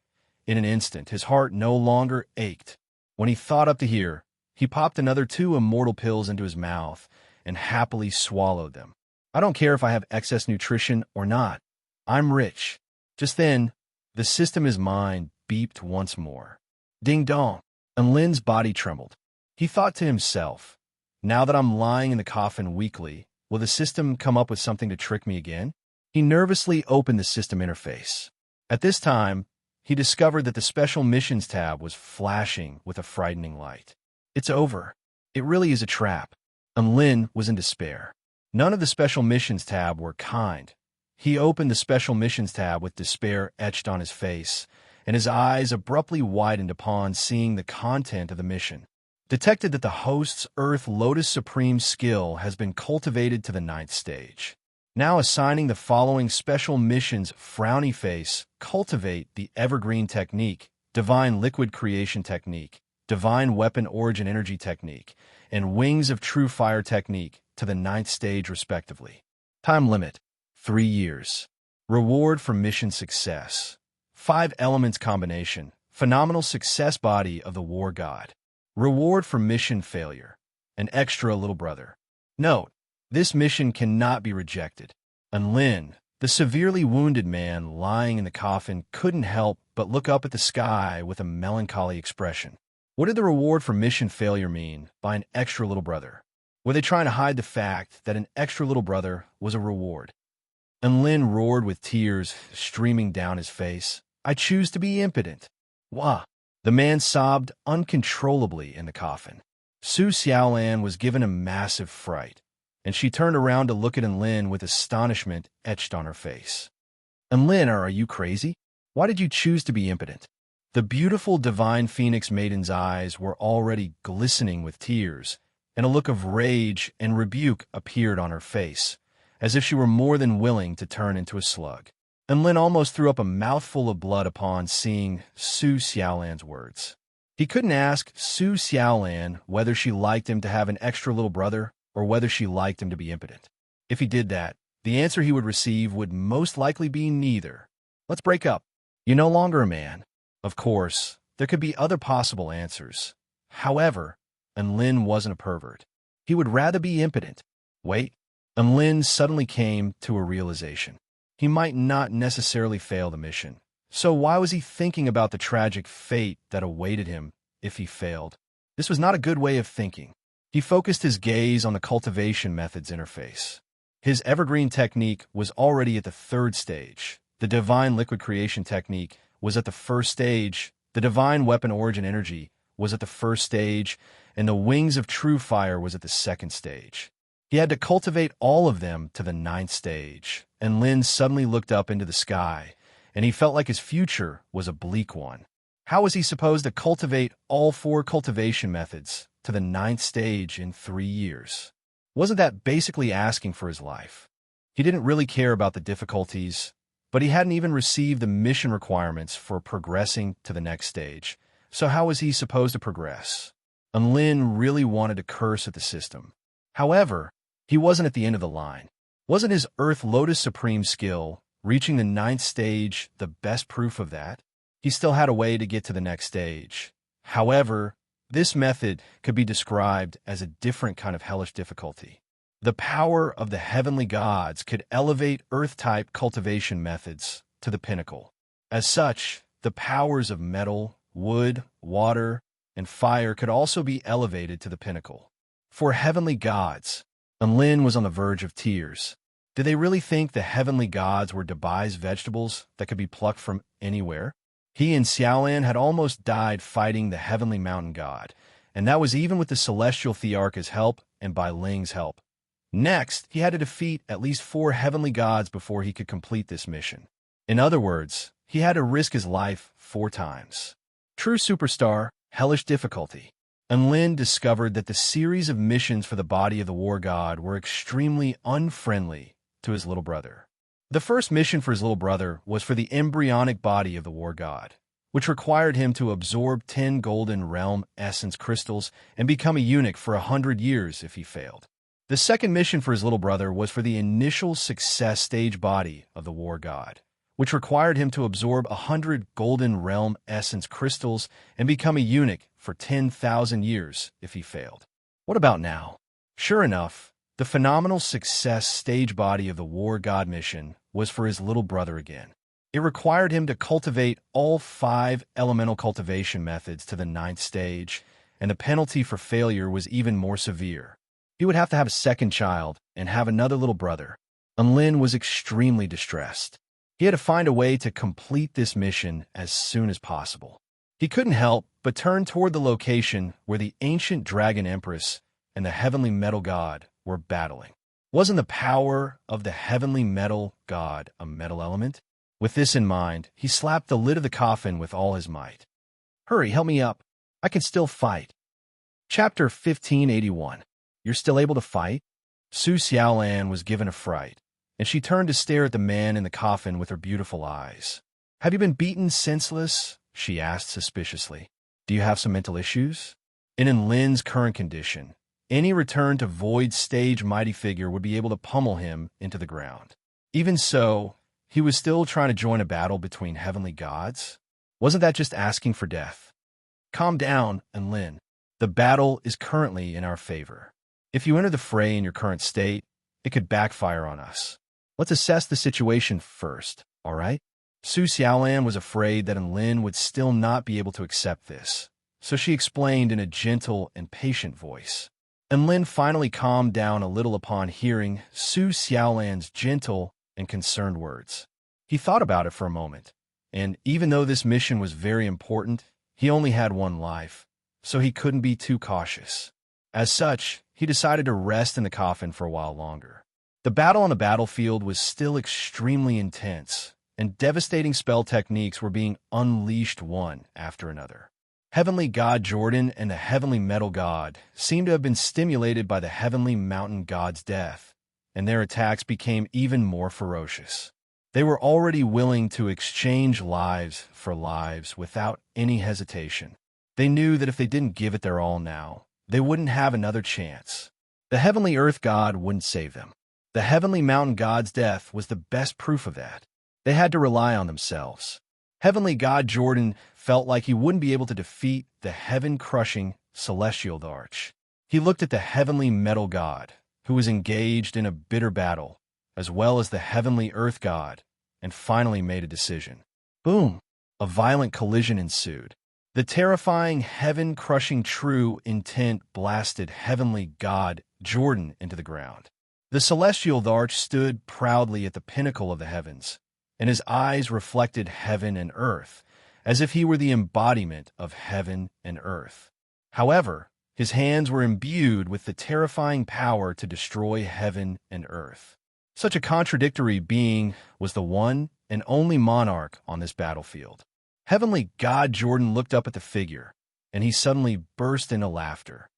In an instant, his heart no longer ached. When he thought up to here, he popped another 2 immortal pills into his mouth and happily swallowed them. I don't care if I have excess nutrition or not. I'm rich. Just then, the system is mine beeped once more. Ding dong. And Lin's body trembled. He thought to himself, now that I'm lying in the coffin weakly, will the system come up with something to trick me again? He nervously opened the system interface. At this time, he discovered that the Special Missions tab was flashing with a frightening light. It's over. It really is a trap. And Lin was in despair. None of the Special Missions tab were kind. He opened the Special Missions tab with despair etched on his face, and his eyes abruptly widened upon seeing the content of the mission. Detected that the host's Earth Lotus Supreme skill has been cultivated to the 9th stage. Now assigning the following special missions: Frowny Face, Cultivate the Evergreen Technique, Divine Liquid Creation Technique, Divine Weapon Origin Energy Technique, and Wings of True Fire Technique to the 9th stage respectively. Time limit: 3 years. Reward for mission success: 5 elements combination, phenomenal success body of the war god. Reward for mission failure: an extra little brother. Note: this mission cannot be rejected. And Lin, the severely wounded man lying in the coffin, couldn't help but look up at the sky with a melancholy expression. What did the reward for mission failure mean by an extra little brother? Were they trying to hide the fact that an extra little brother was a reward? And Lin roared with tears streaming down his face. I choose to be impotent. Wah! The man sobbed uncontrollably in the coffin. Su Xiaolan was given a massive fright, and she turned around to look at Enlin with astonishment etched on her face. Enlin, are you crazy? Why did you choose to be impotent? The beautiful divine phoenix maiden's eyes were already glistening with tears, and a look of rage and rebuke appeared on her face, as if she were more than willing to turn into a slug. And Lin almost threw up a mouthful of blood upon seeing Su Xiaolan's words. He couldn't ask Su Xiaolan whether she liked him to have an extra little brother or whether she liked him to be impotent. If he did that, the answer he would receive would most likely be neither. Let's break up. You're no longer a man. Of course, there could be other possible answers. However, Lin wasn't a pervert. He would rather be impotent. Wait. Lin suddenly came to a realization. He might not necessarily fail the mission. So why was he thinking about the tragic fate that awaited him if he failed? This was not a good way of thinking. He focused his gaze on the cultivation methods interface. His evergreen technique was already at the 3rd stage. The divine liquid creation technique was at the 1st stage. The divine weapon origin energy was at the 1st stage, and the wings of true fire was at the 2nd stage. He had to cultivate all of them to the 9th stage, and Lin suddenly looked up into the sky, and he felt like his future was a bleak one. How was he supposed to cultivate all 4 cultivation methods to the 9th stage in 3 years? Wasn't that basically asking for his life? He didn't really care about the difficulties, but he hadn't even received the mission requirements for progressing to the next stage. So how was he supposed to progress? And Lin really wanted to curse at the system. However, he wasn't at the end of the line. Wasn't his Earth Lotus Supreme skill, reaching the 9th stage, the best proof of that? He still had a way to get to the next stage. However, this method could be described as a different kind of hellish difficulty. The power of the heavenly gods could elevate Earth-type cultivation methods to the pinnacle. As such, the powers of metal, wood, water, and fire could also be elevated to the pinnacle. For heavenly gods, and Lin was on the verge of tears. Did they really think the heavenly gods were Dubai's vegetables that could be plucked from anywhere? He and Xiaolan had almost died fighting the heavenly mountain god, and that was even with the celestial Thearch's help and by Ling's help. Next, he had to defeat at least 4 heavenly gods before he could complete this mission. In other words, he had to risk his life 4 times. True superstar, hellish difficulty. And Lin discovered that the series of missions for the body of the war god were extremely unfriendly to his little brother. The first mission for his little brother was for the embryonic body of the war god, which required him to absorb 10 golden realm essence crystals and become a eunuch for 100 years if he failed. The second mission for his little brother was for the initial success stage body of the war god, which required him to absorb 100 golden realm essence crystals and become a eunuch for 10,000 years if he failed. What about now? Sure enough, the phenomenal success stage body of the war god mission was for his little brother again. It required him to cultivate all 5 elemental cultivation methods to the 9th stage, and the penalty for failure was even more severe. He would have to have a second child and have another little brother. And Lin was extremely distressed. He had to find a way to complete this mission as soon as possible. He couldn't help but turn toward the location where the ancient dragon empress and the heavenly metal god were battling. Wasn't the power of the heavenly metal god a metal element? With this in mind, he slapped the lid of the coffin with all his might. Hurry, help me up. I can still fight. Chapter 1581. You're still able to fight? Su Xiaolan was given a fright, and she turned to stare at the man in the coffin with her beautiful eyes. Have you been beaten senseless? She asked suspiciously. Do you have some mental issues? In Lin's current condition, any return to void stage mighty figure would be able to pummel him into the ground. Even so, he was still trying to join a battle between heavenly gods? Wasn't that just asking for death? Calm down, Lin. The battle is currently in our favor. If you enter the fray in your current state, it could backfire on us. Let's assess the situation first, all right? Su Xiaolan was afraid that Lin would still not be able to accept this, so she explained in a gentle and patient voice. And Lin finally calmed down a little upon hearing Su Xiaolan's gentle and concerned words. He thought about it for a moment, and even though this mission was very important, he only had one life, so he couldn't be too cautious. As such, he decided to rest in the coffin for a while longer. The battle on the battlefield was still extremely intense, and devastating spell techniques were being unleashed one after another. Heavenly God Jordan and the heavenly metal god seemed to have been stimulated by the heavenly mountain god's death, and their attacks became even more ferocious. They were already willing to exchange lives for lives without any hesitation. They knew that if they didn't give it their all now, they wouldn't have another chance. The heavenly earth god wouldn't save them. The heavenly mountain god's death was the best proof of that. They had to rely on themselves. Heavenly God Jordan felt like he wouldn't be able to defeat the heaven-crushing celestial Thearch. He looked at the heavenly metal god, who was engaged in a bitter battle, as well as the heavenly earth god, and finally made a decision. Boom! A violent collision ensued. The terrifying, heaven-crushing true intent blasted heavenly God Jordan into the ground. The celestial Thearch stood proudly at the pinnacle of the heavens, and his eyes reflected heaven and earth, as if he were the embodiment of heaven and earth. However, his hands were imbued with the terrifying power to destroy heaven and earth. Such a contradictory being was the one and only monarch on this battlefield. Heavenly God Jordan looked up at the figure, and he suddenly burst into laughter.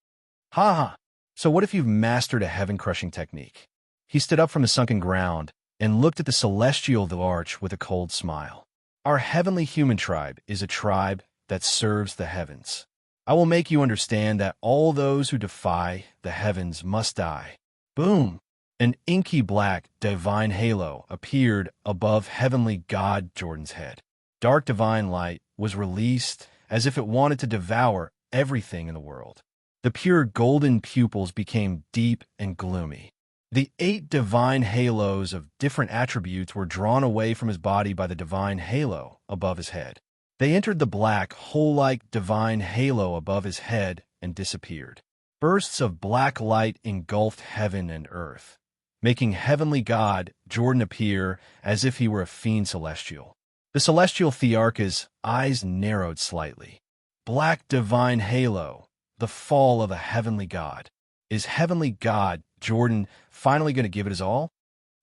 Ha ha! So what if you've mastered a heaven-crushing technique? He stood up from the sunken ground and looked at the celestial Thearch with a cold smile. Our heavenly human tribe is a tribe that serves the heavens. I will make you understand that all those who defy the heavens must die. Boom! An inky black divine halo appeared above heavenly God Jordan's head. Dark divine light was released as if it wanted to devour everything in the world. The pure golden pupils became deep and gloomy. The 8 divine halos of different attributes were drawn away from his body by the divine halo above his head. They entered the black, hole-like divine halo above his head and disappeared. Bursts of black light engulfed heaven and earth, making heavenly God Jordan appear as if he were a fiend celestial. The celestial Thearch's eyes narrowed slightly. Black divine halo, the fall of a heavenly god. Is heavenly god Jordan finally going to give it his all?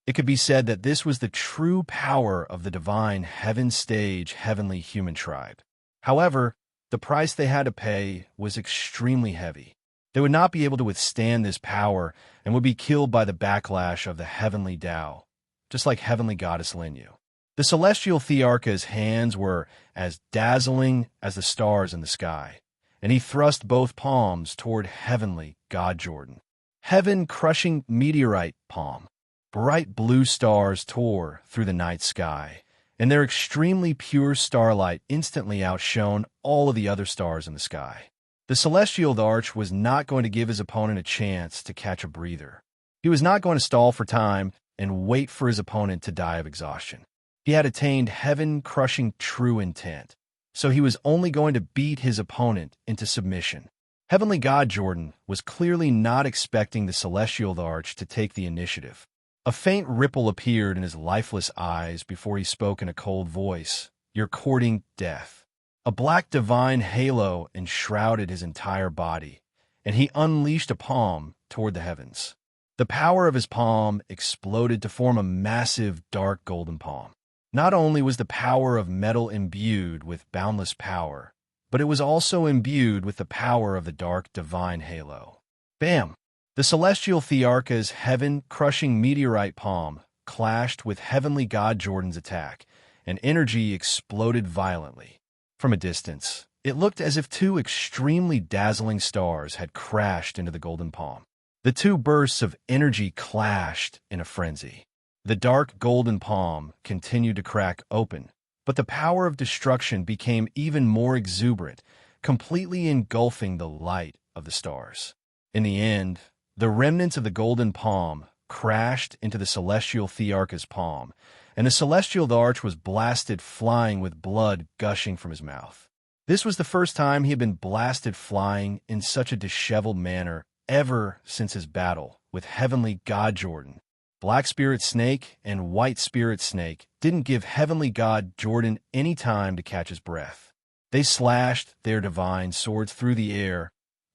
It could be said that this was the true power of the divine heaven stage heavenly human tribe. However, the price they had to pay was extremely heavy. They would not be able to withstand this power and would be killed by the backlash of the heavenly Tao, just like heavenly goddess Linyu. The celestial Thearcha's hands were as dazzling as the stars in the sky, and he thrust both palms toward heavenly god Jordan. Heaven-crushing meteorite palm. Bright blue stars tore through the night sky, and their extremely pure starlight instantly outshone all of the other stars in the sky. The celestial arch was not going to give his opponent a chance to catch a breather. He was not going to stall for time and wait for his opponent to die of exhaustion. He had attained heaven-crushing true intent, so he was only going to beat his opponent into submission. Heavenly god Jordan was clearly not expecting the celestial arch to take the initiative. A faint ripple appeared in his lifeless eyes before he spoke in a cold voice. "You're courting death." A black divine halo enshrouded his entire body, and he unleashed a palm toward the heavens. The power of his palm exploded to form a massive dark golden palm. Not only was the power of metal imbued with boundless power, but it was also imbued with the power of the dark divine halo. Bam! The celestial Thearcha's heaven-crushing meteorite palm clashed with heavenly god Jordan's attack, and energy exploded violently. From a distance, it looked as if two extremely dazzling stars had crashed into the golden palm. The two bursts of energy clashed in a frenzy. The dark golden palm continued to crack open, but the power of destruction became even more exuberant, completely engulfing the light of the stars. In the end, the remnants of the golden palm crashed into the celestial Thearcha's palm, and the celestial arch was blasted flying with blood gushing from his mouth. This was the first time he had been blasted flying in such a disheveled manner ever since his battle with heavenly god Jordan. Black Spirit Snake and White Spirit Snake didn't give heavenly god Jordan any time to catch his breath. They slashed their divine swords through the air,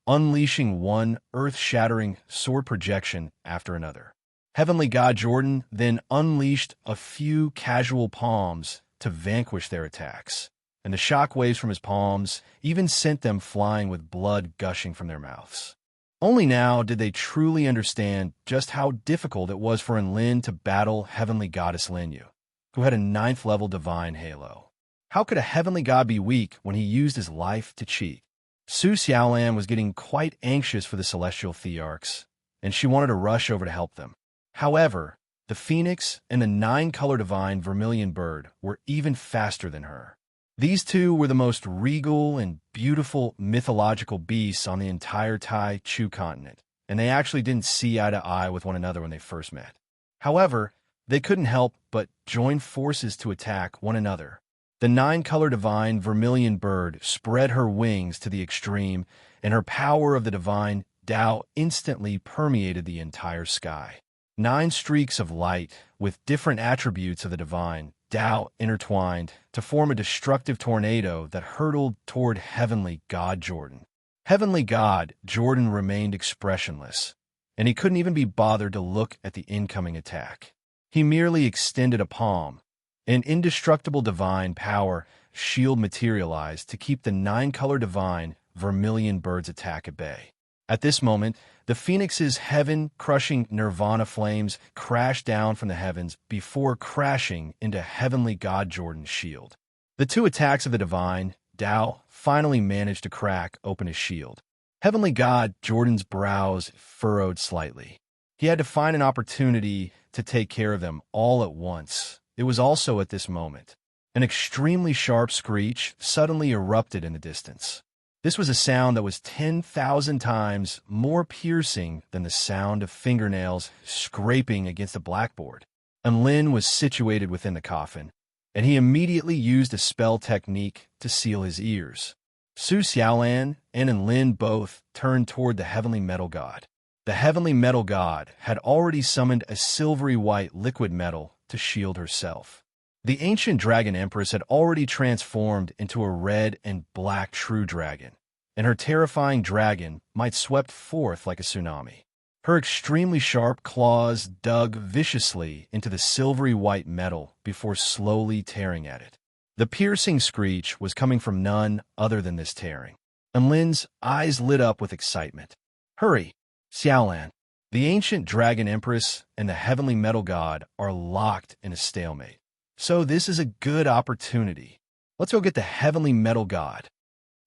unleashing one earth-shattering sword projection after another. Heavenly god Jordan then unleashed a few casual palms to vanquish their attacks, and the shock waves from his palms even sent them flying with blood gushing from their mouths. Only now did they truly understand just how difficult it was for Enlin to battle heavenly goddess Linyu, who had a 9th-level divine halo. How could a heavenly god be weak when he used his life to cheat? Su Xiaolan was getting quite anxious for the celestial Thearchs, and she wanted to rush over to help them. However, the phoenix and the 9-color divine vermilion bird were even faster than her. These two were the most regal and beautiful mythological beasts on the entire Tai Chu continent, and they actually didn't see eye to eye with one another when they first met. However, they couldn't help but join forces to attack one another. The 9-color divine vermilion bird spread her wings to the extreme, and her power of the divine Tao instantly permeated the entire sky. 9 streaks of light with different attributes of the divine Tao intertwined to form a destructive tornado that hurtled toward heavenly god Jordan. Heavenly god Jordan remained expressionless, and he couldn't even be bothered to look at the incoming attack. He merely extended a palm. An indestructible divine power shield materialized to keep the 9-color divine vermilion bird's attack at bay. At this moment, the phoenix's heaven-crushing nirvana flames crashed down from the heavens before crashing into heavenly god Jordan's shield. The two attacks of the divine Tao finally managed to crack open his shield. Heavenly god Jordan's brows furrowed slightly. He had to find an opportunity to take care of them all at once. It was also at this moment. An extremely sharp screech suddenly erupted in the distance. This was a sound that was 10,000 times more piercing than the sound of fingernails scraping against a blackboard. Enlin was situated within the coffin, and he immediately used a spell technique to seal his ears. Su Xiaolan and Enlin both turned toward the heavenly metal god. The heavenly metal god had already summoned a silvery white liquid metal to shield herself. The ancient dragon empress had already transformed into a red and black true dragon, and her terrifying dragon might swept forth like a tsunami. Her extremely sharp claws dug viciously into the silvery white metal before slowly tearing at it. The piercing screech was coming from none other than this tearing. And Lin's eyes lit up with excitement. "Hurry, Xiaolan. The ancient dragon empress and the heavenly metal god are locked in a stalemate. So this is a good opportunity. Let's go get the heavenly metal god."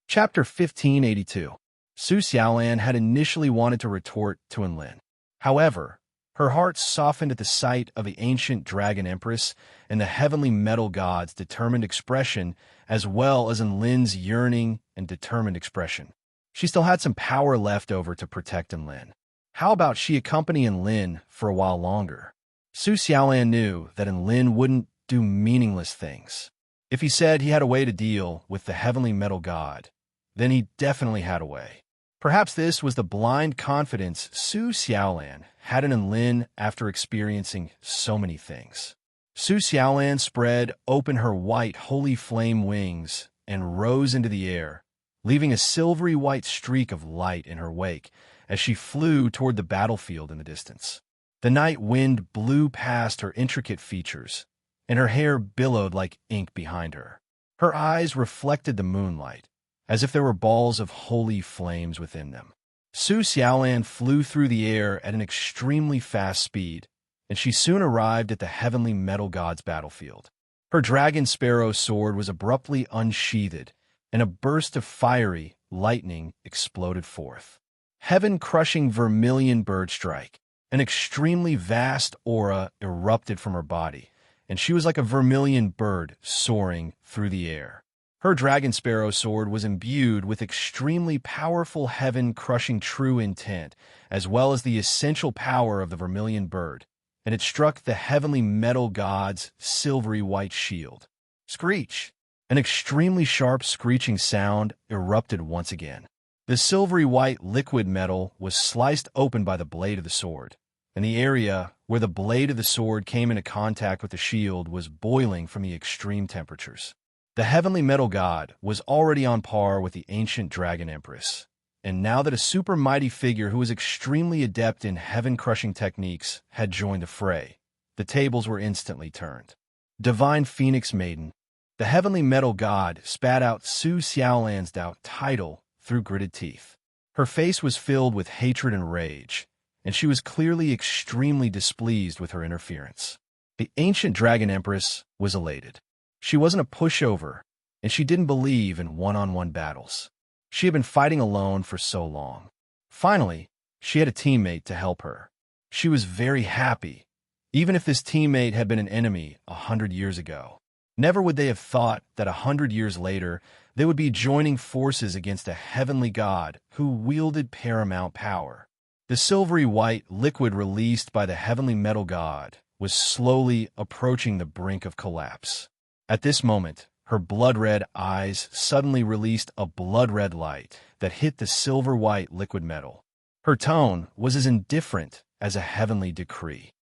Chapter 1582. Su Xiaolan had initially wanted to retort to Enlin. However, her heart softened at the sight of the ancient dragon empress and the heavenly metal god's determined expression, as well as Enlin's yearning and determined expression. She still had some power left over to protect Enlin. How about she accompany Enlin for a while longer? Su Xiaolan knew that Enlin wouldn't do meaningless things. If he said he had a way to deal with the heavenly metal god, then he definitely had a way. Perhaps this was the blind confidence Su Xiaolan had in Enlin after experiencing so many things. Su Xiaolan spread open her white holy flame wings and rose into the air, leaving a silvery white streak of light in her wake as she flew toward the battlefield in the distance. The night wind blew past her intricate features, and her hair billowed like ink behind her. Her eyes reflected the moonlight, as if there were balls of holy flames within them. Su Xiaolan flew through the air at an extremely fast speed, and she soon arrived at the heavenly metal god's battlefield. Her dragon sparrow sword was abruptly unsheathed, and a burst of fiery lightning exploded forth. Heaven-crushing vermilion bird strike. An extremely vast aura erupted from her body, and she was like a vermilion bird soaring through the air. Her dragon sparrow sword was imbued with extremely powerful heaven-crushing true intent, as well as the essential power of the vermilion bird, and it struck the heavenly metal god's silvery white shield. Screech! An extremely sharp screeching sound erupted once again. The silvery white liquid metal was sliced open by the blade of the sword, and the area where the blade of the sword came into contact with the shield was boiling from the extreme temperatures. The heavenly metal god was already on par with the ancient dragon empress, and now that a super mighty figure who was extremely adept in heaven-crushing techniques had joined the fray, the tables were instantly turned. Divine Phoenix Maiden, the heavenly metal god spat out Su Xiaolan's title through gritted teeth. Her face was filled with hatred and rage, and she was clearly extremely displeased with her interference. The ancient dragon empress was elated. She wasn't a pushover, and she didn't believe in one-on-one battles. She had been fighting alone for so long. Finally, she had a teammate to help her. She was very happy, even if this teammate had been an enemy 100 years ago. Never would they have thought that 100 years later they would be joining forces against a heavenly god who wielded paramount power. The silvery white liquid released by the heavenly metal god was slowly approaching the brink of collapse. At this moment, her blood-red eyes suddenly released a blood-red light that hit the silver-white liquid metal. Her tone was as indifferent as a heavenly decree.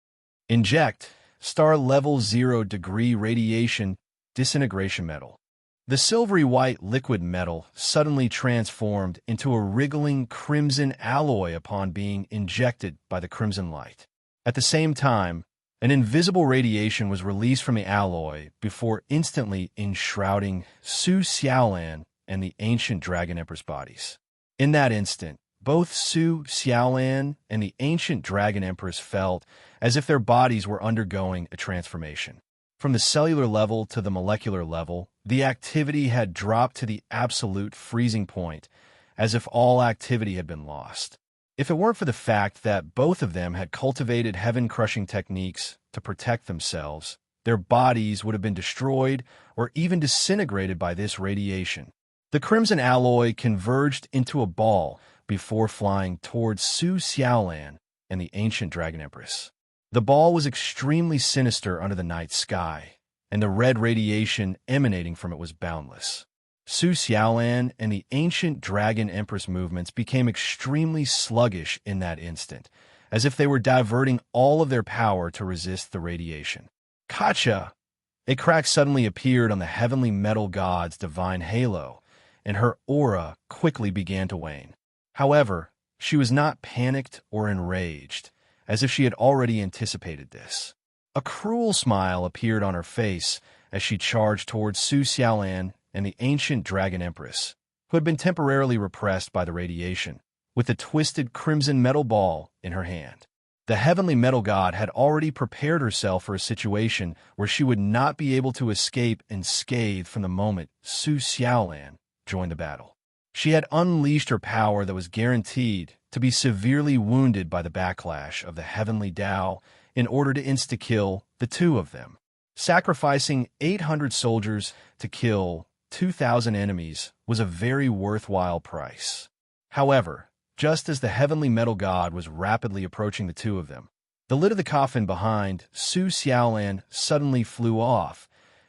Inject star level 0 degree radiation disintegration metal. The silvery white liquid metal suddenly transformed into a wriggling crimson alloy upon being injected by the crimson light. At the same time, an invisible radiation was released from the alloy before instantly enshrouding Su Xiaolan and the ancient dragon empress bodies. In that instant, both Su Xiaolan and the ancient dragon empress felt as if their bodies were undergoing a transformation. From the cellular level to the molecular level, the activity had dropped to the absolute freezing point, as if all activity had been lost. If it weren't for the fact that both of them had cultivated heaven-crushing techniques to protect themselves, their bodies would have been destroyed or even disintegrated by this radiation. The crimson alloy converged into a ball before flying towards Su Xiaolan and the ancient dragon empress. The ball was extremely sinister under the night sky, and the red radiation emanating from it was boundless. Su Xiaolan and the ancient dragon empress movements became extremely sluggish in that instant, as if they were diverting all of their power to resist the radiation. Kacha! A crack suddenly appeared on the heavenly metal god's divine halo, and her aura quickly began to wane. However, she was not panicked or enraged, as if she had already anticipated this. A cruel smile appeared on her face as she charged towards Su Xiaolan and the ancient Dragon Empress, who had been temporarily repressed by the radiation, with a twisted crimson metal ball in her hand. The heavenly metal god had already prepared herself for a situation where she would not be able to escape unscathed from the moment Su Xiaolan joined the battle. She had unleashed her power that was guaranteed to be severely wounded by the backlash of the heavenly Tao in order to insta-kill the two of them. Sacrificing 800 soldiers to kill 2,000 enemies was a very worthwhile price. However, just as the heavenly metal god was rapidly approaching the two of them, the lid of the coffin behind Su Xiaolan suddenly flew off,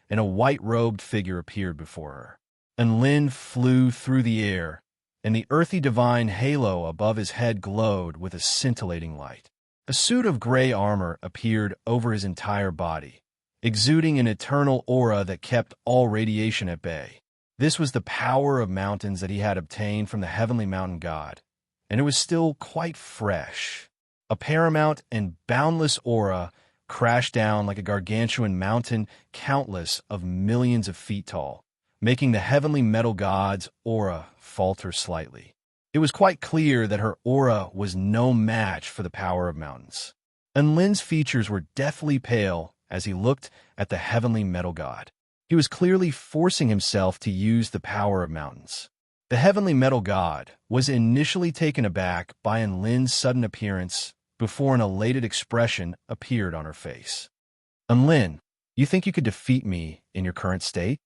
and a white-robed figure appeared before her. Enlin flew through the air, and the earthy divine halo above his head glowed with a scintillating light. A suit of gray armor appeared over his entire body, exuding an eternal aura that kept all radiation at bay. This was the power of mountains that he had obtained from the heavenly mountain god, and it was still quite fresh. A paramount and boundless aura crashed down like a gargantuan mountain countless of millions of feet tall, making the heavenly metal god's aura falter slightly. It was quite clear that her aura was no match for the power of mountains. Enlin's features were deathly pale as he looked at the heavenly metal god. He was clearly forcing himself to use the power of mountains. The heavenly metal god was initially taken aback by Enlin's sudden appearance before an elated expression appeared on her face. Enlin, you think you could defeat me in your current state?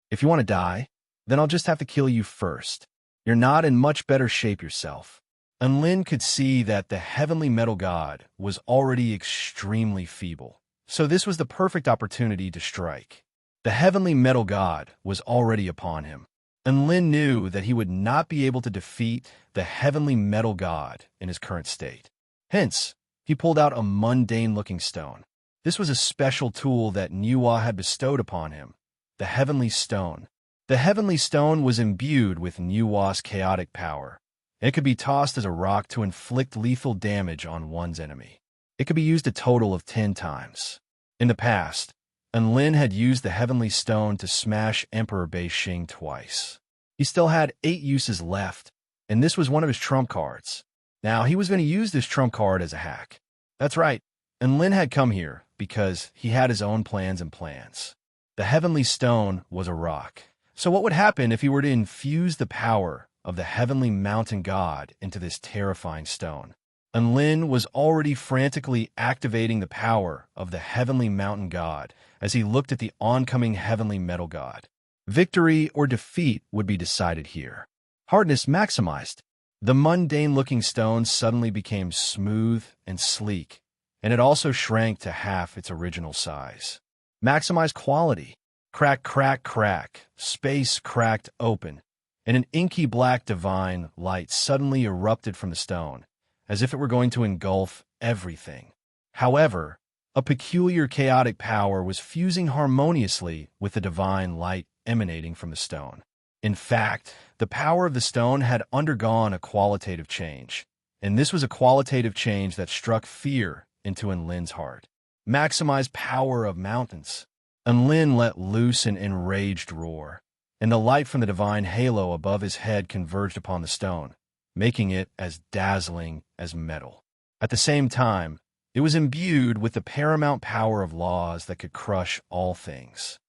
If you want to die, then I'll just have to kill you first. You're not in much better shape yourself. Enlin could see that the heavenly metal god was already extremely feeble, so this was the perfect opportunity to strike. The heavenly metal god was already upon him. Enlin knew that he would not be able to defeat the heavenly metal god in his current state. Hence, he pulled out a mundane-looking stone. This was a special tool that Nuwa had bestowed upon him, the heavenly stone. The heavenly stone was imbued with Nuwa's chaotic power. It could be tossed as a rock to inflict lethal damage on one's enemy. It could be used a total of 10 times. In the past, Enlin had used the heavenly stone to smash Emperor Beixing twice. He still had 8 uses left, and this was one of his trump cards. Now, he was going to use this trump card as a hack. That's right, Enlin had come here because he had his own plans and plans. The heavenly stone was a rock. So what would happen if he were to infuse the power of the heavenly mountain god into this terrifying stone? Enlin was already frantically activating the power of the heavenly mountain god as he looked at the oncoming heavenly metal god. Victory or defeat would be decided here. Hardness maximized. The mundane-looking stone suddenly became smooth and sleek, and it also shrank to half its original size. Maximize quality. Crack, crack, crack. Space cracked open, and an inky black divine light suddenly erupted from the stone, as if it were going to engulf everything. However, a peculiar chaotic power was fusing harmoniously with the divine light emanating from the stone. In fact, the power of the stone had undergone a qualitative change, and this was a qualitative change that struck fear into Enlin's heart. Maximize power of mountains. Enlin let loose an enraged roar, and the light from the divine halo above his head converged upon the stone, making it as dazzling as metal. At the same time, it was imbued with the paramount power of laws that could crush all things.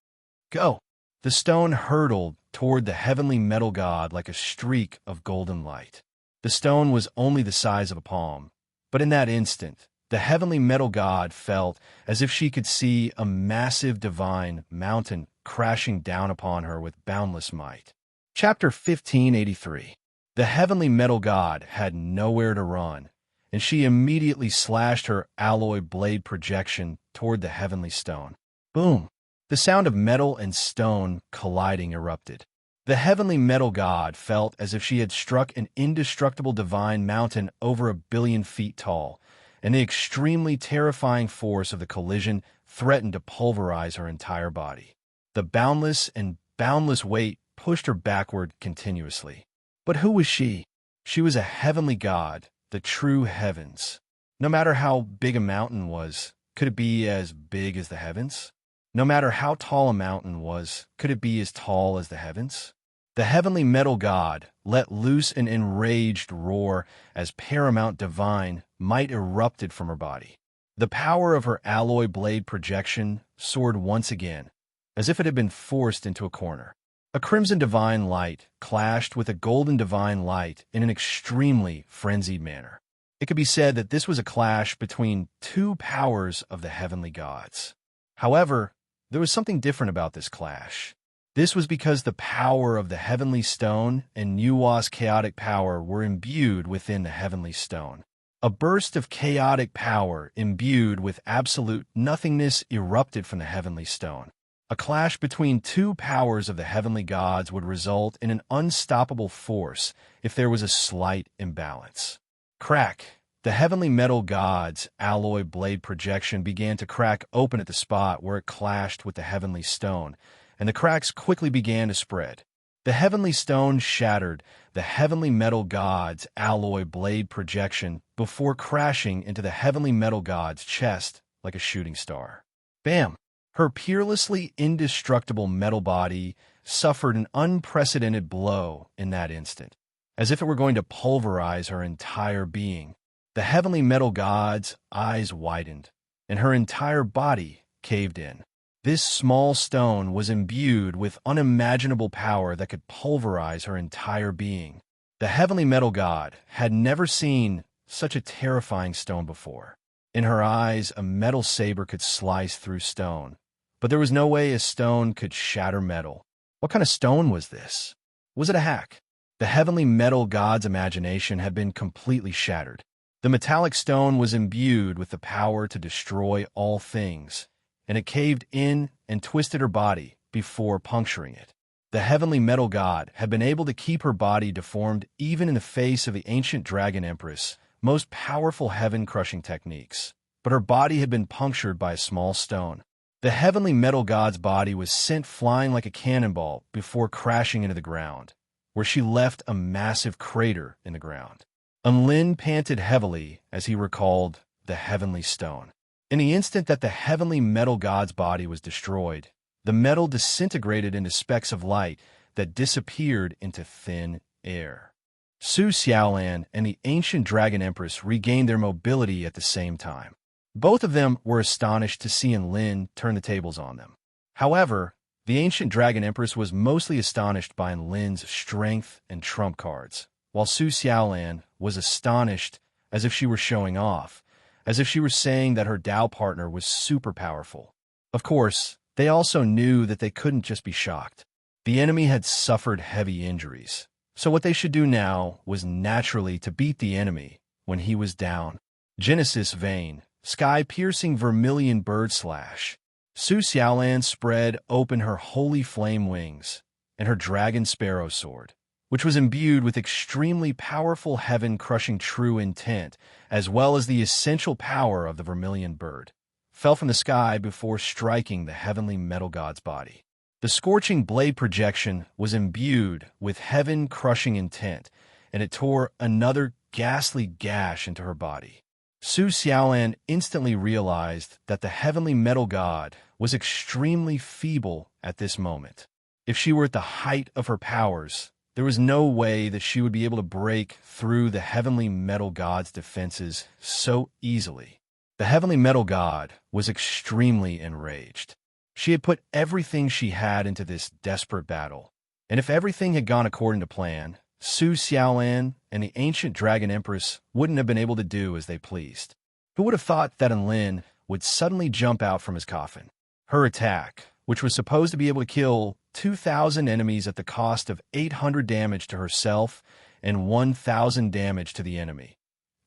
Go! The stone hurtled toward the heavenly metal god like a streak of golden light. The stone was only the size of a palm, but in that instant, the heavenly metal god felt as if she could see a massive divine mountain crashing down upon her with boundless might. Chapter 1583. The heavenly metal god had nowhere to run, and she immediately slashed her alloy blade projection toward the heavenly stone. Boom! The sound of metal and stone colliding erupted. The heavenly metal god felt as if she had struck an indestructible divine mountain over 1 billion feet tall, and the extremely terrifying force of the collision threatened to pulverize her entire body. The boundless and boundless weight pushed her backward continuously. But who was she? She was a heavenly god, the true heavens. No matter how big a mountain was, could it be as big as the heavens? No matter how tall a mountain was, could it be as tall as the heavens? The heavenly metal god let loose an enraged roar as paramount divine might erupted from her body. The power of her alloy blade projection soared once again, as if it had been forced into a corner. A crimson divine light clashed with a golden divine light in an extremely frenzied manner. It could be said that this was a clash between two powers of the heavenly gods. However, there was something different about this clash. This was because the power of the heavenly stone and Nuwa's chaotic power were imbued within the heavenly stone. A burst of chaotic power imbued with absolute nothingness erupted from the heavenly stone. A clash between two powers of the heavenly gods would result in an unstoppable force if there was a slight imbalance. Crack! The heavenly metal god's alloy blade projection began to crack open at the spot where it clashed with the heavenly stone, and the cracks quickly began to spread. The heavenly stone shattered the heavenly metal god's alloy blade projection before crashing into the heavenly metal god's chest like a shooting star. Bam! Her peerlessly indestructible metal body suffered an unprecedented blow in that instant, as if it were going to pulverize her entire being. The heavenly metal god's eyes widened, and her entire body caved in. This small stone was imbued with unimaginable power that could pulverize her entire being. The heavenly metal god had never seen such a terrifying stone before. In her eyes, a metal saber could slice through stone, but there was no way a stone could shatter metal. What kind of stone was this? Was it a hack? The heavenly metal god's imagination had been completely shattered. The metallic stone was imbued with the power to destroy all things, and it caved in and twisted her body before puncturing it. The heavenly metal god had been able to keep her body deformed even in the face of the ancient dragon empress' most powerful heaven-crushing techniques, but her body had been punctured by a small stone. The heavenly metal god's body was sent flying like a cannonball before crashing into the ground, where she left a massive crater in the ground. Unlin panted heavily as he recalled the heavenly stone. In the instant that the heavenly metal god's body was destroyed, the metal disintegrated into specks of light that disappeared into thin air. Su Xiaolan and the ancient dragon empress regained their mobility at the same time. Both of them were astonished to see Enlin turn the tables on them. However, the ancient dragon empress was mostly astonished by Enlin's strength and trump cards, while Su Xiaolan was astonished as if she were showing off, as if she were saying that her Dao partner was super powerful. Of course, they also knew that they couldn't just be shocked. The enemy had suffered heavy injuries, so what they should do now was naturally to beat the enemy when he was down. Genesis vein, sky-piercing vermilion bird slash. Su Xiaolan spread open her holy flame wings and her dragon sparrow sword, which was imbued with extremely powerful heaven-crushing true intent, as well as the essential power of the vermilion bird, fell from the sky before striking the heavenly metal god's body. The scorching blade projection was imbued with heaven-crushing intent, and it tore another ghastly gash into her body. Su Xiaolan instantly realized that the heavenly metal god was extremely feeble at this moment. If she were at the height of her powers, there was no way that she would be able to break through the heavenly metal god's defenses so easily. The heavenly metal god was extremely enraged. She had put everything she had into this desperate battle, and if everything had gone according to plan, Su Xiaolan and the ancient dragon empress wouldn't have been able to do as they pleased. Who would have thought that Enlin would suddenly jump out from his coffin? Her attack, which was supposed to be able to kill 2,000 enemies at the cost of 800 damage to herself and 1,000 damage to the enemy.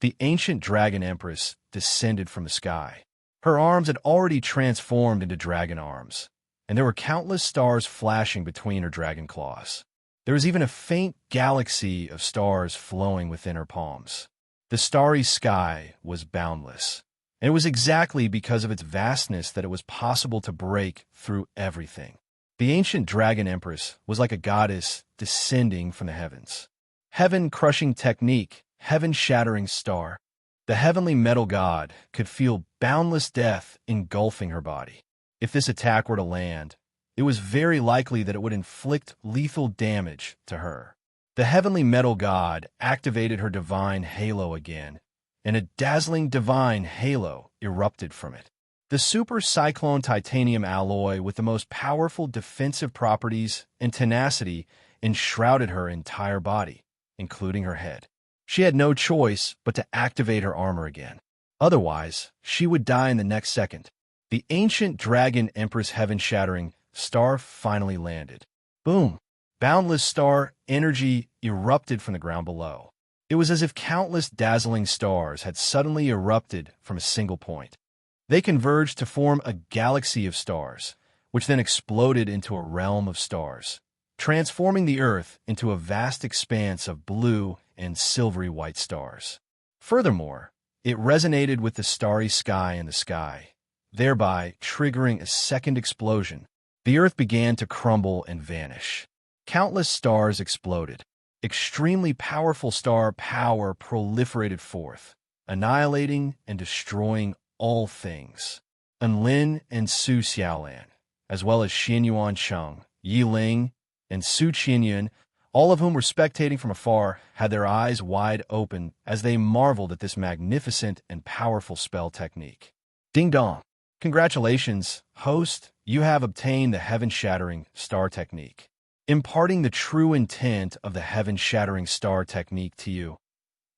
The ancient dragon empress descended from the sky. Her arms had already transformed into dragon arms, and there were countless stars flashing between her dragon claws. There was even a faint galaxy of stars flowing within her palms. The starry sky was boundless, and it was exactly because of its vastness that it was possible to break through everything. The ancient dragon empress was like a goddess descending from the heavens. Heaven-crushing technique, heaven-shattering star. The heavenly metal god could feel boundless death engulfing her body. If this attack were to land, it was very likely that it would inflict lethal damage to her. The heavenly metal god activated her divine halo again, and a dazzling divine halo erupted from it. The super cyclone titanium alloy with the most powerful defensive properties and tenacity enshrouded her entire body, including her head. She had no choice but to activate her armor again. Otherwise, she would die in the next second. The ancient dragon empress heaven-shattering star finally landed. Boom! Boundless star energy erupted from the ground below. It was as if countless dazzling stars had suddenly erupted from a single point. They converged to form a galaxy of stars, which then exploded into a realm of stars, transforming the Earth into a vast expanse of blue and silvery white stars. Furthermore, it resonated with the starry sky in the sky, thereby triggering a second explosion. The Earth began to crumble and vanish. Countless stars exploded. Extremely powerful star power proliferated forth, annihilating and destroying all things. Enlin and Su Xiaolan, as well as Xin Yuan Cheng, Yi Ling, and Su Qianyun, all of whom were spectating from afar, had their eyes wide open as they marveled at this magnificent and powerful spell technique. Ding dong! Congratulations, host, you have obtained the heaven-shattering star technique. Imparting the true intent of the heaven-shattering star technique to you.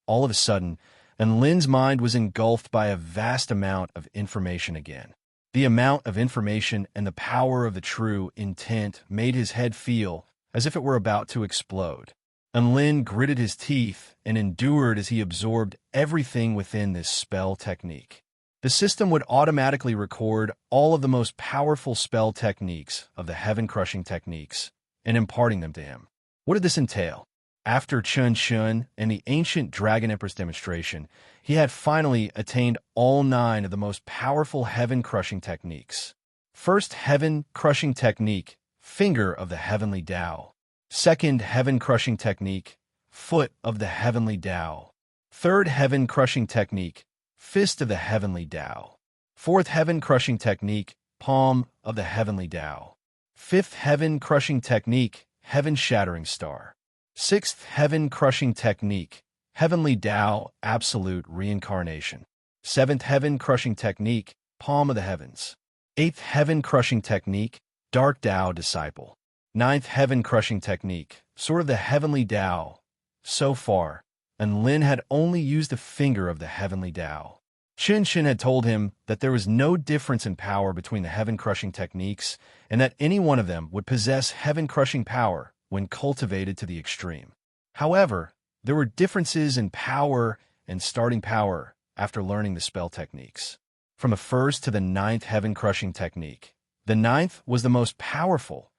All of a sudden, Enlin's mind was engulfed by a vast amount of information again. The amount of information and the power of the true intent made his head feel as if it were about to explode. Enlin gritted his teeth and endured as he absorbed everything within this spell technique. The system would automatically record all of the most powerful spell techniques of the heaven-crushing techniques and imparting them to him. What did this entail? After Chun Shun and the ancient Dragon Empress demonstration, he had finally attained all 9 of the most powerful heaven-crushing techniques. First heaven-crushing technique, Finger of the Heavenly Tao. Second heaven-crushing technique, Foot of the Heavenly Tao. Third heaven-crushing technique, Fist of the Heavenly Tao. Fourth heaven-crushing technique, Palm of the Heavenly Tao. Fifth heaven-crushing technique, Heaven-shattering star. Sixth heaven-crushing technique, Heavenly Tao absolute reincarnation. Seventh heaven-crushing technique, Palm of the heavens. Eighth heaven-crushing technique, Dark Tao disciple. Ninth heaven-crushing technique, Sword of the Heavenly Tao. So far, Enlin had only used the finger of the Heavenly Tao. Qin Shin had told him that there was no difference in power between the heaven-crushing techniques and that any one of them would possess heaven-crushing power when cultivated to the extreme. However, there were differences in power and starting power after learning the spell techniques. From the first to the 9th heaven-crushing technique, the 9th was the most powerful,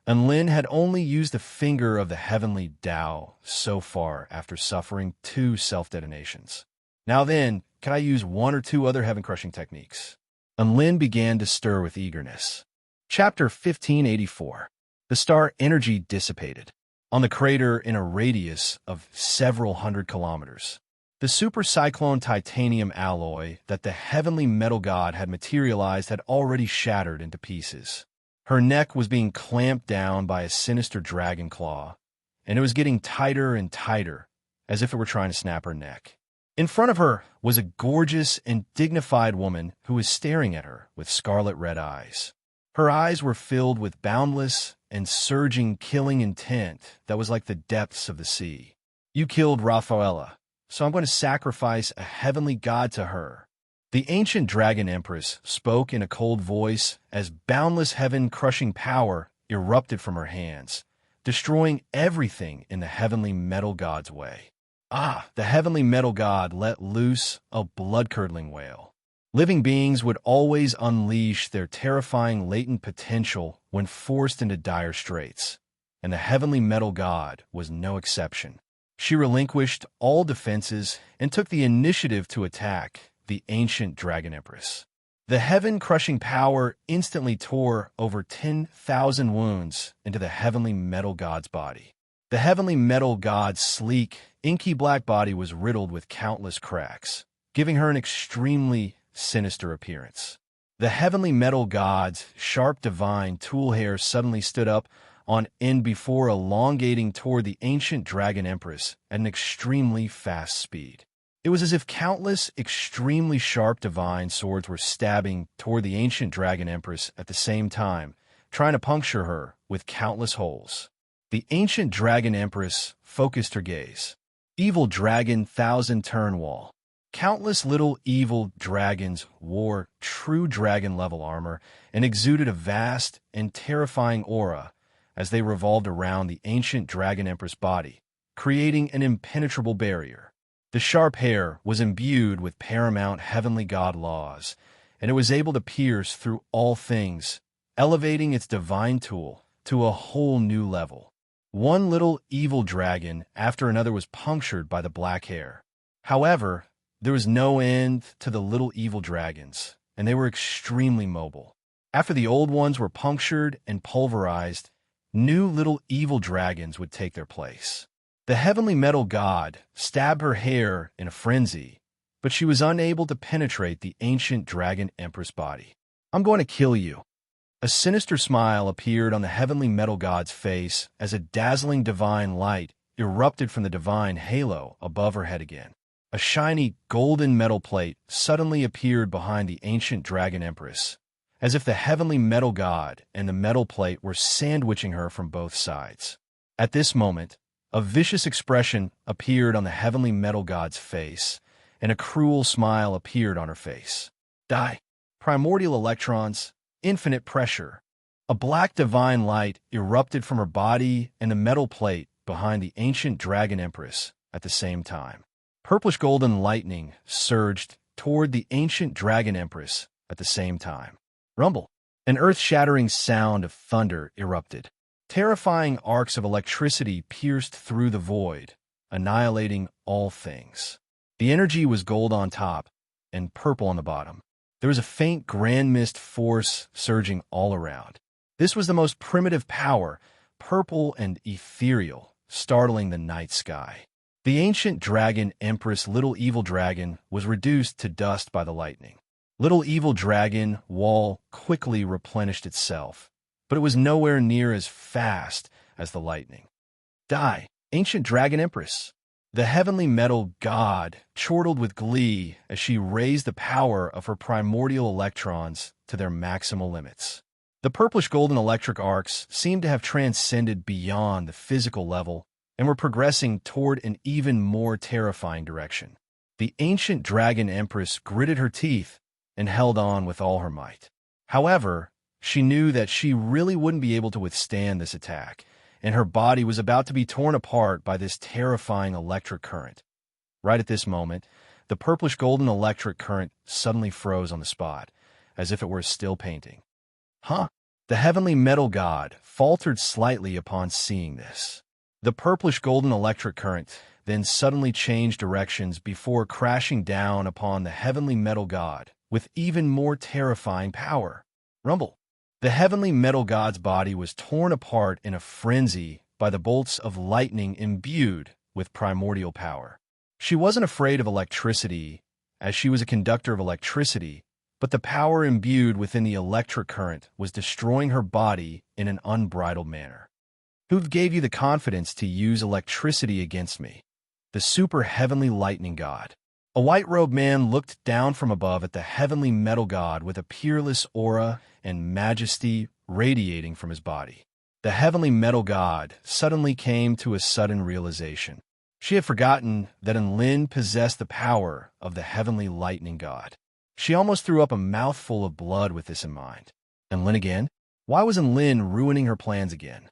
and Lin had only used the finger of the Heavenly Tao so far after suffering 2 self-detonations. Now then, can I use 1 or 2 other heaven-crushing techniques? And Lin began to stir with eagerness. Chapter 1584. The star energy dissipated. On the crater in a radius of several hundred kilometers, the super cyclone titanium alloy that the heavenly metal god had materialized had already shattered into pieces. Her neck was being clamped down by a sinister dragon claw, and it was getting tighter and tighter, as if it were trying to snap her neck. In front of her was a gorgeous and dignified woman who was staring at her with scarlet red eyes. Her eyes were filled with boundless and surging killing intent that was like the depths of the sea. You killed Rafaela, so I'm going to sacrifice a heavenly god to her. The ancient dragon empress spoke in a cold voice as boundless heaven-crushing power erupted from her hands, destroying everything in the heavenly metal god's way. The heavenly metal god let loose a blood-curdling wail. Living beings would always unleash their terrifying latent potential when forced into dire straits, and the heavenly metal god was no exception. She relinquished all defenses and took the initiative to attack the ancient dragon empress. The heaven-crushing power instantly tore over 10,000 wounds into the heavenly metal god's body. The heavenly metal god's sleek, inky black body was riddled with countless cracks, giving her an extremely sinister appearance. The heavenly metal god's sharp divine tool hair suddenly stood up on end before elongating toward the ancient dragon empress at an extremely fast speed. It was as if countless extremely sharp divine swords were stabbing toward the ancient dragon empress at the same time, trying to puncture her with countless holes. The ancient dragon empress focused her gaze. Evil dragon thousand turn wall. Countless little evil dragons wore true dragon-level armor and exuded a vast and terrifying aura as they revolved around the ancient dragon empress body, creating an impenetrable barrier. The sharp hair was imbued with paramount heavenly god laws, and it was able to pierce through all things, elevating its divine tool to a whole new level. One little evil dragon after another was punctured by the black hair. However, there was no end to the little evil dragons, and they were extremely mobile. After the old ones were punctured and pulverized, new little evil dragons would take their place. The heavenly metal god stabbed her hair in a frenzy, but she was unable to penetrate the ancient dragon empress body. "I'm going to kill you." A sinister smile appeared on the heavenly metal god's face as a dazzling divine light erupted from the divine halo above her head again. A shiny golden metal plate suddenly appeared behind the ancient dragon empress, as if the heavenly metal god and the metal plate were sandwiching her from both sides. At this moment, a vicious expression appeared on the heavenly metal god's face, and a cruel smile appeared on her face. "Die. Primordial electrons, infinite pressure." A black divine light erupted from her body and the metal plate behind the ancient dragon empress at the same time. Purplish golden lightning surged toward the ancient dragon empress at the same time. Rumble. An earth-shattering sound of thunder erupted. Terrifying arcs of electricity pierced through the void, annihilating all things. The energy was gold on top and purple on the bottom. There was a faint grand mist force surging all around. This was the most primitive power, purple and ethereal, startling the night sky. The ancient dragon empress Little Evil Dragon was reduced to dust by the lightning. Little Evil Dragon wall quickly replenished itself, but it was nowhere near as fast as the lightning. "Die, ancient dragon empress." The heavenly metal god chortled with glee as she raised the power of her primordial electrons to their maximal limits. The purplish golden electric arcs seemed to have transcended beyond the physical level and were progressing toward an even more terrifying direction. The ancient dragon empress gritted her teeth and held on with all her might. However, she knew that she really wouldn't be able to withstand this attack, and her body was about to be torn apart by this terrifying electric current. Right at this moment, the purplish golden electric current suddenly froze on the spot, as if it were a still painting. "Huh?" The heavenly metal god faltered slightly upon seeing this. The purplish golden electric current then suddenly changed directions before crashing down upon the heavenly metal god with even more terrifying power. Rumble. The heavenly metal god's body was torn apart in a frenzy by the bolts of lightning imbued with primordial power. She wasn't afraid of electricity, as she was a conductor of electricity, but the power imbued within the electric current was destroying her body in an unbridled manner. "Who gave you the confidence to use electricity against me?" The super heavenly lightning god. A white-robed man looked down from above at the heavenly metal god with a peerless aura and majesty radiating from his body. The heavenly metal god suddenly came to a sudden realization. She had forgotten that Lin possessed the power of the heavenly lightning god. She almost threw up a mouthful of blood with this in mind. Lin again? Why was Lin ruining her plans again?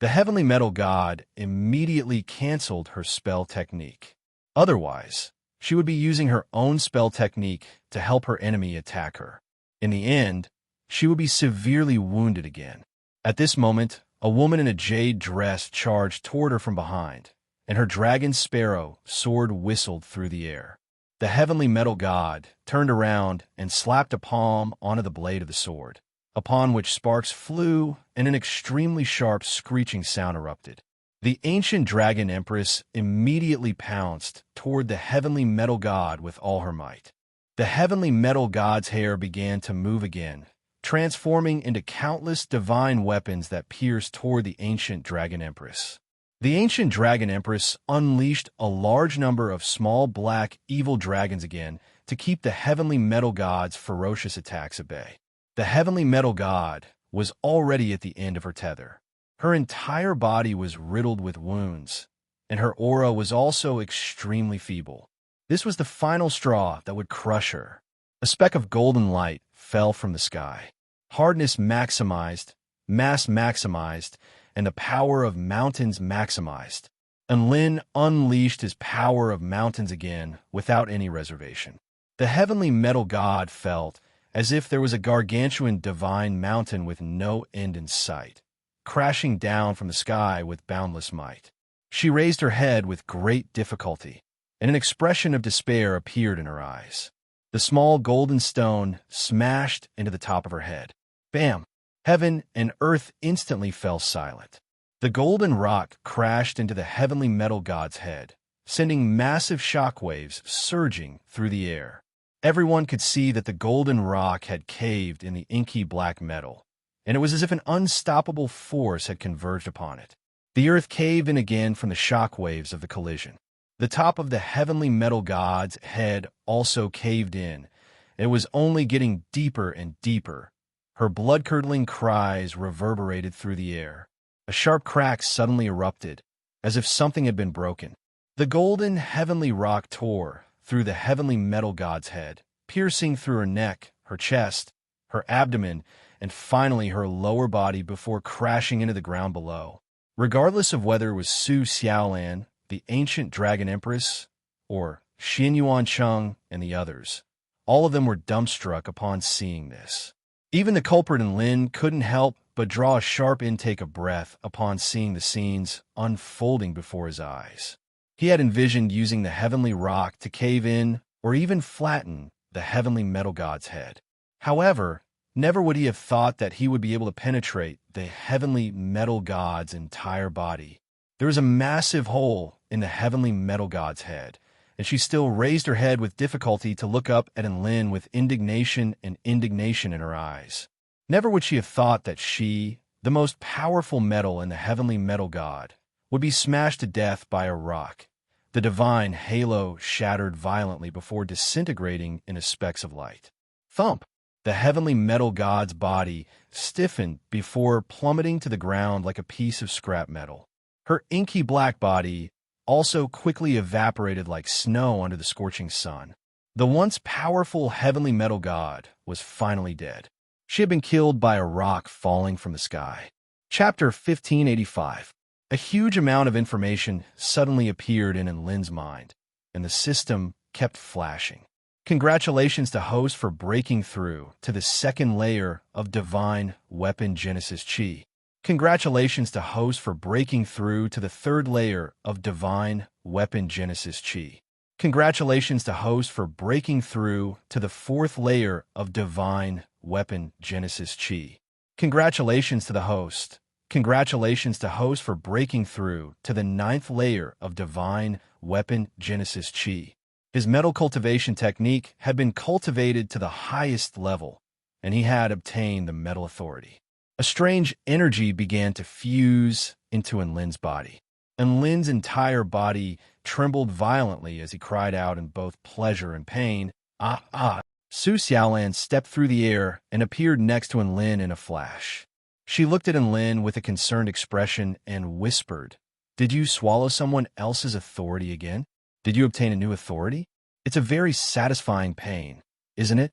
The heavenly metal god immediately canceled her spell technique. Otherwise, she would be using her own spell technique to help her enemy attack her. In the end, she would be severely wounded again. At this moment, a woman in a jade dress charged toward her from behind, and her dragon sparrow sword whistled through the air. The heavenly metal god turned around and slapped a palm onto the blade of the sword, upon which sparks flew and an extremely sharp screeching sound erupted. The ancient dragon empress immediately pounced toward the heavenly metal god with all her might. The heavenly metal god's hair began to move again, transforming into countless divine weapons that pierced toward the ancient dragon empress. The ancient dragon empress unleashed a large number of small black evil dragons again to keep the heavenly metal god's ferocious attacks at bay. The heavenly metal god was already at the end of her tether. Her entire body was riddled with wounds, and her aura was also extremely feeble. This was the final straw that would crush her. A speck of golden light fell from the sky. Hardness maximized, mass maximized, and the power of mountains maximized. And Lin unleashed his power of mountains again without any reservation. The heavenly metal god felt as if there was a gargantuan divine mountain with no end in sight, crashing down from the sky with boundless might. She raised her head with great difficulty, and an expression of despair appeared in her eyes. The small golden stone smashed into the top of her head. Bam! Heaven and earth instantly fell silent. The golden rock crashed into the heavenly metal god's head, sending massive shockwaves surging through the air. Everyone could see that the golden rock had caved in the inky black metal, and it was as if an unstoppable force had converged upon it. The earth caved in again from the shockwaves of the collision. The top of the heavenly metal god's head also caved in, and it was only getting deeper and deeper. Her blood-curdling cries reverberated through the air. A sharp crack suddenly erupted, as if something had been broken. The golden heavenly rock tore through the heavenly metal god's head, piercing through her neck, her chest, her abdomen, and finally her lower body before crashing into the ground below. Regardless of whether it was Su Xiaolan, the ancient dragon empress, or Xin Yuancheng and the others, all of them were dumbstruck upon seeing this. Even the culprit in Lin couldn't help but draw a sharp intake of breath upon seeing the scenes unfolding before his eyes. He had envisioned using the heavenly rock to cave in or even flatten the heavenly metal god's head. However, never would he have thought that he would be able to penetrate the heavenly metal god's entire body. There was a massive hole in the heavenly metal god's head, and she still raised her head with difficulty to look up at Enlin with indignation in her eyes. Never would she have thought that she, the most powerful metal in the heavenly metal god, would be smashed to death by a rock. The divine halo shattered violently before disintegrating into specks of light. Thump! The heavenly metal god's body stiffened before plummeting to the ground like a piece of scrap metal. Her inky black body also quickly evaporated like snow under the scorching sun. The once powerful heavenly metal god was finally dead. She had been killed by a rock falling from the sky. Chapter 1585. A huge amount of information suddenly appeared in Lin's mind, and the system kept flashing. Congratulations to host for breaking through to the second layer of Divine Weapon Genesis Chi. Congratulations to host for breaking through to the third layer of Divine Weapon Genesis Chi. Congratulations to host for breaking through to the fourth layer of Divine Weapon Genesis Chi. Congratulations to the host. Congratulations to host for breaking through to the ninth layer of Divine Weapon Genesis Chi. His metal cultivation technique had been cultivated to the highest level, and he had obtained the metal authority. A strange energy began to fuse into Enlin's body. Enlin's entire body trembled violently as he cried out in both pleasure and pain, "Ah, ah!" Su Xiaolan stepped through the air and appeared next to Enlin in a flash. She looked at Enlin with a concerned expression and whispered, "Did you swallow someone else's authority again? Did you obtain a new authority? It's a very satisfying pain, isn't it?"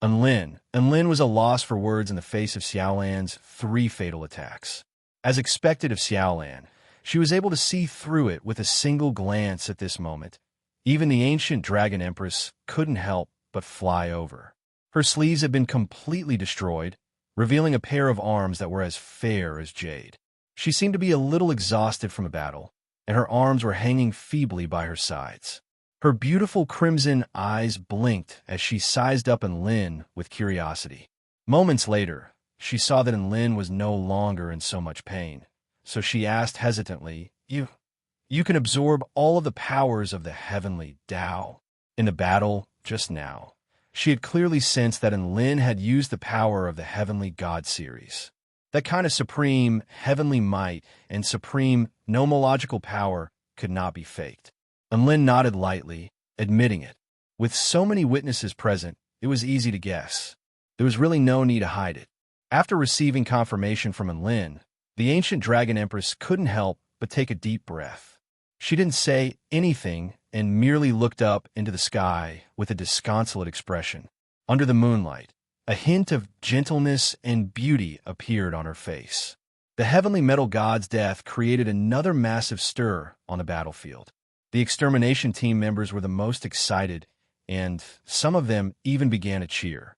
Enlin was a loss for words in the face of Xiaolan's 3 fatal attacks. As expected of Xiaolan, she was able to see through it with a single glance at this moment. Even the ancient dragon empress couldn't help but fly over. Her sleeves had been completely destroyed, revealing a pair of arms that were as fair as jade. She seemed to be a little exhausted from a battle, and her arms were hanging feebly by her sides. Her beautiful crimson eyes blinked as she sized up Enlin with curiosity. Moments later, she saw that Enlin was no longer in so much pain, so she asked hesitantly, You can absorb all of the powers of the heavenly Tao. In the battle just now, she had clearly sensed that Enlin had used the power of the heavenly God series. That kind of supreme heavenly might and supreme nomological power could not be faked. Enlin nodded lightly, admitting it. With so many witnesses present, it was easy to guess. There was really no need to hide it. After receiving confirmation from Enlin, the ancient dragon empress couldn't help but take a deep breath. She didn't say anything and merely looked up into the sky with a disconsolate expression. Under the moonlight, a hint of gentleness and beauty appeared on her face. The heavenly metal god's death created another massive stir on the battlefield. The extermination team members were the most excited, and some of them even began a cheer.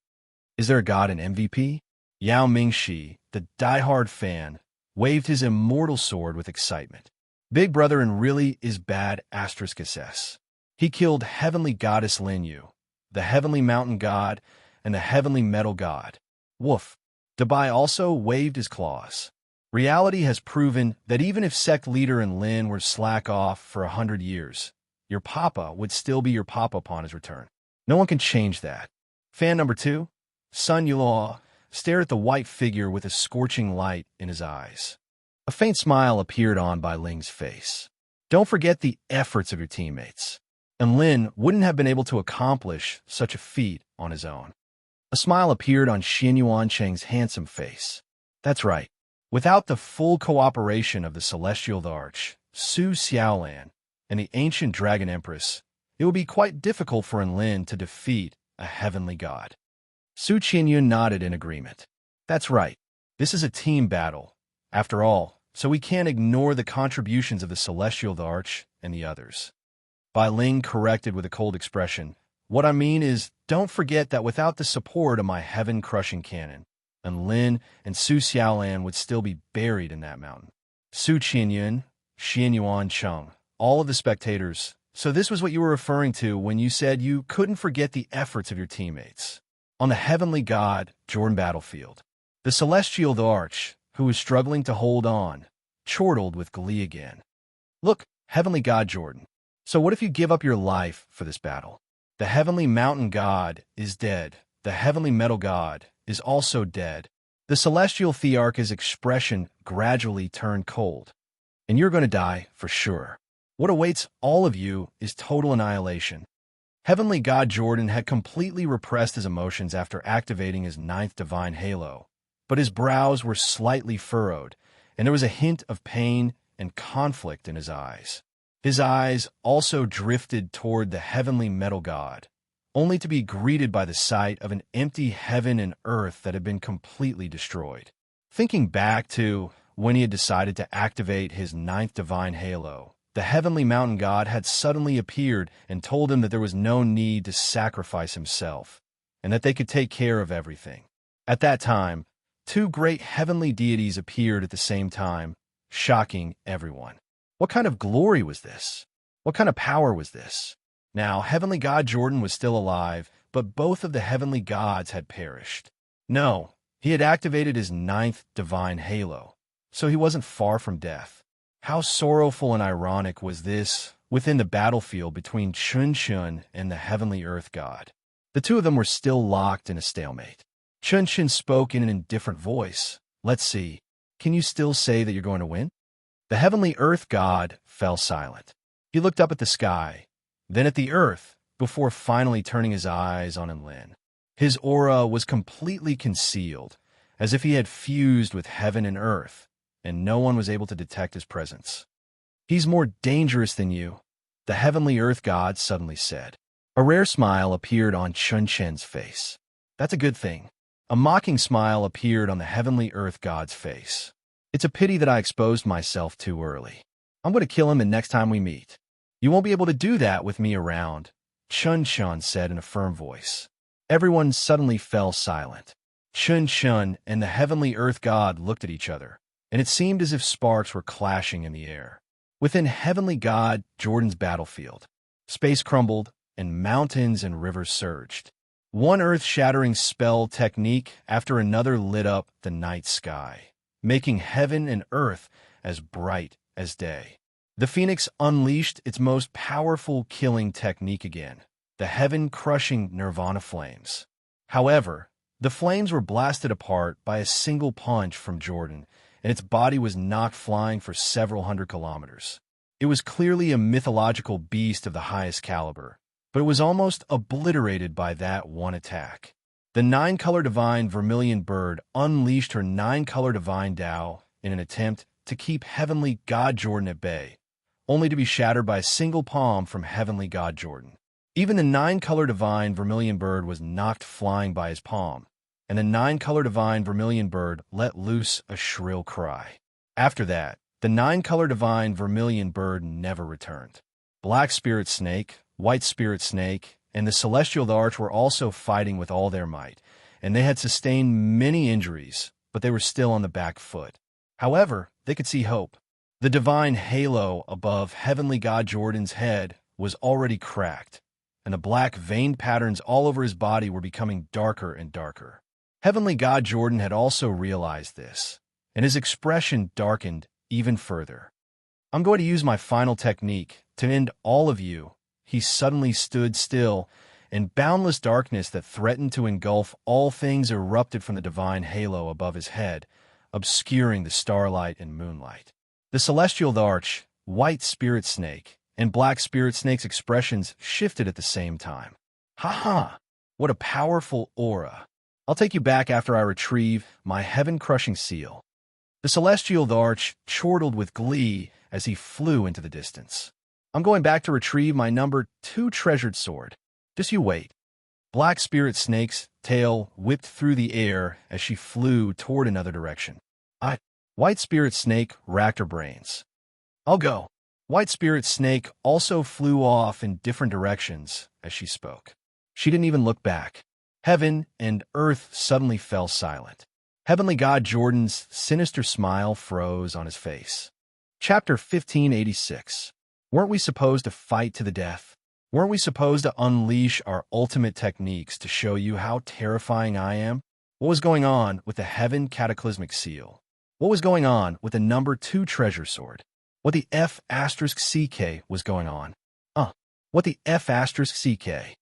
Is there a god in MVP? Yao Mingshi, the diehard fan, waved his immortal sword with excitement. Big Brother and really is bad *SS. He killed heavenly goddess Lin Yu, the heavenly mountain god, and the heavenly metal god. Woof. Dabai also waved his claws. Reality has proven that even if sect leader and Lin were slack off for 100 years, your papa would still be your papa upon his return. No one can change that. Fan number 2, Sun Yulaw, stared at the white figure with a scorching light in his eyes. A faint smile appeared on Bai Ling's face. Don't forget the efforts of your teammates. And Lin wouldn't have been able to accomplish such a feat on his own. A smile appeared on Xin Yuancheng's handsome face. That's right. Without the full cooperation of the Celestial Arch, Su Xiaolan, and the ancient Dragon Empress, it would be quite difficult for Enlin to defeat a heavenly god. Su Qinyun nodded in agreement. That's right. This is a team battle, after all, so we can't ignore the contributions of the Celestial Arch and the others. Bai Ling corrected with a cold expression. What I mean is, don't forget that without the support of my heaven-crushing cannon, Enlin and Su Xiaolan would still be buried in that mountain. Su Qinyun, Xin Yuancheng, all of the spectators. So this was what you were referring to when you said you couldn't forget the efforts of your teammates. On the heavenly god Jordan battlefield, the Celestial Arch, who was struggling to hold on, chortled with glee again. Look, heavenly god Jordan. So what if you give up your life for this battle? The heavenly mountain god is dead. The heavenly metal god is also dead. The celestial thearch's expression gradually turned cold. And you're going to die for sure. What awaits all of you is total annihilation. Heavenly god Jordan had completely repressed his emotions after activating his 9th divine halo, but his brows were slightly furrowed, and there was a hint of pain and conflict in his eyes. His eyes also drifted toward the heavenly metal god, only to be greeted by the sight of an empty heaven and earth that had been completely destroyed. Thinking back to when he had decided to activate his 9th divine halo, the heavenly mountain god had suddenly appeared and told him that there was no need to sacrifice himself, and that they could take care of everything. At that time, 2 great heavenly deities appeared at the same time, shocking everyone. What kind of glory was this? What kind of power was this? Now, heavenly god Jordan was still alive, but both of the heavenly gods had perished. No, he had activated his 9th divine halo, so he wasn't far from death. How sorrowful and ironic was this within the battlefield between Chun Chun and the heavenly earth god. The two of them were still locked in a stalemate. Chun Chun spoke in an indifferent voice. Let's see, can you still say that you're going to win? The heavenly earth god fell silent. He looked up at the sky, then at the earth, before finally turning his eyes on Enlin. His aura was completely concealed, as if he had fused with heaven and earth, and no one was able to detect his presence. He's more dangerous than you, the heavenly earth god suddenly said. A rare smile appeared on Chun Chen's face. That's a good thing. A mocking smile appeared on the heavenly earth god's face. It's a pity that I exposed myself too early. I'm going to kill him the next time we meet. You won't be able to do that with me around, Chun Chun said in a firm voice. Everyone suddenly fell silent. Chun Chun and the heavenly earth god looked at each other, and it seemed as if sparks were clashing in the air. Within heavenly god Jordan's battlefield, Space crumbled, and mountains and rivers surged. One earth-shattering spell technique after another lit up the night sky, making heaven and earth as bright as day. The Phoenix unleashed its most powerful killing technique again, the heaven-crushing Nirvana flames. However, the flames were blasted apart by a single punch from Jordan, and its body was knocked flying for several hundred kilometers. It was clearly a mythological beast of the highest caliber, but it was almost obliterated by that one attack. The nine-color divine Vermilion Bird unleashed her nine-color divine Tao in an attempt to keep Heavenly God Jordan at bay, only to be shattered by a single palm from Heavenly God Jordan. Even the nine-color divine Vermilion Bird was knocked flying by his palm, and the nine-color divine Vermilion Bird let loose a shrill cry. After that, the nine-color divine Vermilion Bird never returned. Black Spirit Snake, White Spirit Snake, and the Celestial Arch were also fighting with all their might, and they had sustained many injuries, but they were still on the back foot. However, they could see hope. The divine halo above Heavenly God Jordan's head was already cracked, and the black veined patterns all over his body were becoming darker and darker. Heavenly God Jordan had also realized this, and his expression darkened even further. "I'm going to use my final technique to end all of you." He suddenly stood still, and boundless darkness that threatened to engulf all things erupted from the divine halo above his head, obscuring the starlight and moonlight. The Celestial Arch, White Spirit Snake, and Black Spirit Snake's expressions shifted at the same time. "Ha! What a powerful aura. I'll take you back after I retrieve my heaven-crushing seal." The Celestial Arch chortled with glee as he flew into the distance. "I'm going back to retrieve my number 2 treasured sword. Just you wait." Black Spirit Snake's tail whipped through the air as she flew toward another direction. White Spirit Snake racked her brains. "I'll go." White Spirit Snake also flew off in different directions as she spoke. She didn't even look back. Heaven and earth suddenly fell silent. Heavenly God Jordan's sinister smile froze on his face. Chapter 1586. Weren't we supposed to fight to the death? Weren't we supposed to unleash our ultimate techniques to show you how terrifying I am? What was going on with the Heaven Cataclysmic Seal? What was going on with the number 2 treasure sword? What the F*CK was going on? What the F*CK?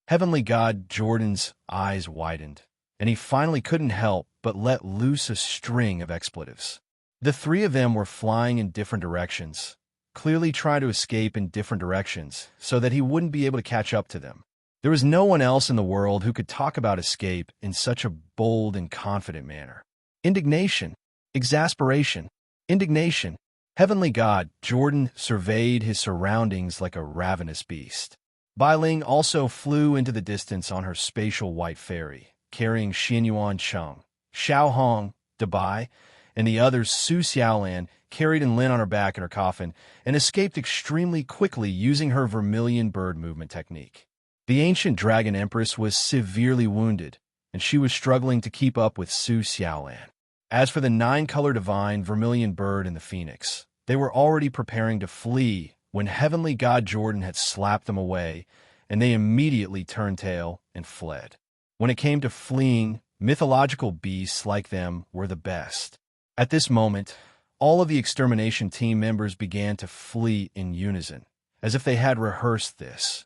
Heavenly God Jordan's eyes widened, and he finally couldn't help but let loose a string of expletives. The three of them were flying in different directions, clearly trying to escape in different directions so that he wouldn't be able to catch up to them. There was no one else in the world who could talk about escape in such a bold and confident manner. Indignation, exasperation, indignation. Heavenly God Jordan surveyed his surroundings like a ravenous beast. Bai Ling also flew into the distance on her spatial white fairy, carrying Xianyuan Cheng. Xiao Hong, Dabai, and the others Su Xiaolan carried Lin on her back in her coffin and escaped extremely quickly using her Vermilion Bird movement technique. The ancient Dragon Empress was severely wounded, and she was struggling to keep up with Su Xiaolan. As for the 9-color divine Vermilion Bird and the Phoenix, they were already preparing to flee when Heavenly God Jordan had slapped them away, and they immediately turned tail and fled. When it came to fleeing, mythological beasts like them were the best. At this moment, all of the extermination team members began to flee in unison, as if they had rehearsed this.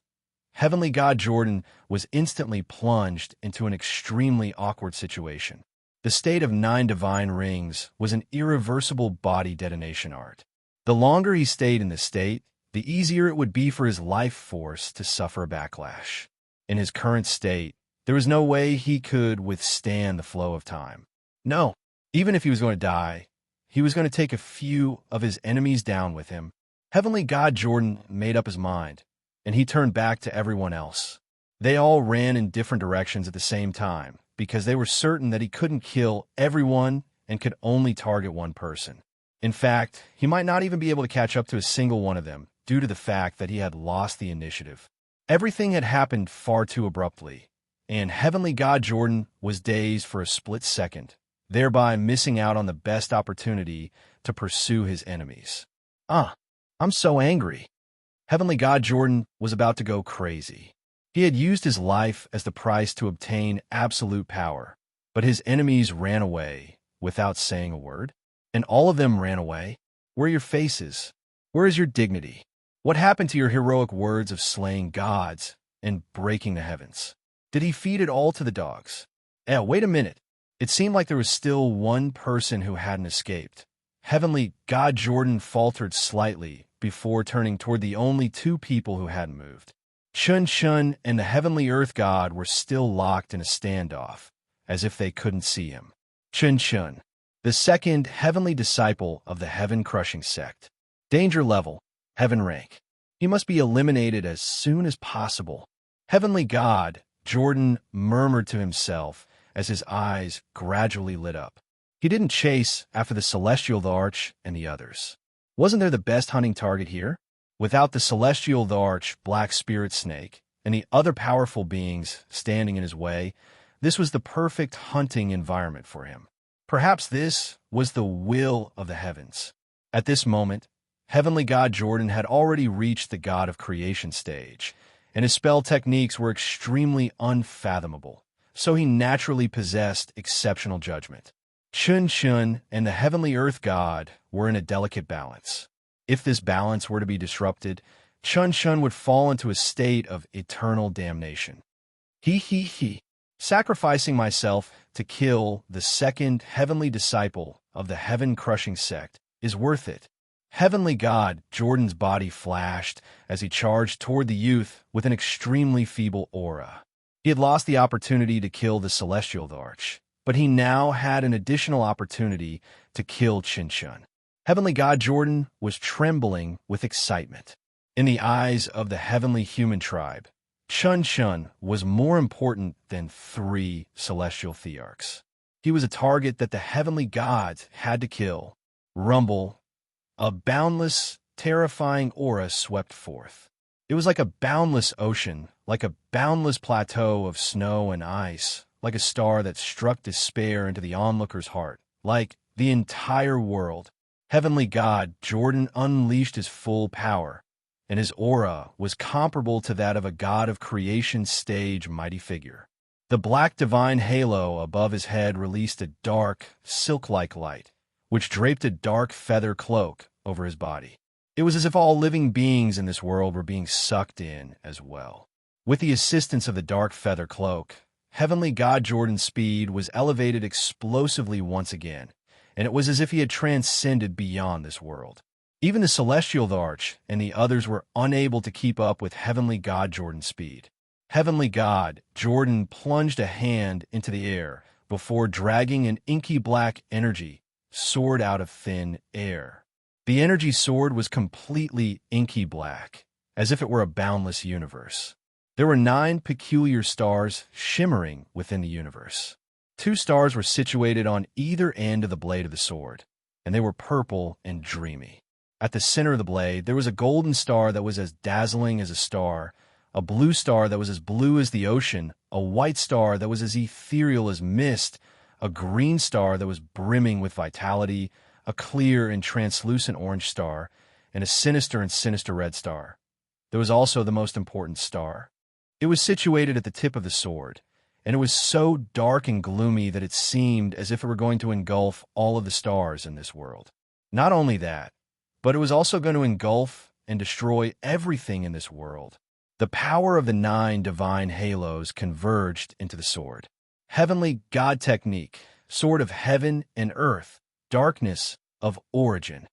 Heavenly God Jordan was instantly plunged into an extremely awkward situation. The state of 9 divine rings was an irreversible body detonation art. The longer he stayed in this state, the easier it would be for his life force to suffer a backlash. In his current state, there was no way he could withstand the flow of time. No, even if he was going to die, he was going to take a few of his enemies down with him. Heavenly God Jordan made up his mind, and he turned back to everyone else. They all ran in different directions at the same time, because they were certain that he couldn't kill everyone and could only target one person. In fact, he might not even be able to catch up to a single one of them, due to the fact that he had lost the initiative. Everything had happened far too abruptly, and Heavenly God Jordan was dazed for a split second, thereby missing out on the best opportunity to pursue his enemies. I'm so angry. Heavenly God Jordan was about to go crazy. He had used his life as the price to obtain absolute power, but his enemies ran away without saying a word. And all of them ran away. Where are your faces? Where is your dignity? What happened to your heroic words of slaying gods and breaking the heavens? Did he feed it all to the dogs? Wait a minute. It seemed like there was still one person who hadn't escaped. Heavenly God Jordan faltered slightly before turning toward the only two people who hadn't moved. Chun Chun and the Heavenly Earth God were still locked in a standoff, as if they couldn't see him. Chun Chun, the second heavenly disciple of the heaven-crushing sect. Danger level, heaven rank. He must be eliminated as soon as possible. Heavenly God Jordan murmured to himself as his eyes gradually lit up. He didn't chase after the Celestial, the Arch, and the others. Wasn't there the best hunting target here? Without the Celestial, the Arch, Black Spirit Snake, and the other powerful beings standing in his way, this was the perfect hunting environment for him. Perhaps this was the will of the heavens. At this moment, Heavenly God Jordan had already reached the God of Creation stage, and his spell techniques were extremely unfathomable, so he naturally possessed exceptional judgment. Chun Chun and the Heavenly Earth God were in a delicate balance. If this balance were to be disrupted, Chun Chun would fall into a state of eternal damnation. He. Sacrificing myself to kill the second heavenly disciple of the heaven-crushing sect is worth it. Heavenly God Jordan's body flashed as he charged toward the youth with an extremely feeble aura. He had lost the opportunity to kill the Celestial, the Arch, but he now had an additional opportunity to kill Chun Chun. Heavenly God Jordan was trembling with excitement. In the eyes of the heavenly human tribe, Chun Chun was more important than 3 celestial thearchs. He was a target that the heavenly gods had to kill. Rumble, a boundless, terrifying aura swept forth. It was like a boundless ocean, like a boundless plateau of snow and ice, like a star that struck despair into the onlooker's heart, like the entire world. Heavenly God Jordan unleashed his full power, and his aura was comparable to that of a God of Creation stage mighty figure. The black divine halo above his head released a dark, silk-like light, which draped a dark feather cloak over his body. It was as if all living beings in this world were being sucked in as well. With the assistance of the dark feather cloak, Heavenly God Jordan's speed was elevated explosively once again, and it was as if he had transcended beyond this world. Even the Celestial, the Arch, and the others were unable to keep up with Heavenly God Jordan's speed. Heavenly God Jordan plunged a hand into the air before dragging an inky black energy sword out of thin air. The energy sword was completely inky black, as if it were a boundless universe. There were 9 peculiar stars shimmering within the universe. 2 stars were situated on either end of the blade of the sword, and they were purple and dreamy. At the center of the blade, there was a golden star that was as dazzling as a star, a blue star that was as blue as the ocean, a white star that was as ethereal as mist, a green star that was brimming with vitality, a clear and translucent orange star, and a sinister and sinister red star. There was also the most important star. It was situated at the tip of the sword, and it was so dark and gloomy that it seemed as if it were going to engulf all of the stars in this world. Not only that, but it was also going to engulf and destroy everything in this world. The power of the 9 divine halos converged into the sword. Heavenly God technique, sword of heaven and earth, darkness of origin.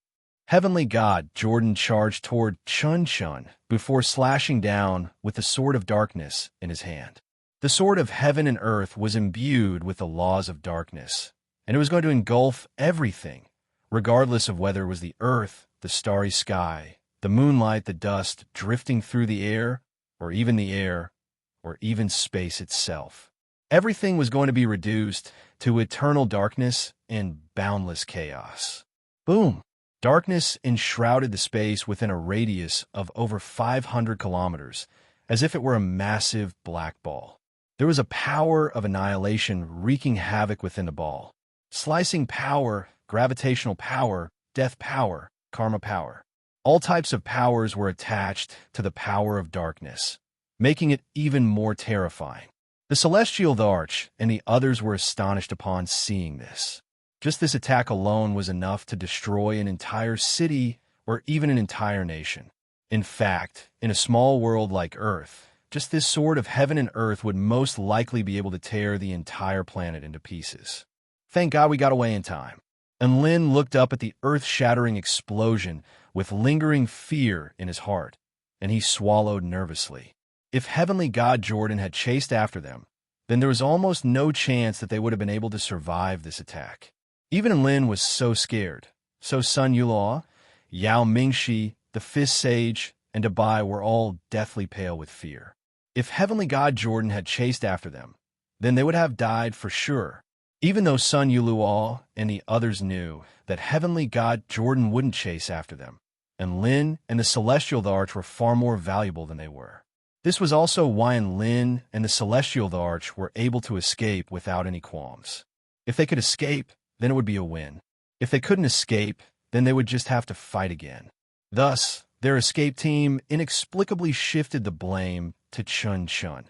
Heavenly God Jordan charged toward Chun Chun before slashing down with the sword of darkness in his hand. The sword of heaven and earth was imbued with the laws of darkness, and it was going to engulf everything, regardless of whether it was the earth, the starry sky, the moonlight, the dust drifting through the air, or even space itself. Everything was going to be reduced to eternal darkness and boundless chaos. Boom! Darkness enshrouded the space within a radius of over 500 kilometers, as if it were a massive black ball. There was a power of annihilation wreaking havoc within the ball. Slicing power, gravitational power, death power, karma power. All types of powers were attached to the power of darkness, making it even more terrifying. The Celestial Arch and the others were astonished upon seeing this. Just this attack alone was enough to destroy an entire city or even an entire nation. In fact, in a small world like Earth, just this sword of heaven and earth would most likely be able to tear the entire planet into pieces. Thank God we got away in time. And Lin looked up at the earth-shattering explosion with lingering fear in his heart, and he swallowed nervously. If Heavenly God Jordan had chased after them, then there was almost no chance that they would have been able to survive this attack. Even Lin was so scared. So Sun Yulaw, Yao Mingxi, the Fifth Sage, and Dabai were all deathly pale with fear. If Heavenly God Jordan had chased after them, then they would have died for sure. Even though Sun Yuluo and the others knew that Heavenly God Jordan wouldn't chase after them, and Lin and the Celestial Arch were far more valuable than they were. This was also why Lin and the Celestial Arch were able to escape without any qualms. If they could escape, then it would be a win. If they couldn't escape, then they would just have to fight again. Thus, their escape team inexplicably shifted the blame to Chun Chun.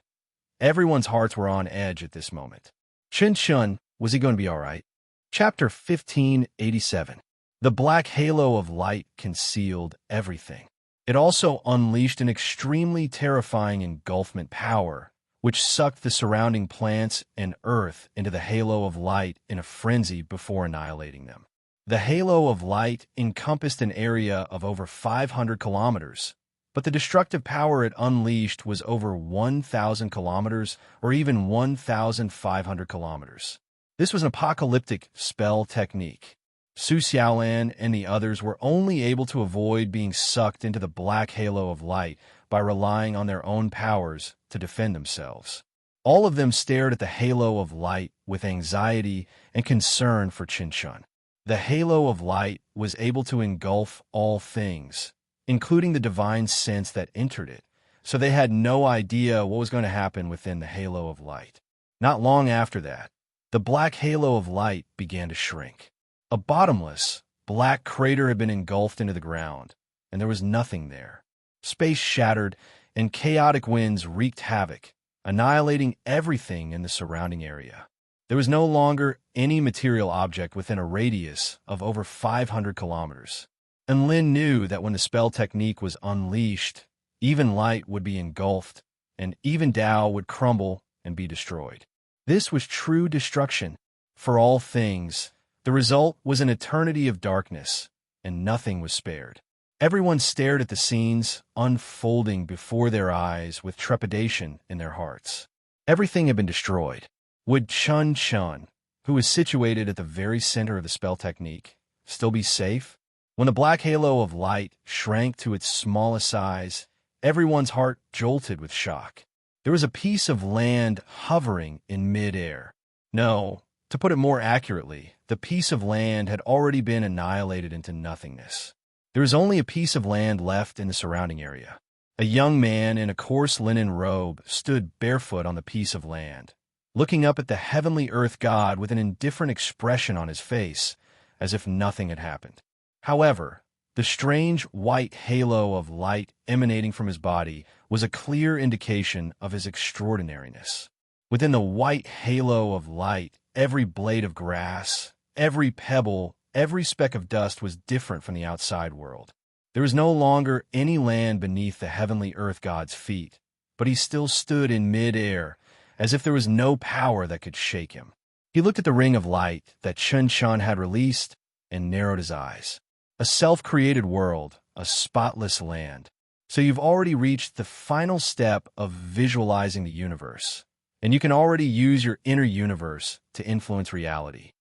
Everyone's hearts were on edge at this moment. Chun Chun, was he going to be all right? Chapter 1587. The black halo of light concealed everything. It also unleashed an extremely terrifying engulfment power, which sucked the surrounding plants and earth into the halo of light in a frenzy before annihilating them. The halo of light encompassed an area of over 500 kilometers, but the destructive power it unleashed was over 1,000 kilometers or even 1,500 kilometers. This was an apocalyptic spell technique. Su Xiaolan and the others were only able to avoid being sucked into the black halo of light by relying on their own powers to defend themselves. All of them stared at the halo of light with anxiety and concern for Qinshun. The halo of light was able to engulf all things, including the divine sense that entered it, so they had no idea what was going to happen within the halo of light. Not long after that, the black halo of light began to shrink. A bottomless, black crater had been engulfed into the ground, and there was nothing there. Space shattered, and chaotic winds wreaked havoc, annihilating everything in the surrounding area. There was no longer any material object within a radius of over 500 kilometers. And Lin knew that when the spell technique was unleashed, even light would be engulfed, and even Tao would crumble and be destroyed. This was true destruction. For all things, the result was an eternity of darkness, and nothing was spared. Everyone stared at the scenes unfolding before their eyes with trepidation in their hearts. Everything had been destroyed. Would Chun Chun, who was situated at the very center of the spell technique, still be safe? When the black halo of light shrank to its smallest size, everyone's heart jolted with shock. There was a piece of land hovering in mid-air. No, to put it more accurately, the piece of land had already been annihilated into nothingness. There was only a piece of land left in the surrounding area. A young man in a coarse linen robe stood barefoot on the piece of land, looking up at the heavenly earth god with an indifferent expression on his face, as if nothing had happened. However, the strange white halo of light emanating from his body was a clear indication of his extraordinariness. Within the white halo of light, every blade of grass, every pebble, every speck of dust was different from the outside world. There was no longer any land beneath the heavenly earth god's feet, but he still stood in mid-air, as if there was no power that could shake him. He looked at the ring of light that Chun Chun had released and narrowed his eyes. A self-created world, a spotless land. So you've already reached the final step of visualizing the universe, and you can already use your inner universe to influence reality.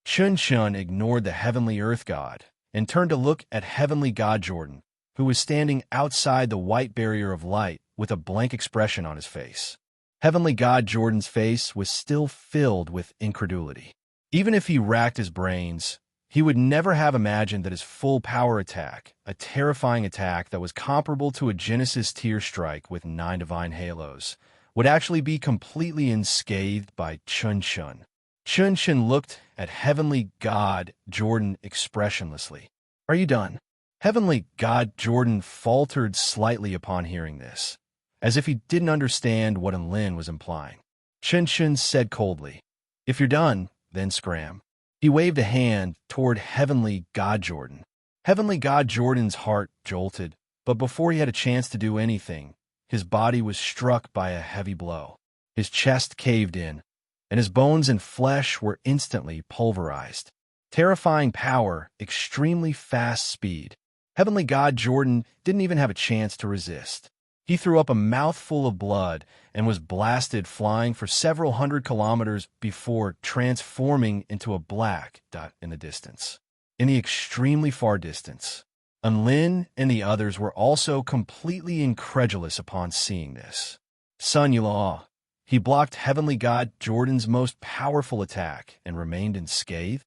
Chun Chun ignored the heavenly earth god and turned to look at heavenly God Jordan, who was standing outside the white barrier of light with a blank expression on his face. Heavenly God Jordan's face was still filled with incredulity. Even if he racked his brains, he would never have imagined that his full power attack, a terrifying attack that was comparable to a Genesis tier strike with 9 divine halos, would actually be completely unscathed by Chun Chun. Chun Chun looked at heavenly God Jordan expressionlessly. "Are you done?" Heavenly God Jordan faltered slightly upon hearing this, as if he didn't understand what Enlin was implying. Chun said coldly, "If you're done, then scram." He waved a hand toward Heavenly God Jordan. Heavenly God Jordan's heart jolted, but before he had a chance to do anything, his body was struck by a heavy blow. His chest caved in, and his bones and flesh were instantly pulverized. Terrifying power, extremely fast speed. Heavenly God Jordan didn't even have a chance to resist. He threw up a mouthful of blood and was blasted flying for several hundred kilometers before transforming into a black dot in the distance. In the extremely far distance, Enlin and the others were also completely incredulous upon seeing this. Sun Yulaw, he blocked Heavenly God Jordan's most powerful attack and remained unscathed.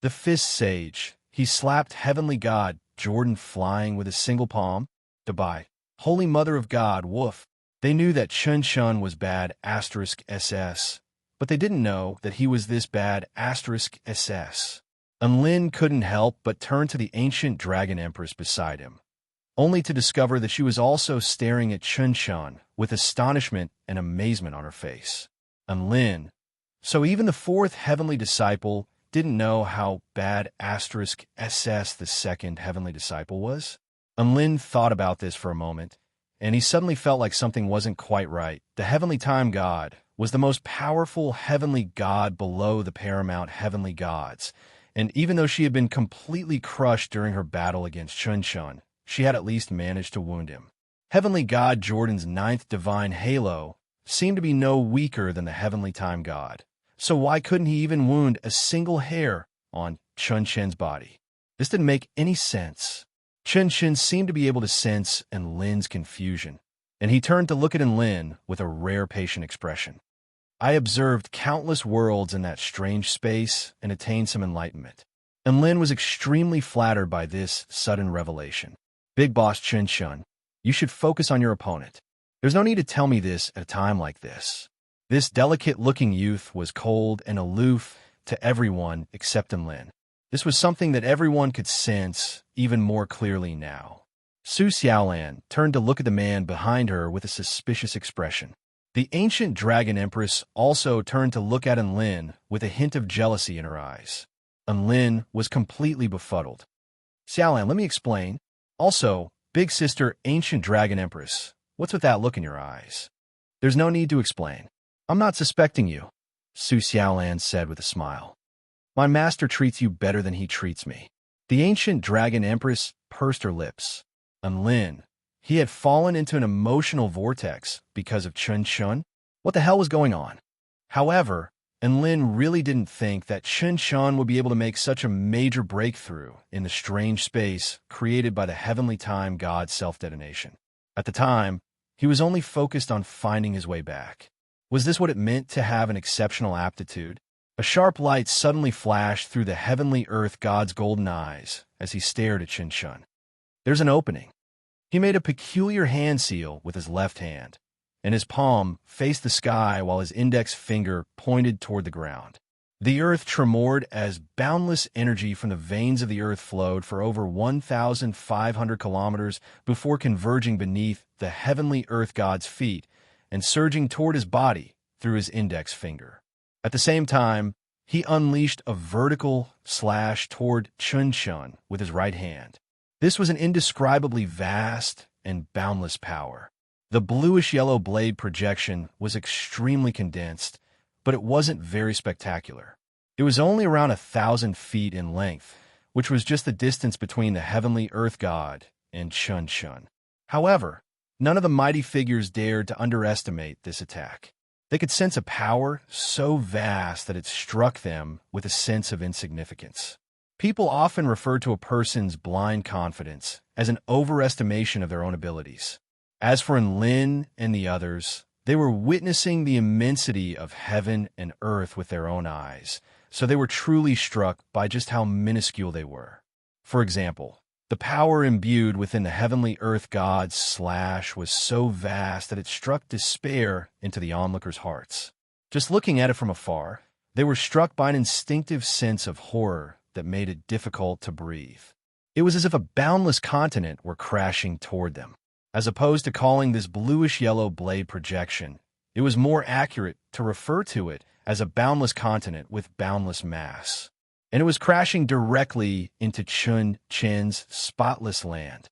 The Fist Sage, he slapped Heavenly God Jordan flying with a single palm. Dubai. Holy Mother of God, woof. They knew that Chun was bad *SS, but they didn't know that he was this bad *SS. Enlin couldn't help but turn to the ancient dragon empress beside him, only to discover that she was also staring at Chun with astonishment and amazement on her face. Enlin, so even the fourth heavenly disciple didn't know how bad *SS the second heavenly disciple was? Enlin thought about this for a moment, and he suddenly felt like something wasn't quite right. The heavenly time god was the most powerful heavenly god below the paramount heavenly gods, and even though she had been completely crushed during her battle against Chun, she had at least managed to wound him. Heavenly God Jordan's ninth divine halo seemed to be no weaker than the heavenly time god, so why couldn't he even wound a single hair on Chun body? This didn't make any sense. Chun seemed to be able to sense Enlin's confusion, and he turned to look at Enlin with a rare patient expression. I observed countless worlds in that strange space and attained some enlightenment. Enlin was extremely flattered by this sudden revelation. Big Boss Chun, you should focus on your opponent. There's no need to tell me this at a time like this. This delicate-looking youth was cold and aloof to everyone except Enlin. This was something that everyone could sense even more clearly now. Su Xiaolan turned to look at the man behind her with a suspicious expression. The ancient dragon empress also turned to look at Enlin with a hint of jealousy in her eyes. Enlin was completely befuddled. Xiaolan, let me explain. Also, big sister ancient dragon empress, what's with that look in your eyes? There's no need to explain. I'm not suspecting you, Su Xiaolan said with a smile. My master treats you better than he treats me. The ancient dragon empress pursed her lips. Enlin, he had fallen into an emotional vortex because of Chun. What the hell was going on? However, Enlin really didn't think that Chun would be able to make such a major breakthrough in the strange space created by the heavenly time god self-detonation. At the time, he was only focused on finding his way back. Was this what it meant to have an exceptional aptitude? A sharp light suddenly flashed through the heavenly earth god's golden eyes as he stared at Chun. There's an opening. He made a peculiar hand seal with his left hand, and his palm faced the sky while his index finger pointed toward the ground. The earth tremored as boundless energy from the veins of the earth flowed for over 1,500 kilometers before converging beneath the heavenly earth god's feet and surging toward his body through his index finger. At the same time, he unleashed a vertical slash toward Chun with his right hand. This was an indescribably vast and boundless power. The bluish-yellow blade projection was extremely condensed, but it wasn't very spectacular. It was only around 1,000 feet in length, which was just the distance between the heavenly earth god and Chun. However, none of the mighty figures dared to underestimate this attack. They could sense a power so vast that it struck them with a sense of insignificance. People often refer to a person's blind confidence as an overestimation of their own abilities. As for Enlin and the others, they were witnessing the immensity of heaven and earth with their own eyes, so they were truly struck by just how minuscule they were. For example, the power imbued within the heavenly earth god's slash was so vast that it struck despair into the onlookers' hearts. Just looking at it from afar, they were struck by an instinctive sense of horror that made it difficult to breathe. It was as if a boundless continent were crashing toward them. As opposed to calling this bluish-yellow blade projection, it was more accurate to refer to it as a boundless continent with boundless mass. And it was crashing directly into Chun Chen's spotless land.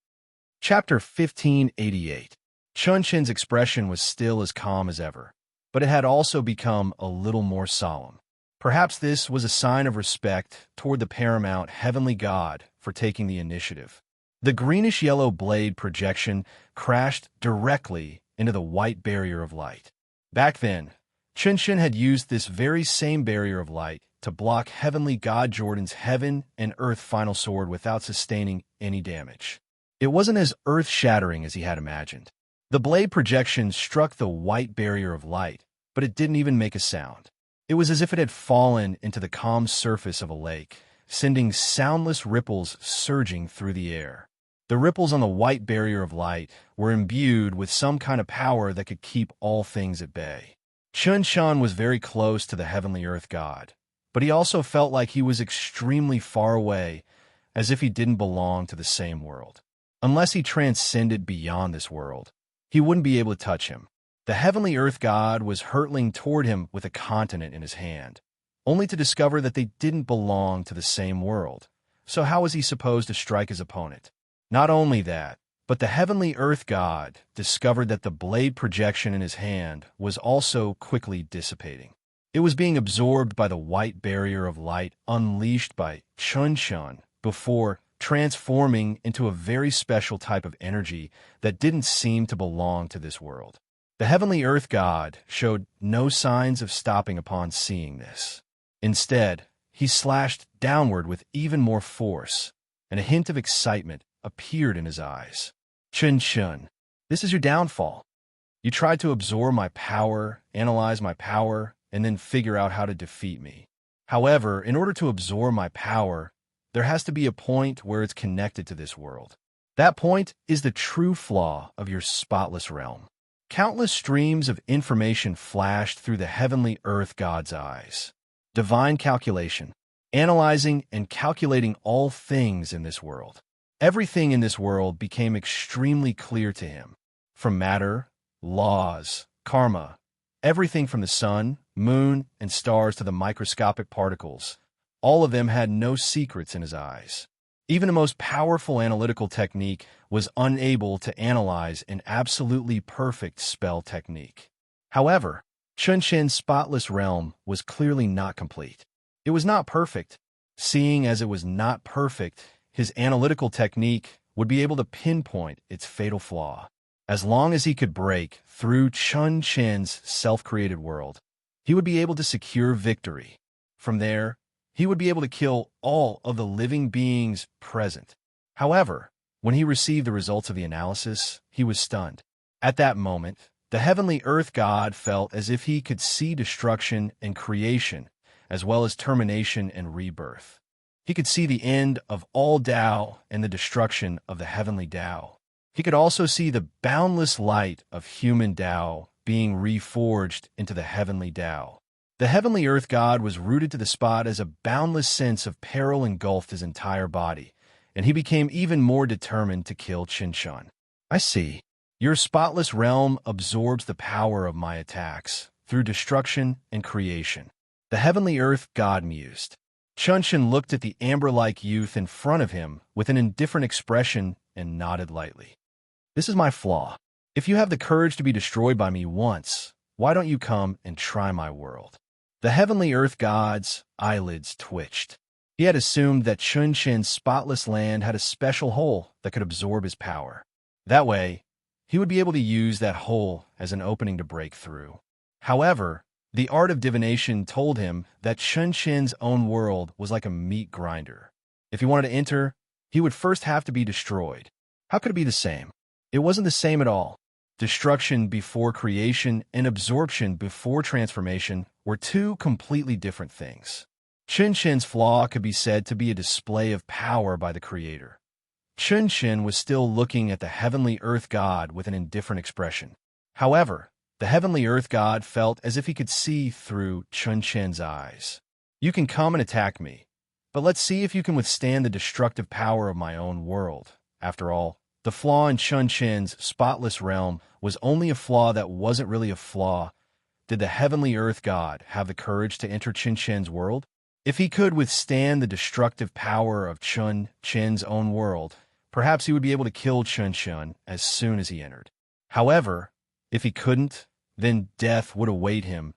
Chapter 1588. Chun Chen's expression was still as calm as ever, but it had also become a little more solemn. Perhaps this was a sign of respect toward the paramount heavenly god for taking the initiative. The greenish-yellow blade projection crashed directly into the white barrier of light. Back then, Chun Chen had used this very same barrier of light to block heavenly god Jordan's heaven and earth final sword without sustaining any damage. It wasn't as earth-shattering as he had imagined. The blade projection struck the white barrier of light, but it didn't even make a sound. It was as if it had fallen into the calm surface of a lake, sending soundless ripples surging through the air. The ripples on the white barrier of light were imbued with some kind of power that could keep all things at bay. Chun Shan was very close to the heavenly earth god, but he also felt like he was extremely far away, as if he didn't belong to the same world. Unless he transcended beyond this world, he wouldn't be able to touch him. The heavenly earth god was hurtling toward him with a continent in his hand, only to discover that they didn't belong to the same world. So how was he supposed to strike his opponent? Not only that, but the heavenly earth god discovered that the blade projection in his hand was also quickly dissipating. It was being absorbed by the white barrier of light unleashed by Chun Shan before transforming into a very special type of energy that didn't seem to belong to this world. The heavenly earth god showed no signs of stopping upon seeing this. Instead, he slashed downward with even more force, and a hint of excitement appeared in his eyes. Chun Shun, this is your downfall. You tried to absorb my power, analyze my power, and then figure out how to defeat me. However, in order to absorb my power, there has to be a point where it's connected to this world. That point is the true flaw of your spotless realm. Countless streams of information flashed through the heavenly earth god's eyes. Divine calculation, analyzing and calculating all things in this world. Everything in this world became extremely clear to him. From matter, laws, karma, everything from the sun, moon, and stars to the microscopic particles, all of them had no secrets in his eyes. Even the most powerful analytical technique was unable to analyze an absolutely perfect spell technique. However, Chun Shen's spotless realm was clearly not complete. It was not perfect. Seeing as it was not perfect, his analytical technique would be able to pinpoint its fatal flaw. As long as he could break through Chun Shen's self-created world, he would be able to secure victory. From there, he would be able to kill all of the living beings present. However, when he received the results of the analysis, he was stunned. At that moment, the heavenly earth god felt as if he could see destruction and creation, as well as termination and rebirth. He could see the end of all Tao and the destruction of the heavenly Tao. He could also see the boundless light of human Tao being reforged into the heavenly Tao. The heavenly earth god was rooted to the spot as a boundless sense of peril engulfed his entire body, and he became even more determined to kill Chun Shan. I see. Your spotless realm absorbs the power of my attacks through destruction and creation. The heavenly earth god mused. Chun Shan looked at the amber-like youth in front of him with an indifferent expression and nodded lightly. This is my flaw. If you have the courage to be destroyed by me once, why don't you come and try my world? The heavenly earth god's eyelids twitched. He had assumed that Chun Shen's spotless land had a special hole that could absorb his power. That way, he would be able to use that hole as an opening to break through. However, the art of divination told him that Chun Shen's own world was like a meat grinder. If he wanted to enter, he would first have to be destroyed. How could it be the same? It wasn't the same at all. Destruction before creation and absorption before transformation were two completely different things. Chun Shen's flaw could be said to be a display of power by the Creator. Chun Shen was still looking at the heavenly earth god with an indifferent expression. However, the heavenly earth god felt as if he could see through Chun Shen's eyes. You can come and attack me, But let's see if you can withstand the destructive power of my own world. After all, the flaw in Chun Chen's spotless realm was only a flaw that wasn't really a flaw. Did the heavenly earth god have the courage to enter Chun Chen's world? If he could withstand the destructive power of Chun Chen's own world, perhaps he would be able to kill Chun Chen as soon as he entered. However, if he couldn't, then death would await him.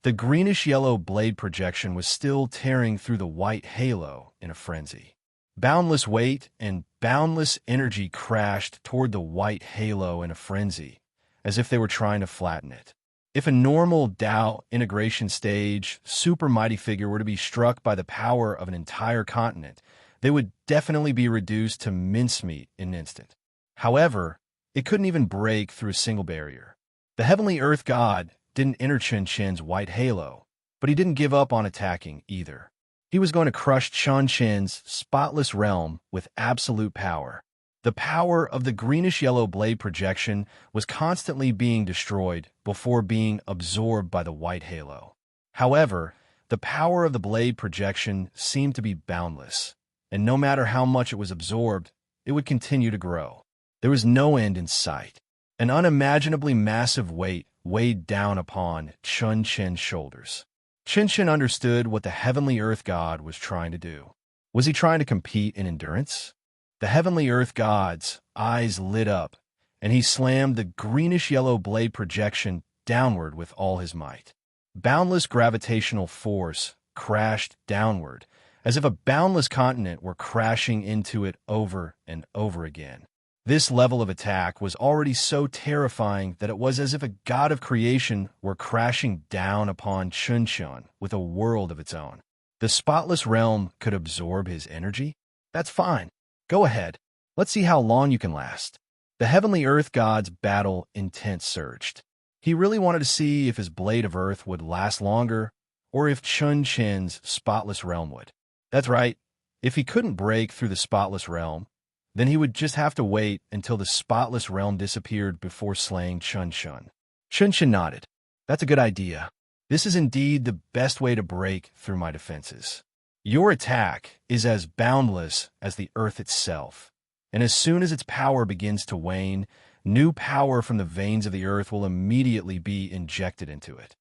The greenish-yellow blade projection was still tearing through the white halo in a frenzy. Boundless weight and boundless energy crashed toward the white halo in a frenzy, as if they were trying to flatten it. If a normal Tao integration stage super mighty figure were to be struck by the power of an entire continent, they would definitely be reduced to mincemeat in an instant. However, it couldn't even break through a single barrier. The heavenly earth god didn't enter Chun Chen's white halo, but he didn't give up on attacking either. He was going to crush Chun Chen's spotless realm with absolute power. The power of the greenish-yellow blade projection was constantly being destroyed before being absorbed by the white halo. However, the power of the blade projection seemed to be boundless, and no matter how much it was absorbed, it would continue to grow. There was no end in sight. An unimaginably massive weight weighed down upon Chun Chen's shoulders. Chun Chen understood what the heavenly earth god was trying to do. Was he trying to compete in endurance? The heavenly earth god's eyes lit up, and he slammed the greenish-yellow blade projection downward with all his might. Boundless gravitational force crashed downward, as if a boundless continent were crashing into it over and over again. This level of attack was already so terrifying that it was as if a god of creation were crashing down upon Chun Chen with a world of its own. The spotless realm could absorb his energy? That's fine. Go ahead. Let's see how long you can last. The heavenly earth god's battle intent surged. He really wanted to see if his blade of earth would last longer, or if Chun Chen's spotless realm would. That's right. If he couldn't break through the spotless realm, then he would just have to wait until the spotless realm disappeared before slaying Chun Chen. Chun Chen nodded. That's a good idea. This is indeed the best way to break through my defenses. Your attack is as boundless as the earth itself, and as soon as its power begins to wane, new power from the veins of the earth will immediately be injected into it.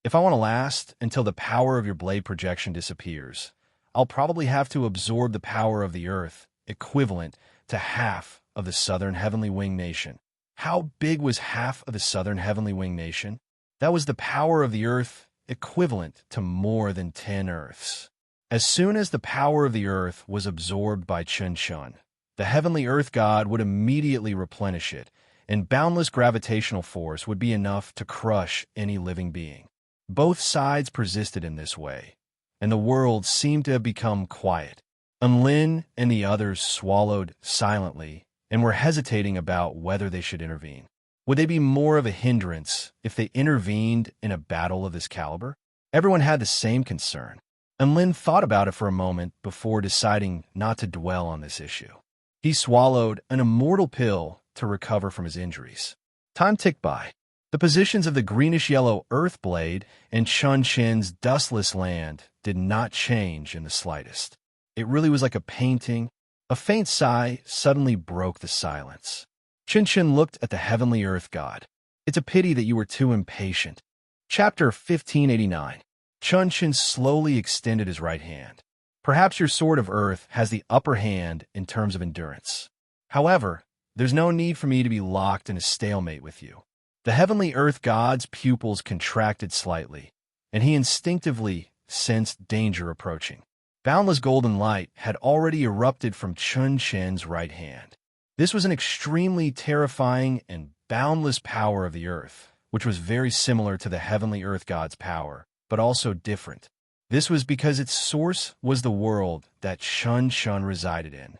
If I want to last until the power of your blade projection disappears, I'll probably have to absorb the power of the earth, equivalent to half of the Southern Heavenly Wing Nation. How big was half of the Southern Heavenly Wing Nation? That was the power of the earth equivalent to more than 10 Earths. As soon as the power of the earth was absorbed by Chun Chen, the heavenly earth god would immediately replenish it, and boundless gravitational force would be enough to crush any living being. Both sides persisted in this way, and the world seemed to have become quiet. Lin and the others swallowed silently and were hesitating about whether they should intervene. Would they be more of a hindrance if they intervened in a battle of this caliber? Everyone had the same concern, and Lin thought about it for a moment before deciding not to dwell on this issue. He swallowed an immortal pill to recover from his injuries. Time ticked by. The positions of the greenish-yellow earth blade and Chun Chen's dustless land did not change in the slightest. It really was like a painting. A faint sigh suddenly broke the silence. Chun Chen looked at the heavenly earth god. It's a pity that you were too impatient. Chapter 1589. Chun Chen slowly extended his right hand. Perhaps your sword of earth has the upper hand in terms of endurance. However, there's no need for me to be locked in a stalemate with you. The heavenly earth god's pupils contracted slightly, and he instinctively sensed danger approaching. Boundless golden light had already erupted from Chun Chen's right hand. This was an extremely terrifying and boundless power of the earth, which was very similar to the heavenly earth god's power, but also different. This was because its source was the world that Chun Chen resided in.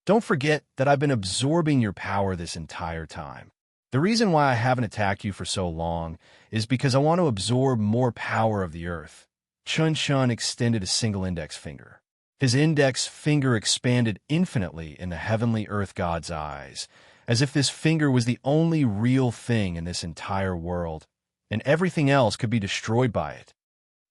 Don't forget that I've been absorbing your power this entire time. The reason why I haven't attacked you for so long is because I want to absorb more power of the earth. Chun Chen extended a single index finger. His index finger expanded infinitely in the heavenly earth god's eyes, as if this finger was the only real thing in this entire world, and everything else could be destroyed by it.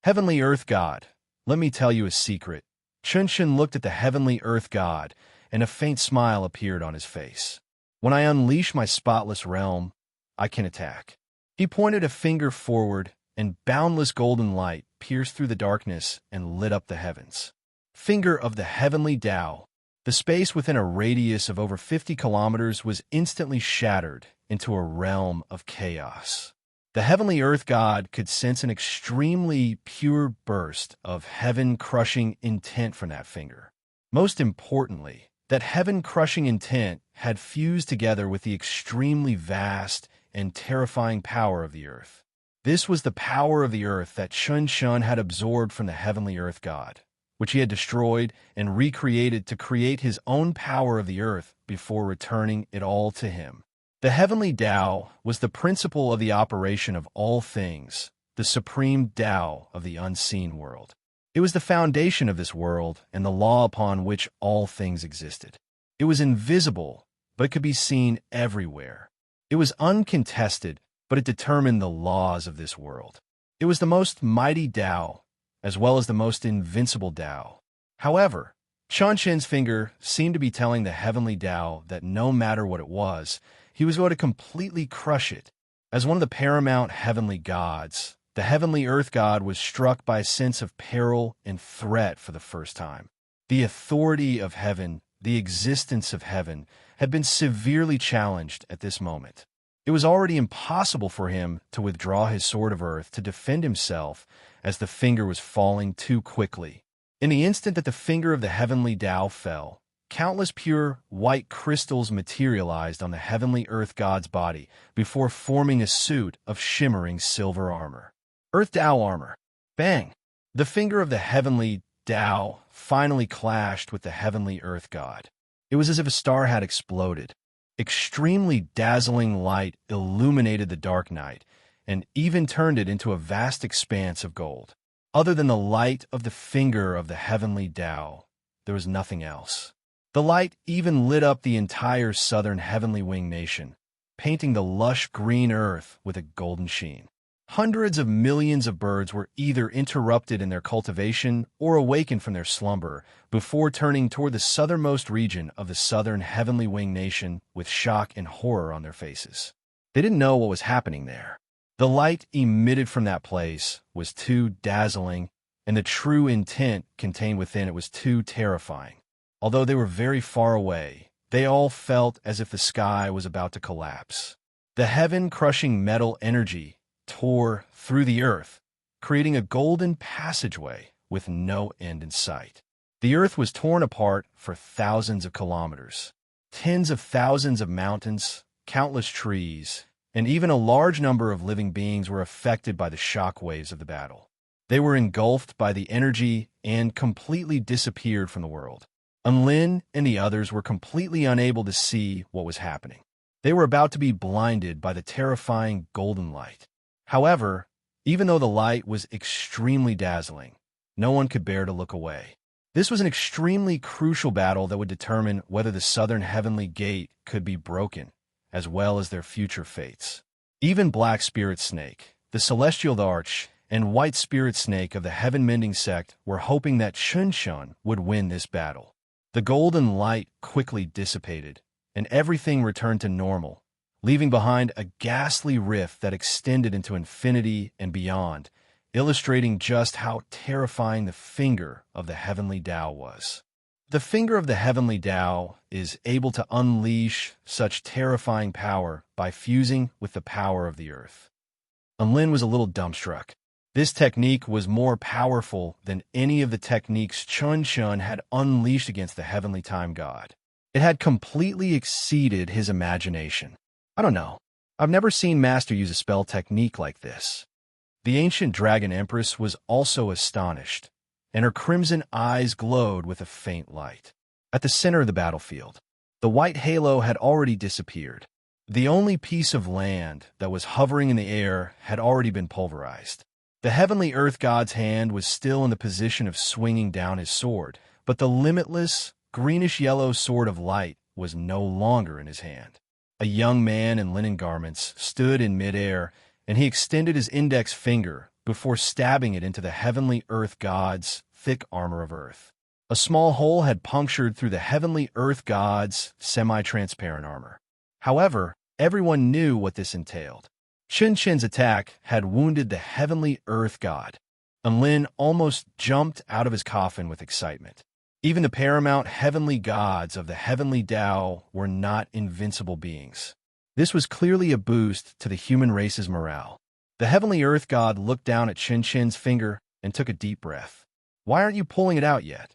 Heavenly earth god, let me tell you a secret. Chun looked at the heavenly earth god, and a faint smile appeared on his face. When I unleash my spotless realm, I can attack. He pointed a finger forward, and boundless golden light pierced through the darkness and lit up the heavens. Finger of the heavenly Tao. The space within a radius of over 50 kilometers was instantly shattered into a realm of chaos. The heavenly earth god could sense an extremely pure burst of heaven-crushing intent from that finger. Most importantly, that heaven-crushing intent had fused together with the extremely vast and terrifying power of the earth. This was the power of the earth that Chun had absorbed from the heavenly earth god, which he had destroyed and recreated to create his own power of the earth before returning it all to him. The heavenly Tao was the principle of the operation of all things, the supreme Tao of the unseen world. It was the foundation of this world and the law upon which all things existed. It was invisible, but it could be seen everywhere. It was uncontested, but it determined the laws of this world. It was the most mighty Tao, as well as the most invincible Tao. However, Chun's finger seemed to be telling the heavenly Tao that no matter what it was, he was going to completely crush it. As one of the paramount heavenly gods, the heavenly earth god was struck by a sense of peril and threat for the first time. The authority of heaven, the existence of heaven, had been severely challenged at this moment. It was already impossible for him to withdraw his sword of earth to defend himself as the finger was falling too quickly. In the instant that the finger of the heavenly Tao fell, countless pure white crystals materialized on the heavenly earth god's body before forming a suit of shimmering silver armor. Earth Tao armor. Bang! The finger of the heavenly Tao finally clashed with the heavenly earth god. It was as if a star had exploded. Extremely dazzling light illuminated the dark night and even turned it into a vast expanse of gold. Other than the light of the finger of the heavenly Tao, there was nothing else. The light even lit up the entire southern heavenly wing nation, painting the lush green earth with a golden sheen. Hundreds of millions of birds were either interrupted in their cultivation or awakened from their slumber before turning toward the southernmost region of the southern heavenly wing nation with shock and horror on their faces. They didn't know what was happening there. The light emitted from that place was too dazzling, and the true intent contained within it was too terrifying. Although they were very far away, they all felt as if the sky was about to collapse. The heaven-crushing metal energy tore through the earth, creating a golden passageway with no end in sight. The earth was torn apart for thousands of kilometers. Tens of thousands of mountains, countless trees, and even a large number of living beings were affected by the shock waves of the battle. They were engulfed by the energy and completely disappeared from the world. Unlin and the others were completely unable to see what was happening. They were about to be blinded by the terrifying golden light. However, even though the light was extremely dazzling, no one could bear to look away. This was an extremely crucial battle that would determine whether the southern heavenly gate could be broken, as well as their future fates. Even Black Spirit Snake, the Celestial Arch, and White Spirit Snake of the Heaven-Mending sect were hoping that Chun would win this battle. The golden light quickly dissipated, and everything returned to normal, leaving behind a ghastly rift that extended into infinity and beyond, illustrating just how terrifying the finger of the heavenly Tao was. The finger of the heavenly Tao is able to unleash such terrifying power by fusing with the power of the earth. Unlin was a little dumbstruck. This technique was more powerful than any of the techniques Chun had unleashed against the heavenly time god. It had completely exceeded his imagination. I don't know. I've never seen Master use a spell technique like this. The ancient dragon empress was also astonished, and her crimson eyes glowed with a faint light. At the center of the battlefield, the white halo had already disappeared. The only piece of land that was hovering in the air had already been pulverized. The heavenly earth god's hand was still in the position of swinging down his sword, but the limitless, greenish-yellow sword of light was no longer in his hand. A young man in linen garments stood in midair, and he extended his index finger before stabbing it into the heavenly earth god's thick armor of earth. A small hole had punctured through the heavenly earth god's semi-transparent armor. However, everyone knew what this entailed. Chun-Chen's attack had wounded the heavenly earth god, and Lin almost jumped out of his coffin with excitement. Even the paramount heavenly gods of the heavenly Tao were not invincible beings. This was clearly a boost to the human race's morale. The heavenly earth god looked down at Chun-Chen's finger and took a deep breath. "Why aren't you pulling it out yet?"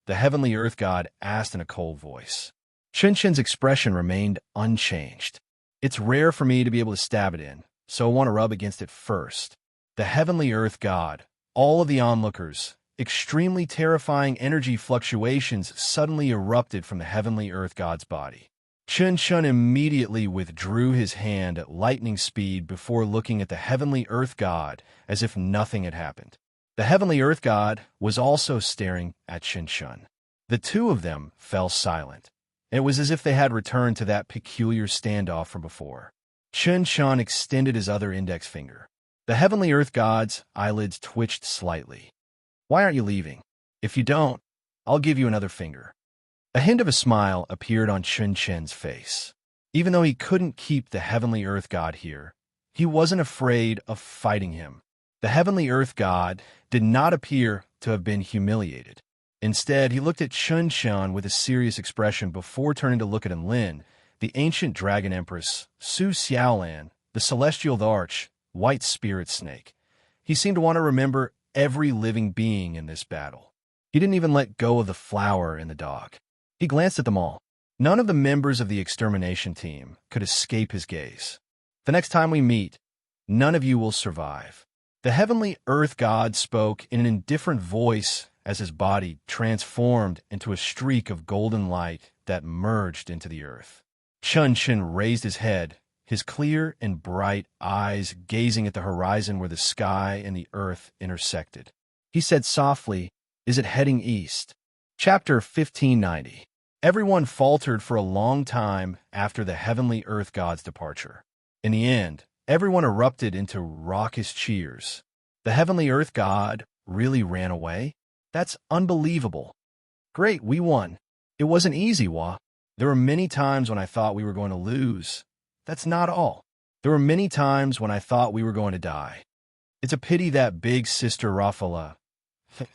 the heavenly earth god asked in a cold voice. Chun-Chen's expression remained unchanged. "It's rare for me to be able to stab it in, so I want to rub against it first." The heavenly earth god, all of the onlookers, extremely terrifying energy fluctuations suddenly erupted from the heavenly earth god's body. Chun-Chen immediately withdrew his hand at lightning speed before looking at the heavenly earth god as if nothing had happened. The heavenly earth god was also staring at Chun-Chen. The two of them fell silent. It was as if they had returned to that peculiar standoff from before. Chun-Chen extended his other index finger. The heavenly earth god's eyelids twitched slightly. "Why aren't you leaving? If you don't, I'll give you another finger." A hint of a smile appeared on Chun-Chen's face. Even though he couldn't keep the heavenly earth god here, he wasn't afraid of fighting him. The heavenly earth god did not appear to have been humiliated. Instead, he looked at Chun-Chen with a serious expression before turning to look at Lin, the ancient dragon empress, Su Xiaolan, the celestial arch, white spirit snake. He seemed to want to remember every living being in this battle. He didn't even let go of the flower and the dog. He glanced at them all. None of the members of the extermination team could escape his gaze. "The next time we meet, none of you will survive." The heavenly earth god spoke in an indifferent voice as his body transformed into a streak of golden light that merged into the earth. Chun-Chen raised his head, his clear and bright eyes gazing at the horizon where the sky and the earth intersected. He said softly, "Is it heading east?" Chapter 1590. Everyone faltered for a long time after the heavenly earth god's departure. In the end, everyone erupted into raucous cheers. The heavenly earth god really ran away? That's unbelievable. Great, we won. It wasn't easy, Wah. There were many times when I thought we were going to lose. That's not all. There were many times when I thought we were going to die. It's a pity that big sister Rafaela.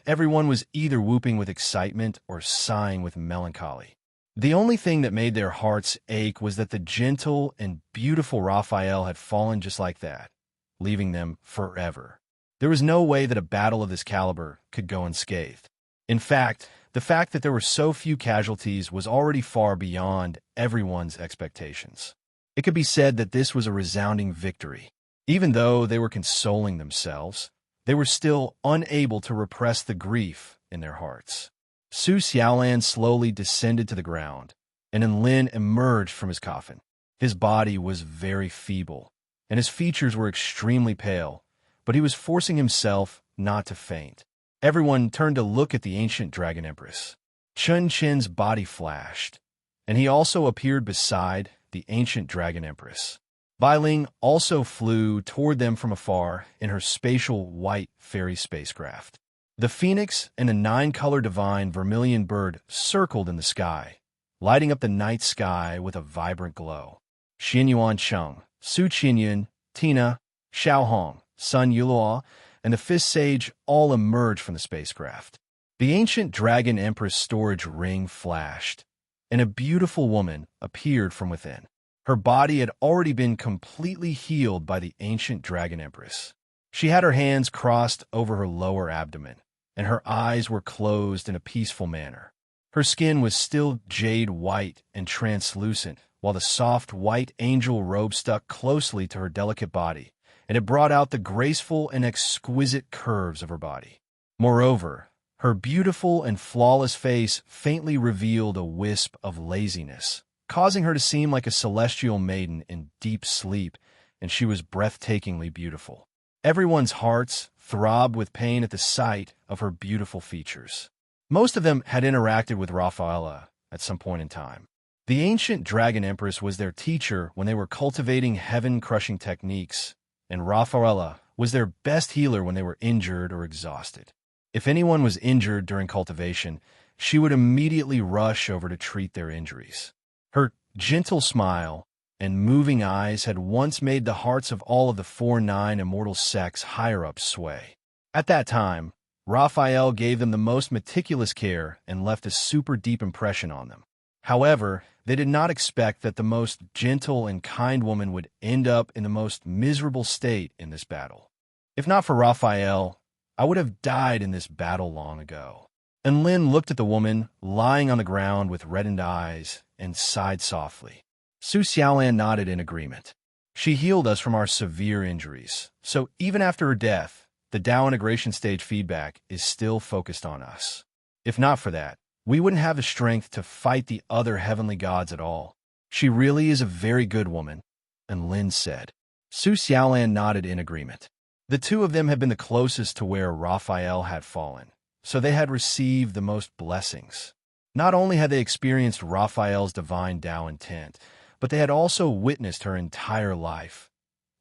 Everyone was either whooping with excitement or sighing with melancholy. The only thing that made their hearts ache was that the gentle and beautiful Raphael had fallen just like that, leaving them forever. There was no way that a battle of this caliber could go unscathed. In fact, the fact that there were so few casualties was already far beyond everyone's expectations. It could be said that this was a resounding victory. Even though they were consoling themselves, they were still unable to repress the grief in their hearts. Su Xiaolan slowly descended to the ground, and Lin emerged from his coffin. His body was very feeble, and his features were extremely pale, but he was forcing himself not to faint. Everyone turned to look at the ancient dragon empress. Chun-Chen's body flashed, and he also appeared beside the ancient dragon empress. Bai Ling also flew toward them from afar in her spatial white fairy spacecraft. The phoenix and a 9-color divine vermilion bird circled in the sky, lighting up the night sky with a vibrant glow. Xin Yuan Cheng, Su Qinyun, Tina, Xiao Hong, Sun Yulua, and the fifth sage all emerged from the spacecraft. The ancient dragon empress storage ring flashed, and a beautiful woman appeared from within. Her body had already been completely healed by the ancient dragon empress. She had her hands crossed over her lower abdomen, and her eyes were closed in a peaceful manner. Her skin was still jade white and translucent, while the soft white angel robe stuck closely to her delicate body, and it brought out the graceful and exquisite curves of her body. Moreover, her beautiful and flawless face faintly revealed a wisp of laziness, causing her to seem like a celestial maiden in deep sleep, and she was breathtakingly beautiful. Everyone's hearts throbbed with pain at the sight of her beautiful features. Most of them had interacted with Raphaela at some point in time. The ancient dragon empress was their teacher when they were cultivating heaven-crushing techniques, and Raphaela was their best healer when they were injured or exhausted. If anyone was injured during cultivation, she would immediately rush over to treat their injuries. Her gentle smile and moving eyes had once made the hearts of all of the 4-9 immortal sects higher up sway. At that time, Raphael gave them the most meticulous care and left a super deep impression on them. However, they did not expect that the most gentle and kind woman would end up in the most miserable state in this battle. If not for Raphael, I would have died in this battle long ago. And Lin looked at the woman lying on the ground with reddened eyes and sighed softly. Su Xiaolan nodded in agreement. She healed us from our severe injuries, so even after her death, the Dao integration stage feedback is still focused on us. If not for that, we wouldn't have the strength to fight the other heavenly gods at all. She really is a very good woman, and Lin said. Su Xiaolan nodded in agreement. The two of them had been the closest to where Raphael had fallen, so they had received the most blessings. Not only had they experienced Raphael's divine Dao intent, but they had also witnessed her entire life.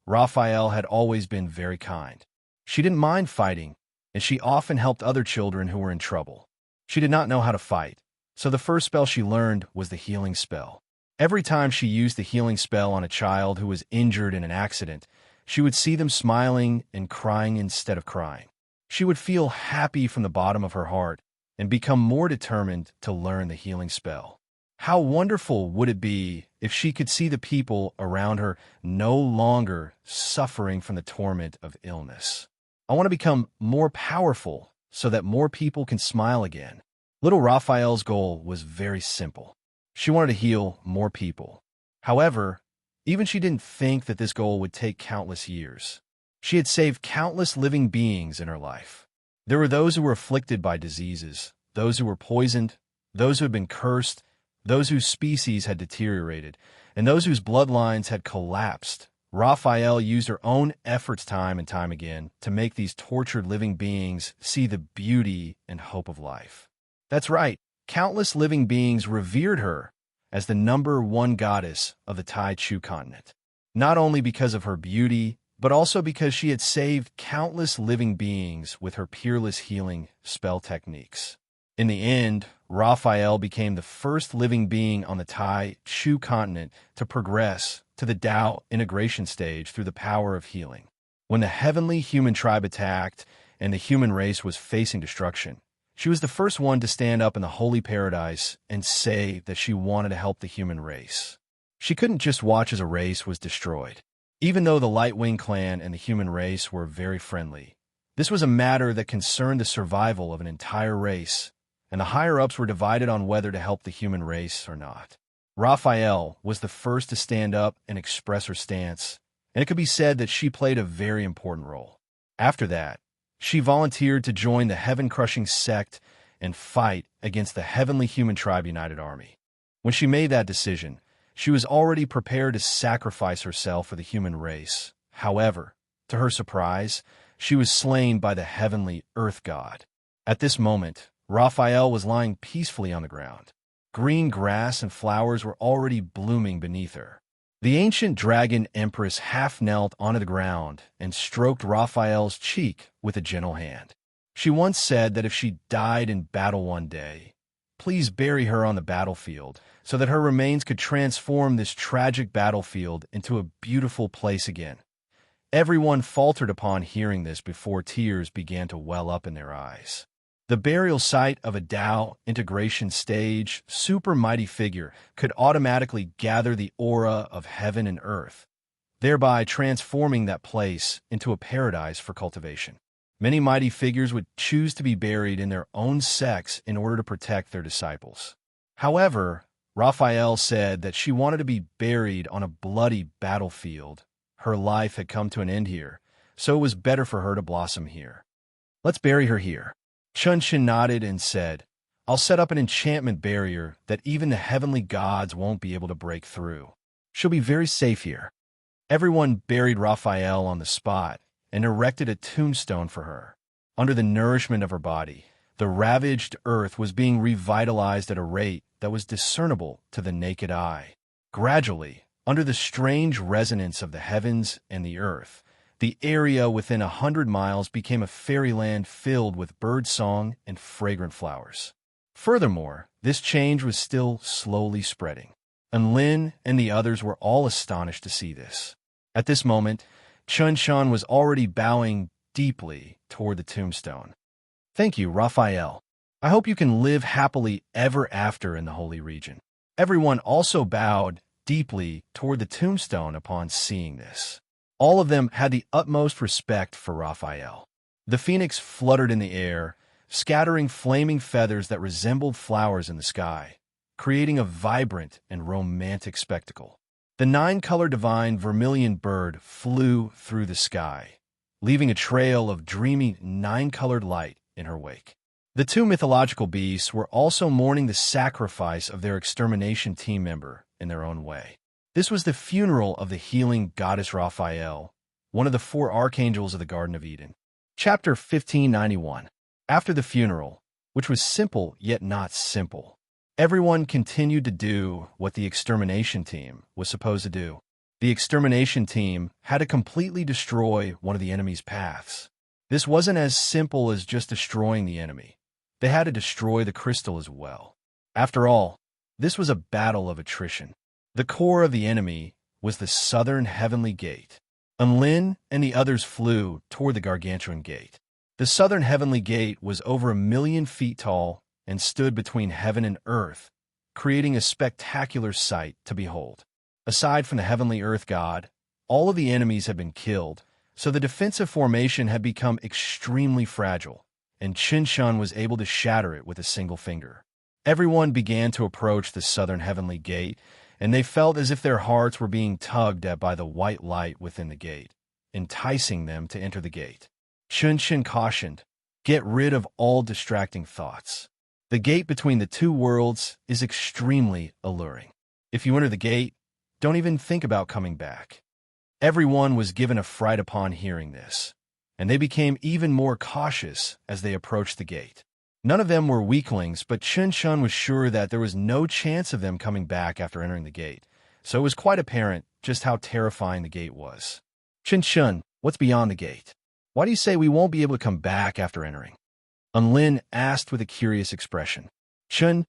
Raphael had always been very kind. She didn't mind fighting, and she often helped other children who were in trouble. She did not know how to fight, so the first spell she learned was the healing spell. Every time she used the healing spell on a child who was injured in an accident, she would see them smiling and crying instead of crying. She would feel happy from the bottom of her heart and become more determined to learn the healing spell. How wonderful would it be if she could see the people around her no longer suffering from the torment of illness? I want to become more powerful so that more people can smile again. Little Raphael's goal was very simple. She wanted to heal more people. However, even she didn't think that this goal would take countless years. She had saved countless living beings in her life. There were those who were afflicted by diseases, those who were poisoned, those who had been cursed, those whose species had deteriorated, and those whose bloodlines had collapsed. Raphael used her own efforts time and time again to make these tortured living beings see the beauty and hope of life. That's right, countless living beings revered her as the #1 goddess of the Tai Chu continent, not only because of her beauty, but also because she had saved countless living beings with her peerless healing spell techniques. In the end, Raphael became the first living being on the Tai Chu continent to progress to the Dao integration stage through the power of healing. When the heavenly human tribe attacked and the human race was facing destruction, she was the first one to stand up in the holy paradise and say that she wanted to help the human race. She couldn't just watch as a race was destroyed. Even though the Lightwing clan and the human race were very friendly, this was a matter that concerned the survival of an entire race, and the higher-ups were divided on whether to help the human race or not. Raphael was the first to stand up and express her stance, and it could be said that she played a very important role. After that, she volunteered to join the heaven-crushing sect and fight against the Heavenly Human Tribe United Army. When she made that decision, she was already prepared to sacrifice herself for the human race. However, to her surprise, she was slain by the heavenly Earth God. At this moment, Raphael was lying peacefully on the ground. Green grass and flowers were already blooming beneath her. The ancient dragon empress half knelt onto the ground and stroked Raphael's cheek with a gentle hand. She once said that if she died in battle one day, please bury her on the battlefield so that her remains could transform this tragic battlefield into a beautiful place again. Everyone faltered upon hearing this before tears began to well up in their eyes. The burial site of a Dao integration stage super mighty figure could automatically gather the aura of heaven and earth, thereby transforming that place into a paradise for cultivation. Many mighty figures would choose to be buried in their own sects in order to protect their disciples. However, Raphael said that she wanted to be buried on a bloody battlefield. Her life had come to an end here, so it was better for her to blossom here. Let's bury her here. Chun-Shin nodded and said, I'll set up an enchantment barrier that even the heavenly gods won't be able to break through. She'll be very safe here. Everyone buried Raphael on the spot and erected a tombstone for her. Under the nourishment of her body, the ravaged earth was being revitalized at a rate that was discernible to the naked eye. Gradually, under the strange resonance of the heavens and the earth, The area within 100 miles became a fairyland filled with birdsong and fragrant flowers. Furthermore, this change was still slowly spreading, and Lin and the others were all astonished to see this. At this moment, Chun Shan was already bowing deeply toward the tombstone. "Thank you, Raphael. I hope you can live happily ever after in the holy region." Everyone also bowed deeply toward the tombstone upon seeing this. All of them had the utmost respect for Raphael. The phoenix fluttered in the air, scattering flaming feathers that resembled flowers in the sky, creating a vibrant and romantic spectacle. The nine-color divine vermilion bird flew through the sky, leaving a trail of dreamy nine-colored light in her wake. The two mythological beasts were also mourning the sacrifice of their extermination team member in their own way. This was the funeral of the healing goddess Raphael, one of the four archangels of the Garden of Eden. Chapter 1591. After the funeral, which was simple yet not simple, everyone continued to do what the extermination team was supposed to do. The extermination team had to completely destroy one of the enemy's paths. This wasn't as simple as just destroying the enemy. They had to destroy the crystal as well. After all, this was a battle of attrition. The core of the enemy was the southern heavenly gate, and Lin and the others flew toward the gargantuan gate. The southern heavenly gate was over 1,000,000 feet tall and stood between heaven and earth, creating a spectacular sight to behold. Aside from the heavenly earth god, all of the enemies had been killed, so the defensive formation had become extremely fragile, and Chun Shan was able to shatter it with a single finger. Everyone began to approach the southern heavenly gate, and they felt as if their hearts were being tugged at by the white light within the gate, enticing them to enter the gate. Chun Shan cautioned, "Get rid of all distracting thoughts. The gate between the two worlds is extremely alluring. If you enter the gate, don't even think about coming back." Everyone was given a fright upon hearing this, and they became even more cautious as they approached the gate. None of them were weaklings, but Chun Shan was sure that there was no chance of them coming back after entering the gate, so it was quite apparent just how terrifying the gate was. "Chun Shan, what's beyond the gate? Why do you say we won't be able to come back after entering?" Lin asked with a curious expression. Chun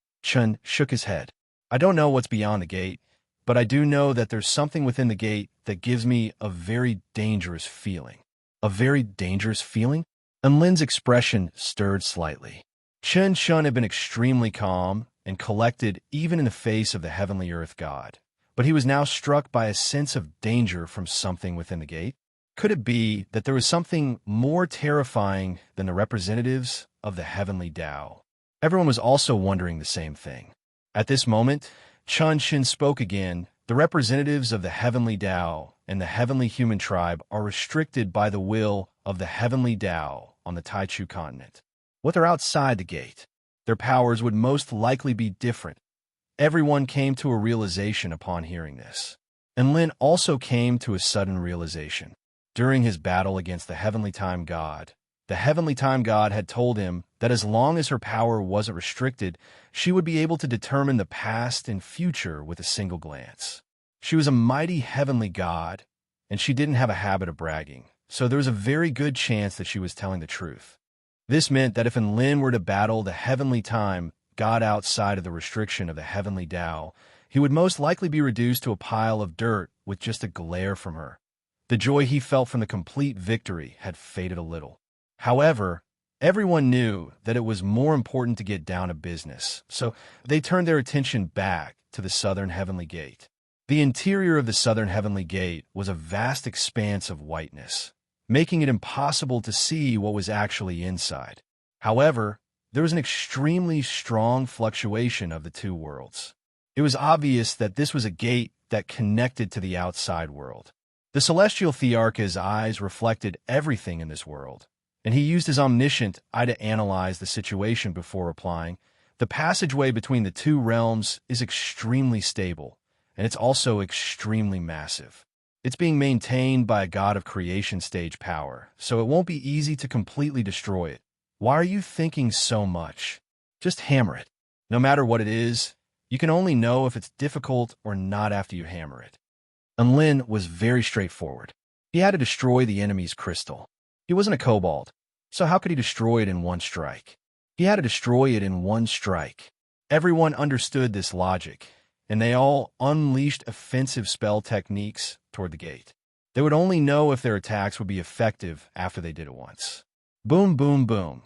shook his head. "I don't know what's beyond the gate, but I do know that there's something within the gate that gives me a very dangerous feeling." "A very dangerous feeling?" Lin's expression stirred slightly. Chun Shan had been extremely calm and collected even in the face of the heavenly earth god, but he was now struck by a sense of danger from something within the gate. Could it be that there was something more terrifying than the representatives of the heavenly Tao? Everyone was also wondering the same thing. At this moment, Chun Shan spoke again. "The representatives of the heavenly Tao and the heavenly human tribe are restricted by the will of the heavenly Tao on the Taichu continent. What they're outside the gate, their powers would most likely be different." Everyone came to a realization upon hearing this. And Lin also came to a sudden realization. During his battle against the Heavenly Time God, the Heavenly Time God had told him that as long as her power wasn't restricted, she would be able to determine the past and future with a single glance. She was a mighty heavenly god, and she didn't have a habit of bragging, so there was a very good chance that she was telling the truth. This meant that if Lin were to battle the Heavenly Time God outside of the restriction of the Heavenly Tao, he would most likely be reduced to a pile of dirt with just a glare from her. The joy he felt from the complete victory had faded a little. However, everyone knew that it was more important to get down to business, so they turned their attention back to the southern heavenly gate. The interior of the southern heavenly gate was a vast expanse of whiteness, making it impossible to see what was actually inside. However, there was an extremely strong fluctuation of the two worlds. It was obvious that this was a gate that connected to the outside world. The celestial Thearcha's eyes reflected everything in this world, and he used his omniscient eye to analyze the situation before replying. "The passageway between the two realms is extremely stable, and it's also extremely massive. It's being maintained by a god of creation stage power, so it won't be easy to completely destroy it. Why are you thinking so much? Just hammer it. No matter what it is, you can only know if it's difficult or not after you hammer it." And Lin was very straightforward. He had to destroy the enemy's crystal. He wasn't a kobold, so how could he destroy it in one strike? He had to destroy it in one strike. Everyone understood this logic, and they all unleashed offensive spell techniques toward the gate. They would only know if their attacks would be effective after they did it once. Boom, boom, boom.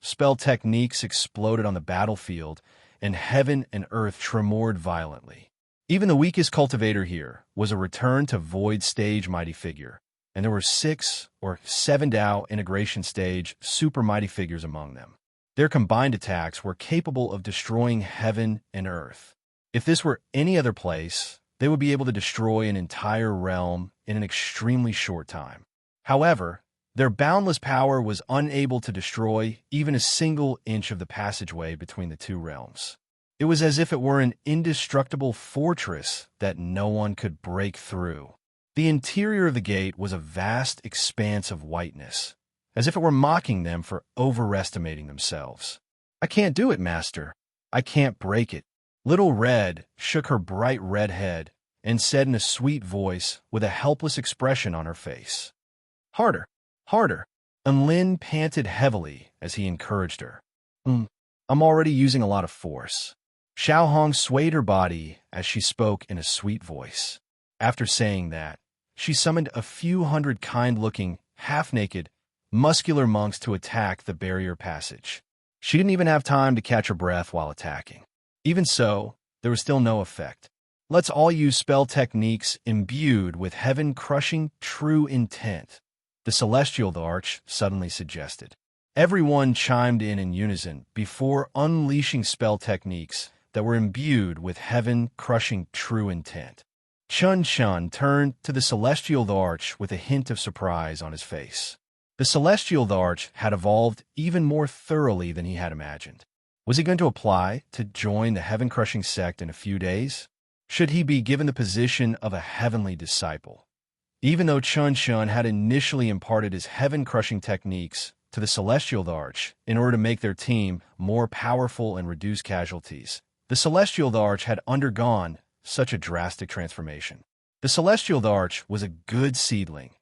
Spell techniques exploded on the battlefield, and heaven and earth tremored violently. Even the weakest cultivator here was a return to void stage mighty figure, and there were 6 or 7 Tao integration stage super mighty figures among them. Their combined attacks were capable of destroying heaven and earth. If this were any other place, they would be able to destroy an entire realm in an extremely short time. However, their boundless power was unable to destroy even a single inch of the passageway between the two realms. It was as if it were an indestructible fortress that no one could break through. The interior of the gate was a vast expanse of whiteness, as if it were mocking them for overestimating themselves. "I can't do it, Master. I can't break it." Little Red shook her bright red head and said in a sweet voice with a helpless expression on her face, "Harder, harder." And Lin panted heavily as he encouraged her. I'm already using a lot of force." Xiao Hong swayed her body as she spoke in a sweet voice. After saying that, she summoned a few hundred kind-looking, half-naked, muscular monks to attack the barrier passage. She didn't even have time to catch her breath while attacking. Even so, there was still no effect. "Let's all use spell techniques imbued with heaven-crushing true intent," the Celestial Arch suddenly suggested. Everyone chimed in unison before unleashing spell techniques that were imbued with heaven-crushing true intent. Chun Chun turned to the Celestial Arch with a hint of surprise on his face. The Celestial Arch had evolved even more thoroughly than he had imagined. Was he going to apply to join the heaven-crushing sect in a few days? Should he be given the position of a heavenly disciple? Even though Chun Chun had initially imparted his heaven-crushing techniques to the Celestial Arch in order to make their team more powerful and reduce casualties, the Celestial Arch had undergone such a drastic transformation. The Celestial Arch was a good seedling.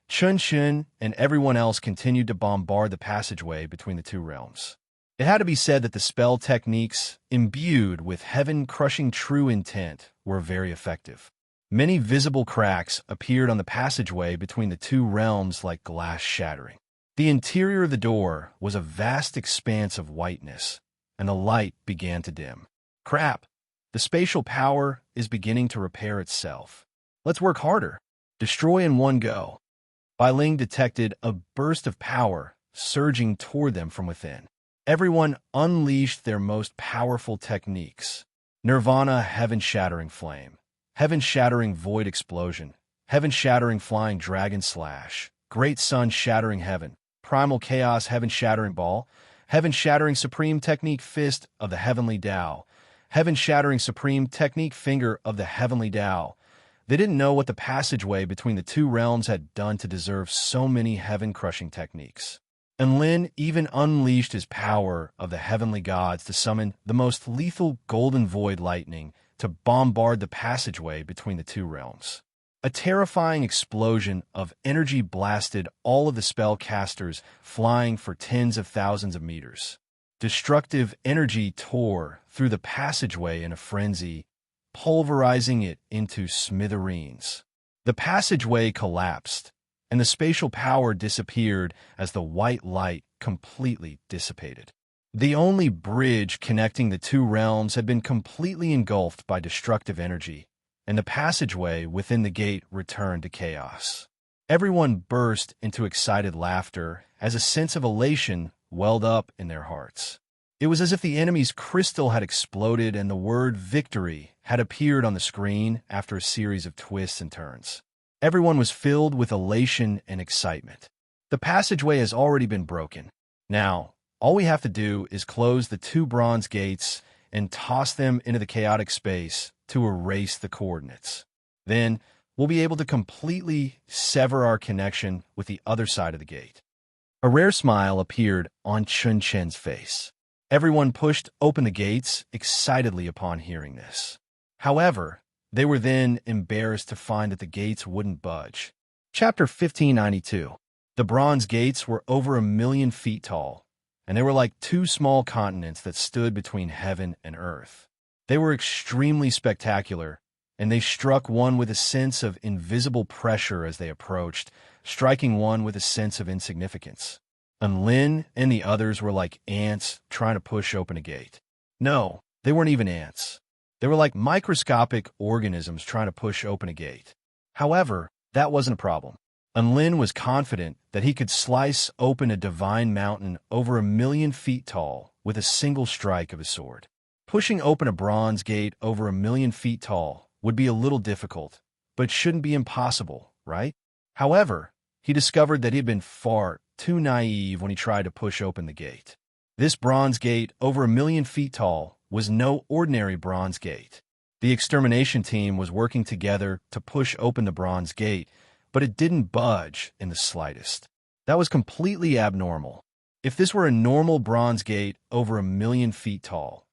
Chun Chun and everyone else continued to bombard the passageway between the two realms. It had to be said that the spell techniques imbued with heaven-crushing true intent were very effective. Many visible cracks appeared on the passageway between the two realms like glass shattering. The interior of the door was a vast expanse of whiteness, and the light began to dim. Crap! The spatial power is beginning to repair itself. Let's work harder. Destroy in one go. Bai Ling detected a burst of power surging toward them from within. Everyone unleashed their most powerful techniques. Nirvana heaven-shattering flame, heaven-shattering void explosion, heaven-shattering flying dragon slash, great sun shattering heaven, primal chaos heaven-shattering ball, heaven-shattering supreme technique fist of the heavenly Tao, heaven-shattering supreme technique finger of the heavenly Tao. They didn't know what the passageway between the two realms had done to deserve so many heaven-crushing techniques. And Lin even unleashed his power of the heavenly gods to summon the most lethal golden void lightning to bombard the passageway between the two realms. A terrifying explosion of energy blasted all of the spellcasters flying for tens of thousands of meters. Destructive energy tore through the passageway in a frenzy, pulverizing it into smithereens. The passageway collapsed, and the spatial power disappeared as the white light completely dissipated. The only bridge connecting the two realms had been completely engulfed by destructive energy, and the passageway within the gate returned to chaos. Everyone burst into excited laughter as a sense of elation welled up in their hearts. It was as if the enemy's crystal had exploded and the word victory had appeared on the screen after a series of twists and turns. Everyone was filled with elation and excitement. The passageway has already been broken. Now, all we have to do is close the two bronze gates and toss them into the chaotic space to erase the coordinates. Then, we'll be able to completely sever our connection with the other side of the gate. A rare smile appeared on Chun Chen's face. Everyone pushed open the gates excitedly upon hearing this. However, they were then embarrassed to find that the gates wouldn't budge. Chapter 1592. The bronze gates were over 1,000,000 feet tall, and they were like two small continents that stood between heaven and earth. They were extremely spectacular, and they struck one with a sense of invisible pressure as they approached, striking one with a sense of insignificance. And Lin and the others were like ants trying to push open a gate. No, they weren't even ants. They were like microscopic organisms trying to push open a gate. However, that wasn't a problem. And Lin was confident that he could slice open a divine mountain over 1,000,000 feet tall with a single strike of his sword. Pushing open a bronze gate over 1,000,000 feet tall would be a little difficult, but shouldn't be impossible, right? However, he discovered that he had been far too naive when he tried to push open the gate. This bronze gate over 1,000,000 feet tall was no ordinary bronze gate. The extermination team was working together to push open the bronze gate, but it didn't budge in the slightest. That was completely abnormal. If this were a normal bronze gate over 1,000,000 feet tall,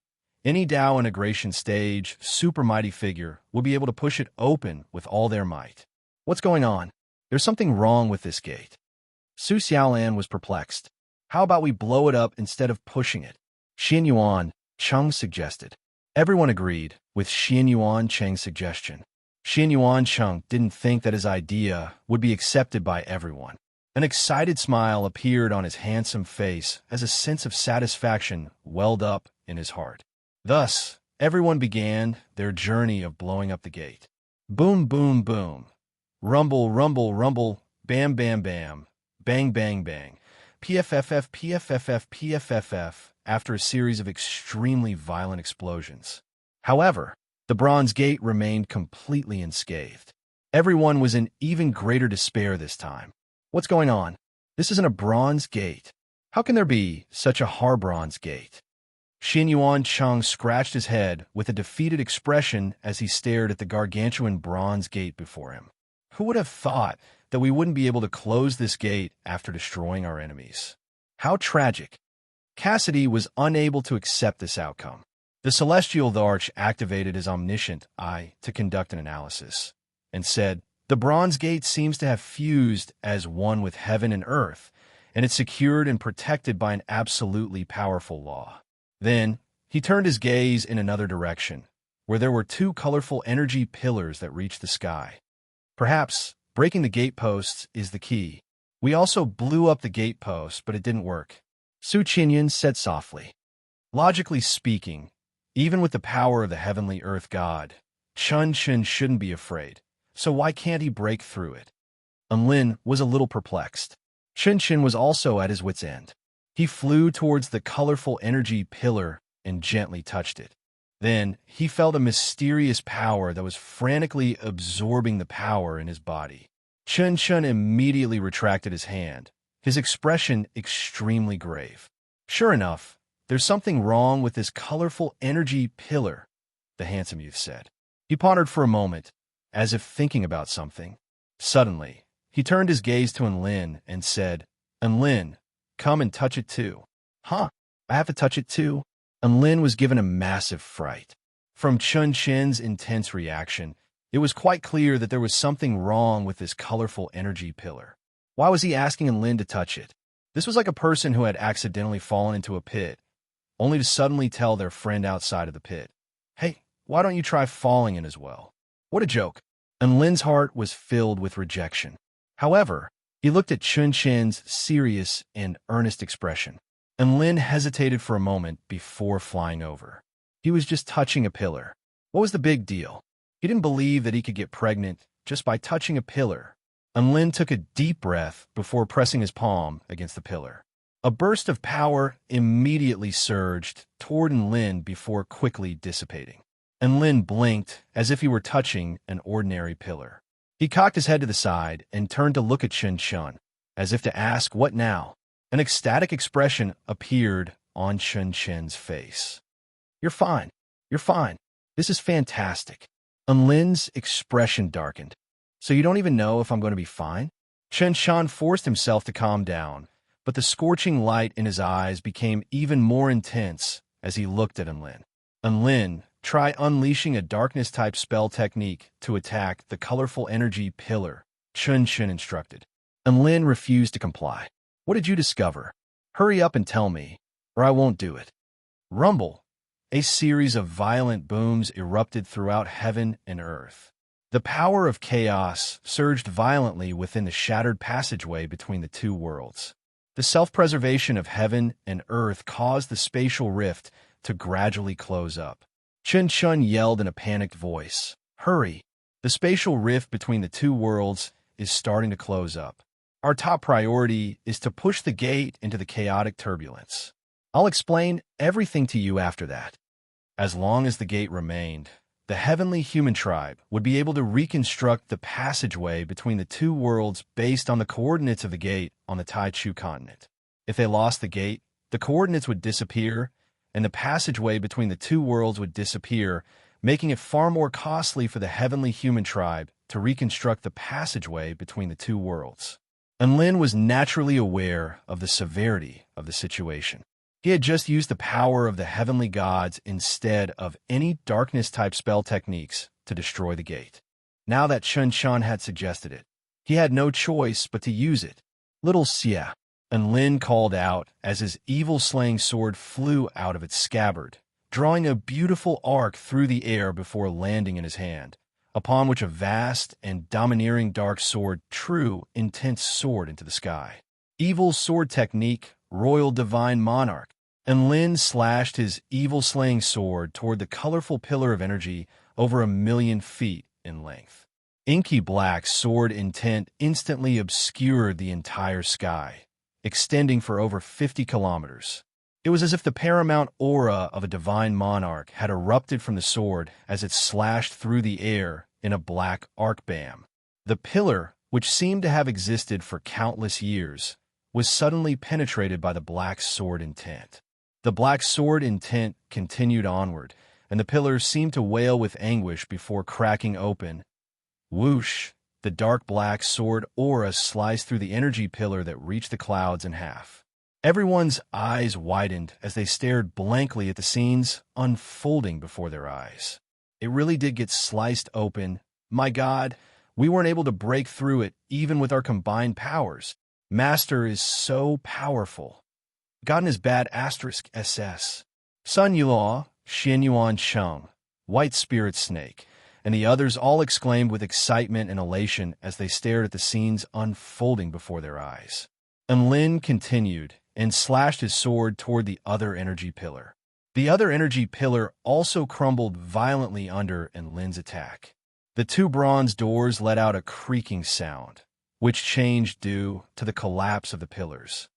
any Tao integration stage, super mighty figure would be able to push it open with all their might. What's going on? There's something wrong with this gate. Su Xiaolan was perplexed. How about we blow it up instead of pushing it? Xian Yuan, Cheng suggested. Everyone agreed with Xian Yuan Cheng's suggestion. Xian Yuan Cheng didn't think that his idea would be accepted by everyone. An excited smile appeared on his handsome face as a sense of satisfaction welled up in his heart. Thus, everyone began their journey of blowing up the gate. Boom, boom, boom. Rumble, rumble, rumble. Bam, bam, bam. Bang, bang, bang. PFFF, PFFF, PFFF, after a series of extremely violent explosions. However, the bronze gate remained completely unscathed. Everyone was in even greater despair this time. What's going on? This isn't a bronze gate. How can there be such a hard bronze gate? Xian Yuan Cheng scratched his head with a defeated expression as he stared at the gargantuan bronze gate before him. Who would have thought that we wouldn't be able to close this gate after destroying our enemies? How tragic. Cassidy was unable to accept this outcome. The celestial Arch activated his omniscient eye to conduct an analysis, and said, "The bronze gate seems to have fused as one with heaven and earth, and it's secured and protected by an absolutely powerful law." Then, he turned his gaze in another direction, where there were two colorful energy pillars that reached the sky. Perhaps breaking the gateposts is the key. We also blew up the gatepost, but it didn't work. Su Qinyan said softly. Logically speaking, even with the power of the heavenly earth god, Chun Chun shouldn't be afraid, so why can't he break through it? Lin was a little perplexed. Chun Chun was also at his wit's end. He flew towards the colorful energy pillar and gently touched it. Then, he felt a mysterious power that was frantically absorbing the power in his body. Chun Chun immediately retracted his hand, his expression extremely grave. "Sure enough, there's something wrong with this colorful energy pillar," the handsome youth said. He pondered for a moment, as if thinking about something. Suddenly, he turned his gaze to Enlin and said, "Enlin, come and touch it too." "Huh? I have to touch it too?" Enlin was given a massive fright. From Chun Chen's intense reaction, it was quite clear that there was something wrong with this colorful energy pillar. Why was he asking Enlin to touch it? This was like a person who had accidentally fallen into a pit, only to suddenly tell their friend outside of the pit, "Hey, why don't you try falling in as well?" What a joke. Enlin's heart was filled with rejection. However, he looked at Chun Chen's serious and earnest expression. Enlin hesitated for a moment before flying over. He was just touching a pillar. What was the big deal? He didn't believe that he could get pregnant just by touching a pillar. Enlin took a deep breath before pressing his palm against the pillar. A burst of power immediately surged toward Enlin before quickly dissipating. Enlin blinked as if he were touching an ordinary pillar. He cocked his head to the side and turned to look at Chun Chun, as if to ask, "What now?" An ecstatic expression appeared on Chun Chen's face. "You're fine. You're fine. This is fantastic." Enlin's expression darkened. "So you don't even know if I'm going to be fine?" Chun Chan forced himself to calm down, but the scorching light in his eyes became even more intense as he looked at Enlin. "Enlin, try unleashing a darkness-type spell technique to attack the colorful energy pillar," Chun Chun instructed. And Lin refused to comply. What did you discover? Hurry up and tell me, or I won't do it. Rumble. A series of violent booms erupted throughout heaven and earth. The power of chaos surged violently within the shattered passageway between the two worlds. The self-preservation of heaven and earth caused the spatial rift to gradually close up. Chun Chun yelled in a panicked voice, "Hurry! The spatial rift between the two worlds is starting to close up. Our top priority is to push the gate into the chaotic turbulence. I'll explain everything to you after that." As long as the gate remained, the heavenly human tribe would be able to reconstruct the passageway between the two worlds based on the coordinates of the gate on the Taichu continent. If they lost the gate, the coordinates would disappear, and the passageway between the two worlds would disappear, making it far more costly for the heavenly human tribe to reconstruct the passageway between the two worlds. And Lin was naturally aware of the severity of the situation. He had just used the power of the heavenly gods instead of any darkness-type spell techniques to destroy the gate. Now that Chun Chun had suggested it, he had no choice but to use it. "Little Xia," and Lin called out as his evil-slaying sword flew out of its scabbard, drawing a beautiful arc through the air before landing in his hand, upon which a vast and domineering dark sword, true, intense sword into the sky. Evil sword technique, Royal Divine Monarch, and Lin slashed his evil-slaying sword toward the colorful pillar of energy over 1,000,000 feet in length. Inky black sword intent instantly obscured the entire sky, extending for over 50 kilometers. It was as if the paramount aura of a divine monarch had erupted from the sword as it slashed through the air in a black arc bam. The pillar, which seemed to have existed for countless years, was suddenly penetrated by the black sword intent. The black sword intent continued onward, and the pillar seemed to wail with anguish before cracking open. Whoosh! The dark black sword aura sliced through the energy pillar that reached the clouds in half. Everyone's eyes widened as they stared blankly at the scenes unfolding before their eyes. It really did get sliced open. My God, we weren't able to break through it even with our combined powers. Master is so powerful. God and his bad *SS. Sun Yulaw, Xin Yuan Cheng, White Spirit Snake, and the others all exclaimed with excitement and elation as they stared at the scenes unfolding before their eyes. And Lin continued and slashed his sword toward the other energy pillar. The other energy pillar also crumbled violently under Lin's attack. The two bronze doors let out a creaking sound, which changed due to the collapse of the pillars.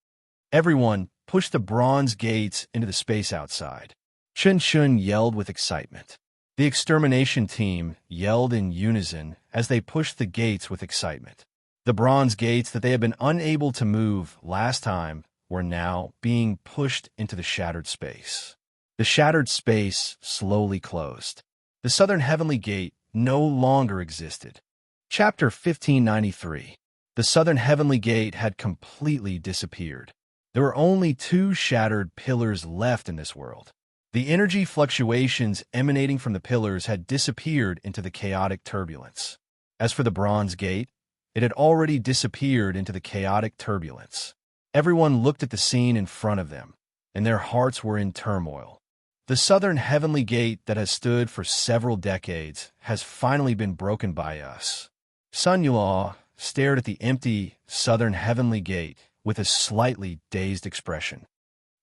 Everyone pushed the bronze gates into the space outside. Chun Chun yelled with excitement. The extermination team yelled in unison as they pushed the gates with excitement. The bronze gates that they had been unable to move last time were now being pushed into the shattered space. The shattered space slowly closed. The southern heavenly gate no longer existed. Chapter 1593. The southern heavenly gate had completely disappeared. There were only two shattered pillars left in this world. The energy fluctuations emanating from the pillars had disappeared into the chaotic turbulence. As for the bronze gate, it had already disappeared into the chaotic turbulence. Everyone looked at the scene in front of them, and their hearts were in turmoil. The southern heavenly gate that has stood for several decades has finally been broken by us. Sun Yulaw stared at the empty southern heavenly gate with a slightly dazed expression.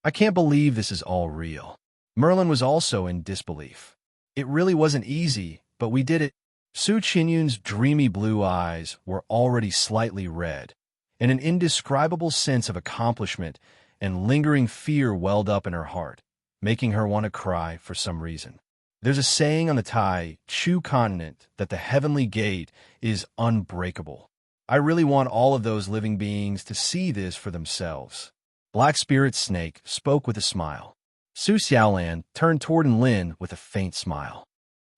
"I can't believe this is all real." Merlin was also in disbelief. "It really wasn't easy, but we did it." Su Qinyun's dreamy blue eyes were already slightly red, and an indescribable sense of accomplishment and lingering fear welled up in her heart, making her want to cry for some reason. There's a saying on the Tai Chu continent that the heavenly gate is unbreakable. I really want all of those living beings to see this for themselves. Black Spirit Snake spoke with a smile. Su Xiaolan turned toward Lin with a faint smile.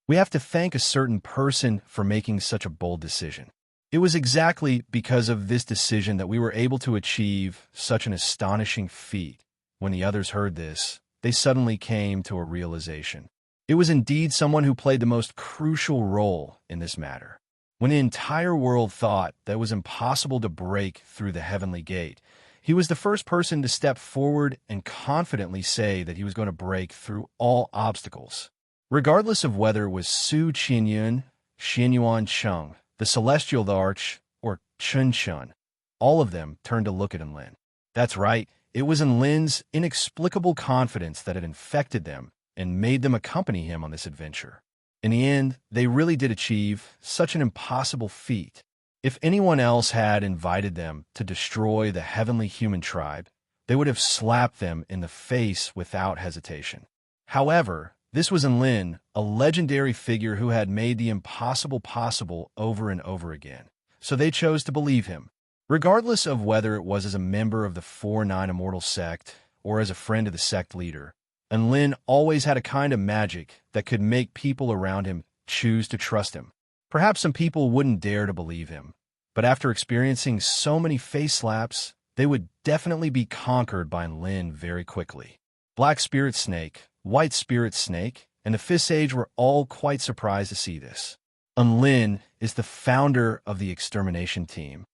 "We have to thank a certain person for making such a bold decision. It was exactly because of this decision that we were able to achieve such an astonishing feat." When the others heard this, they suddenly came to a realization. It was indeed someone who played the most crucial role in this matter. When the entire world thought that it was impossible to break through the heavenly gate, he was the first person to step forward and confidently say that he was going to break through all obstacles. Regardless of whether it was Su Qianyun, Xianyuan Cheng, the Celestial Arch, or Chun Chun, all of them turned to look at Enlin. That's right, it was Enlin's inexplicable confidence that had infected them and made them accompany him on this adventure. In the end, they really did achieve such an impossible feat. If anyone else had invited them to destroy the heavenly human tribe, they would have slapped them in the face without hesitation. However, this was Enlin, a legendary figure who had made the impossible possible over and over again. So they chose to believe him. Regardless of whether it was as a member of the 4-9 Immortal sect or as a friend of the sect leader, Enlin always had a kind of magic that could make people around him choose to trust him. Perhaps some people wouldn't dare to believe him, but after experiencing so many face slaps, they would definitely be conquered by Enlin very quickly. Black Spirit Snake, White Spirit Snake, and the Fifth Sage were all quite surprised to see this. Enlin is the founder of the extermination team.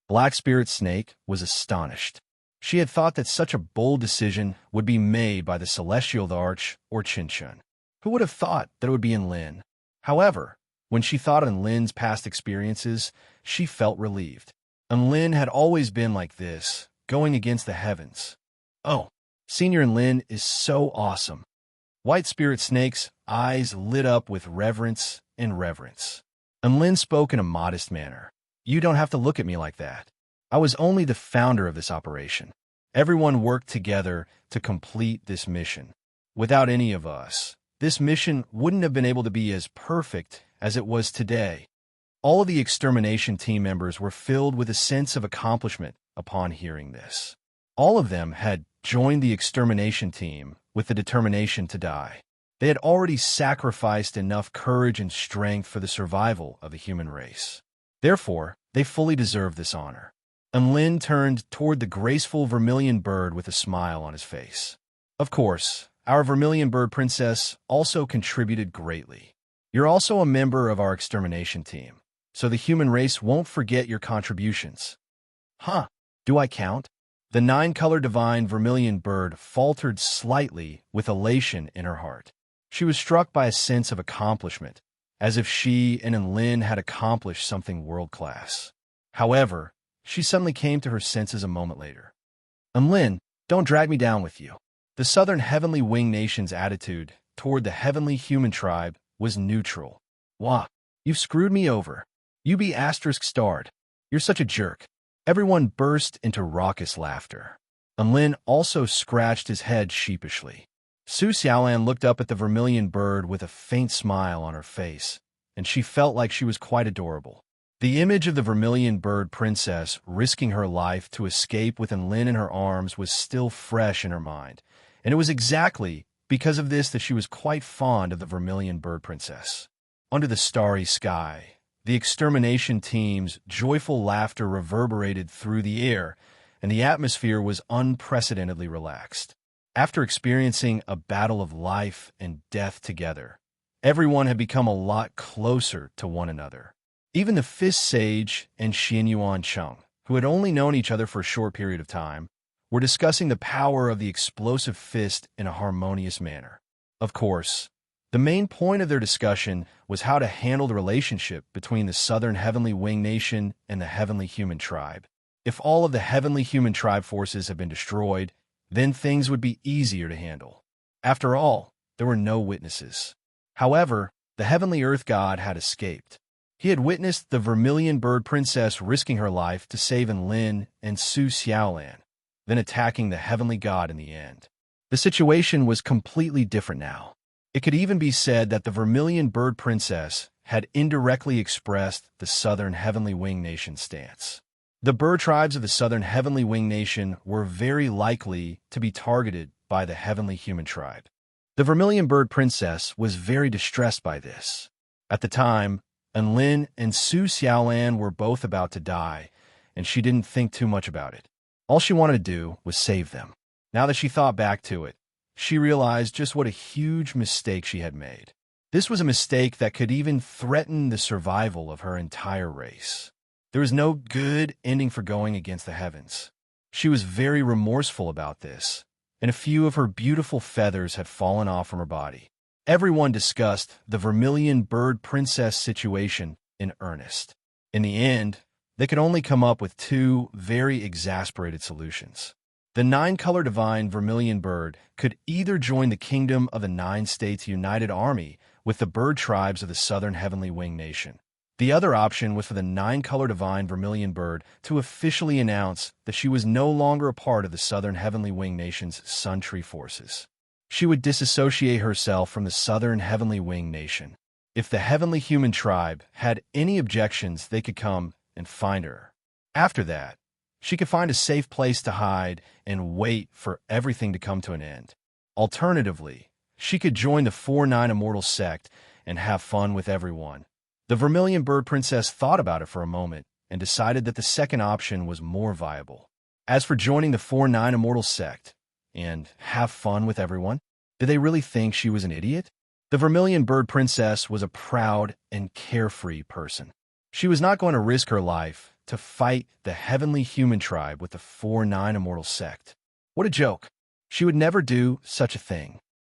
Black Spirit Snake was astonished. She had thought that such a bold decision would be made by the Celestial Arch or Chin-Chun. Who would have thought that it would be Enlin? However, when she thought on Lin's past experiences, she felt relieved. Enlin had always been like this, going against the heavens. Oh, Senior Enlin is so awesome. White Spirit Snake's eyes lit up with reverence and reverence. Enlin spoke in a modest manner. You don't have to look at me like that. I was only the founder of this operation. Everyone worked together to complete this mission. Without any of us, this mission wouldn't have been able to be as perfect as it was today. All of the extermination team members were filled with a sense of accomplishment upon hearing this. All of them had joined the extermination team with the determination to die. They had already sacrificed enough courage and strength for the survival of the human race. Therefore, they fully deserved this honor. Enlin turned toward the graceful vermilion bird with a smile on his face. Of course, our vermilion bird princess also contributed greatly. You're also a member of our extermination team, so the human race won't forget your contributions. Huh, do I count? The 9-color divine vermilion bird faltered slightly with elation in her heart. She was struck by a sense of accomplishment, as if she and Enlin had accomplished something world-class. However, she suddenly came to her senses a moment later. Enlin, don't drag me down with you. The Southern Heavenly Wing Nation's attitude toward the Heavenly Human Tribe was neutral. Wah, you've screwed me over. You be *starred. You're such a jerk. Everyone burst into raucous laughter. Enlin also scratched his head sheepishly. Su Xiaolan looked up at the vermilion bird with a faint smile on her face, and she felt like she was quite adorable. The image of the vermilion bird princess risking her life to escape with Enlin in her arms was still fresh in her mind, and it was exactly because of this that she was quite fond of the vermilion bird princess. Under the starry sky, the extermination team's joyful laughter reverberated through the air, and the atmosphere was unprecedentedly relaxed. After experiencing a battle of life and death together, everyone had become a lot closer to one another. Even the Fifth Sage and Xianyuan Cheng, who had only known each other for a short period of time, were discussing the power of the explosive fist in a harmonious manner. Of course, the main point of their discussion was how to handle the relationship between the Southern Heavenly Wing Nation and the Heavenly Human Tribe. If all of the Heavenly Human Tribe forces had been destroyed, then things would be easier to handle. After all, there were no witnesses. However, the Heavenly Earth God had escaped. He had witnessed the Vermilion Bird Princess risking her life to save Enlin and Su Xiaolan, then attacking the Heavenly God in the end. The situation was completely different now. It could even be said that the Vermilion Bird Princess had indirectly expressed the Southern Heavenly Wing Nation's stance. The bird tribes of the Southern Heavenly Wing Nation were very likely to be targeted by the Heavenly Human Tribe. The Vermilion Bird Princess was very distressed by this. At the time, Enlin and Su Xiaolan were both about to die, and she didn't think too much about it. All she wanted to do was save them. Now that she thought back to it, she realized just what a huge mistake she had made. This was a mistake that could even threaten the survival of her entire race. There was no good ending for going against the heavens. She was very remorseful about this, and a few of her beautiful feathers had fallen off from her body. Everyone discussed the vermilion bird princess situation in earnest. In the end, they could only come up with two very exasperated solutions. The nine-color divine vermilion bird could either join the kingdom of the 9 states united army with the bird tribes of the southern heavenly wing nation. The other option was for the 9-color divine vermilion bird to officially announce that she was no longer a part of the southern heavenly wing nation's sun tree forces. She would disassociate herself from the southern heavenly wing nation. If the heavenly human tribe had any objections, they could come and find her. After that, she could find a safe place to hide and wait for everything to come to an end. Alternatively, she could join the 4-9 immortal sect and have fun with everyone. The vermilion bird princess thought about it for a moment and decided that the second option was more viable. As for joining the 4-9 immortal sect and have fun with everyone, did they really think she was an idiot? The vermilion bird princess was a proud and carefree person. She was not going to risk her life to fight the heavenly human tribe with the 4-9 immortal sect. What a joke! She would never do such a thing.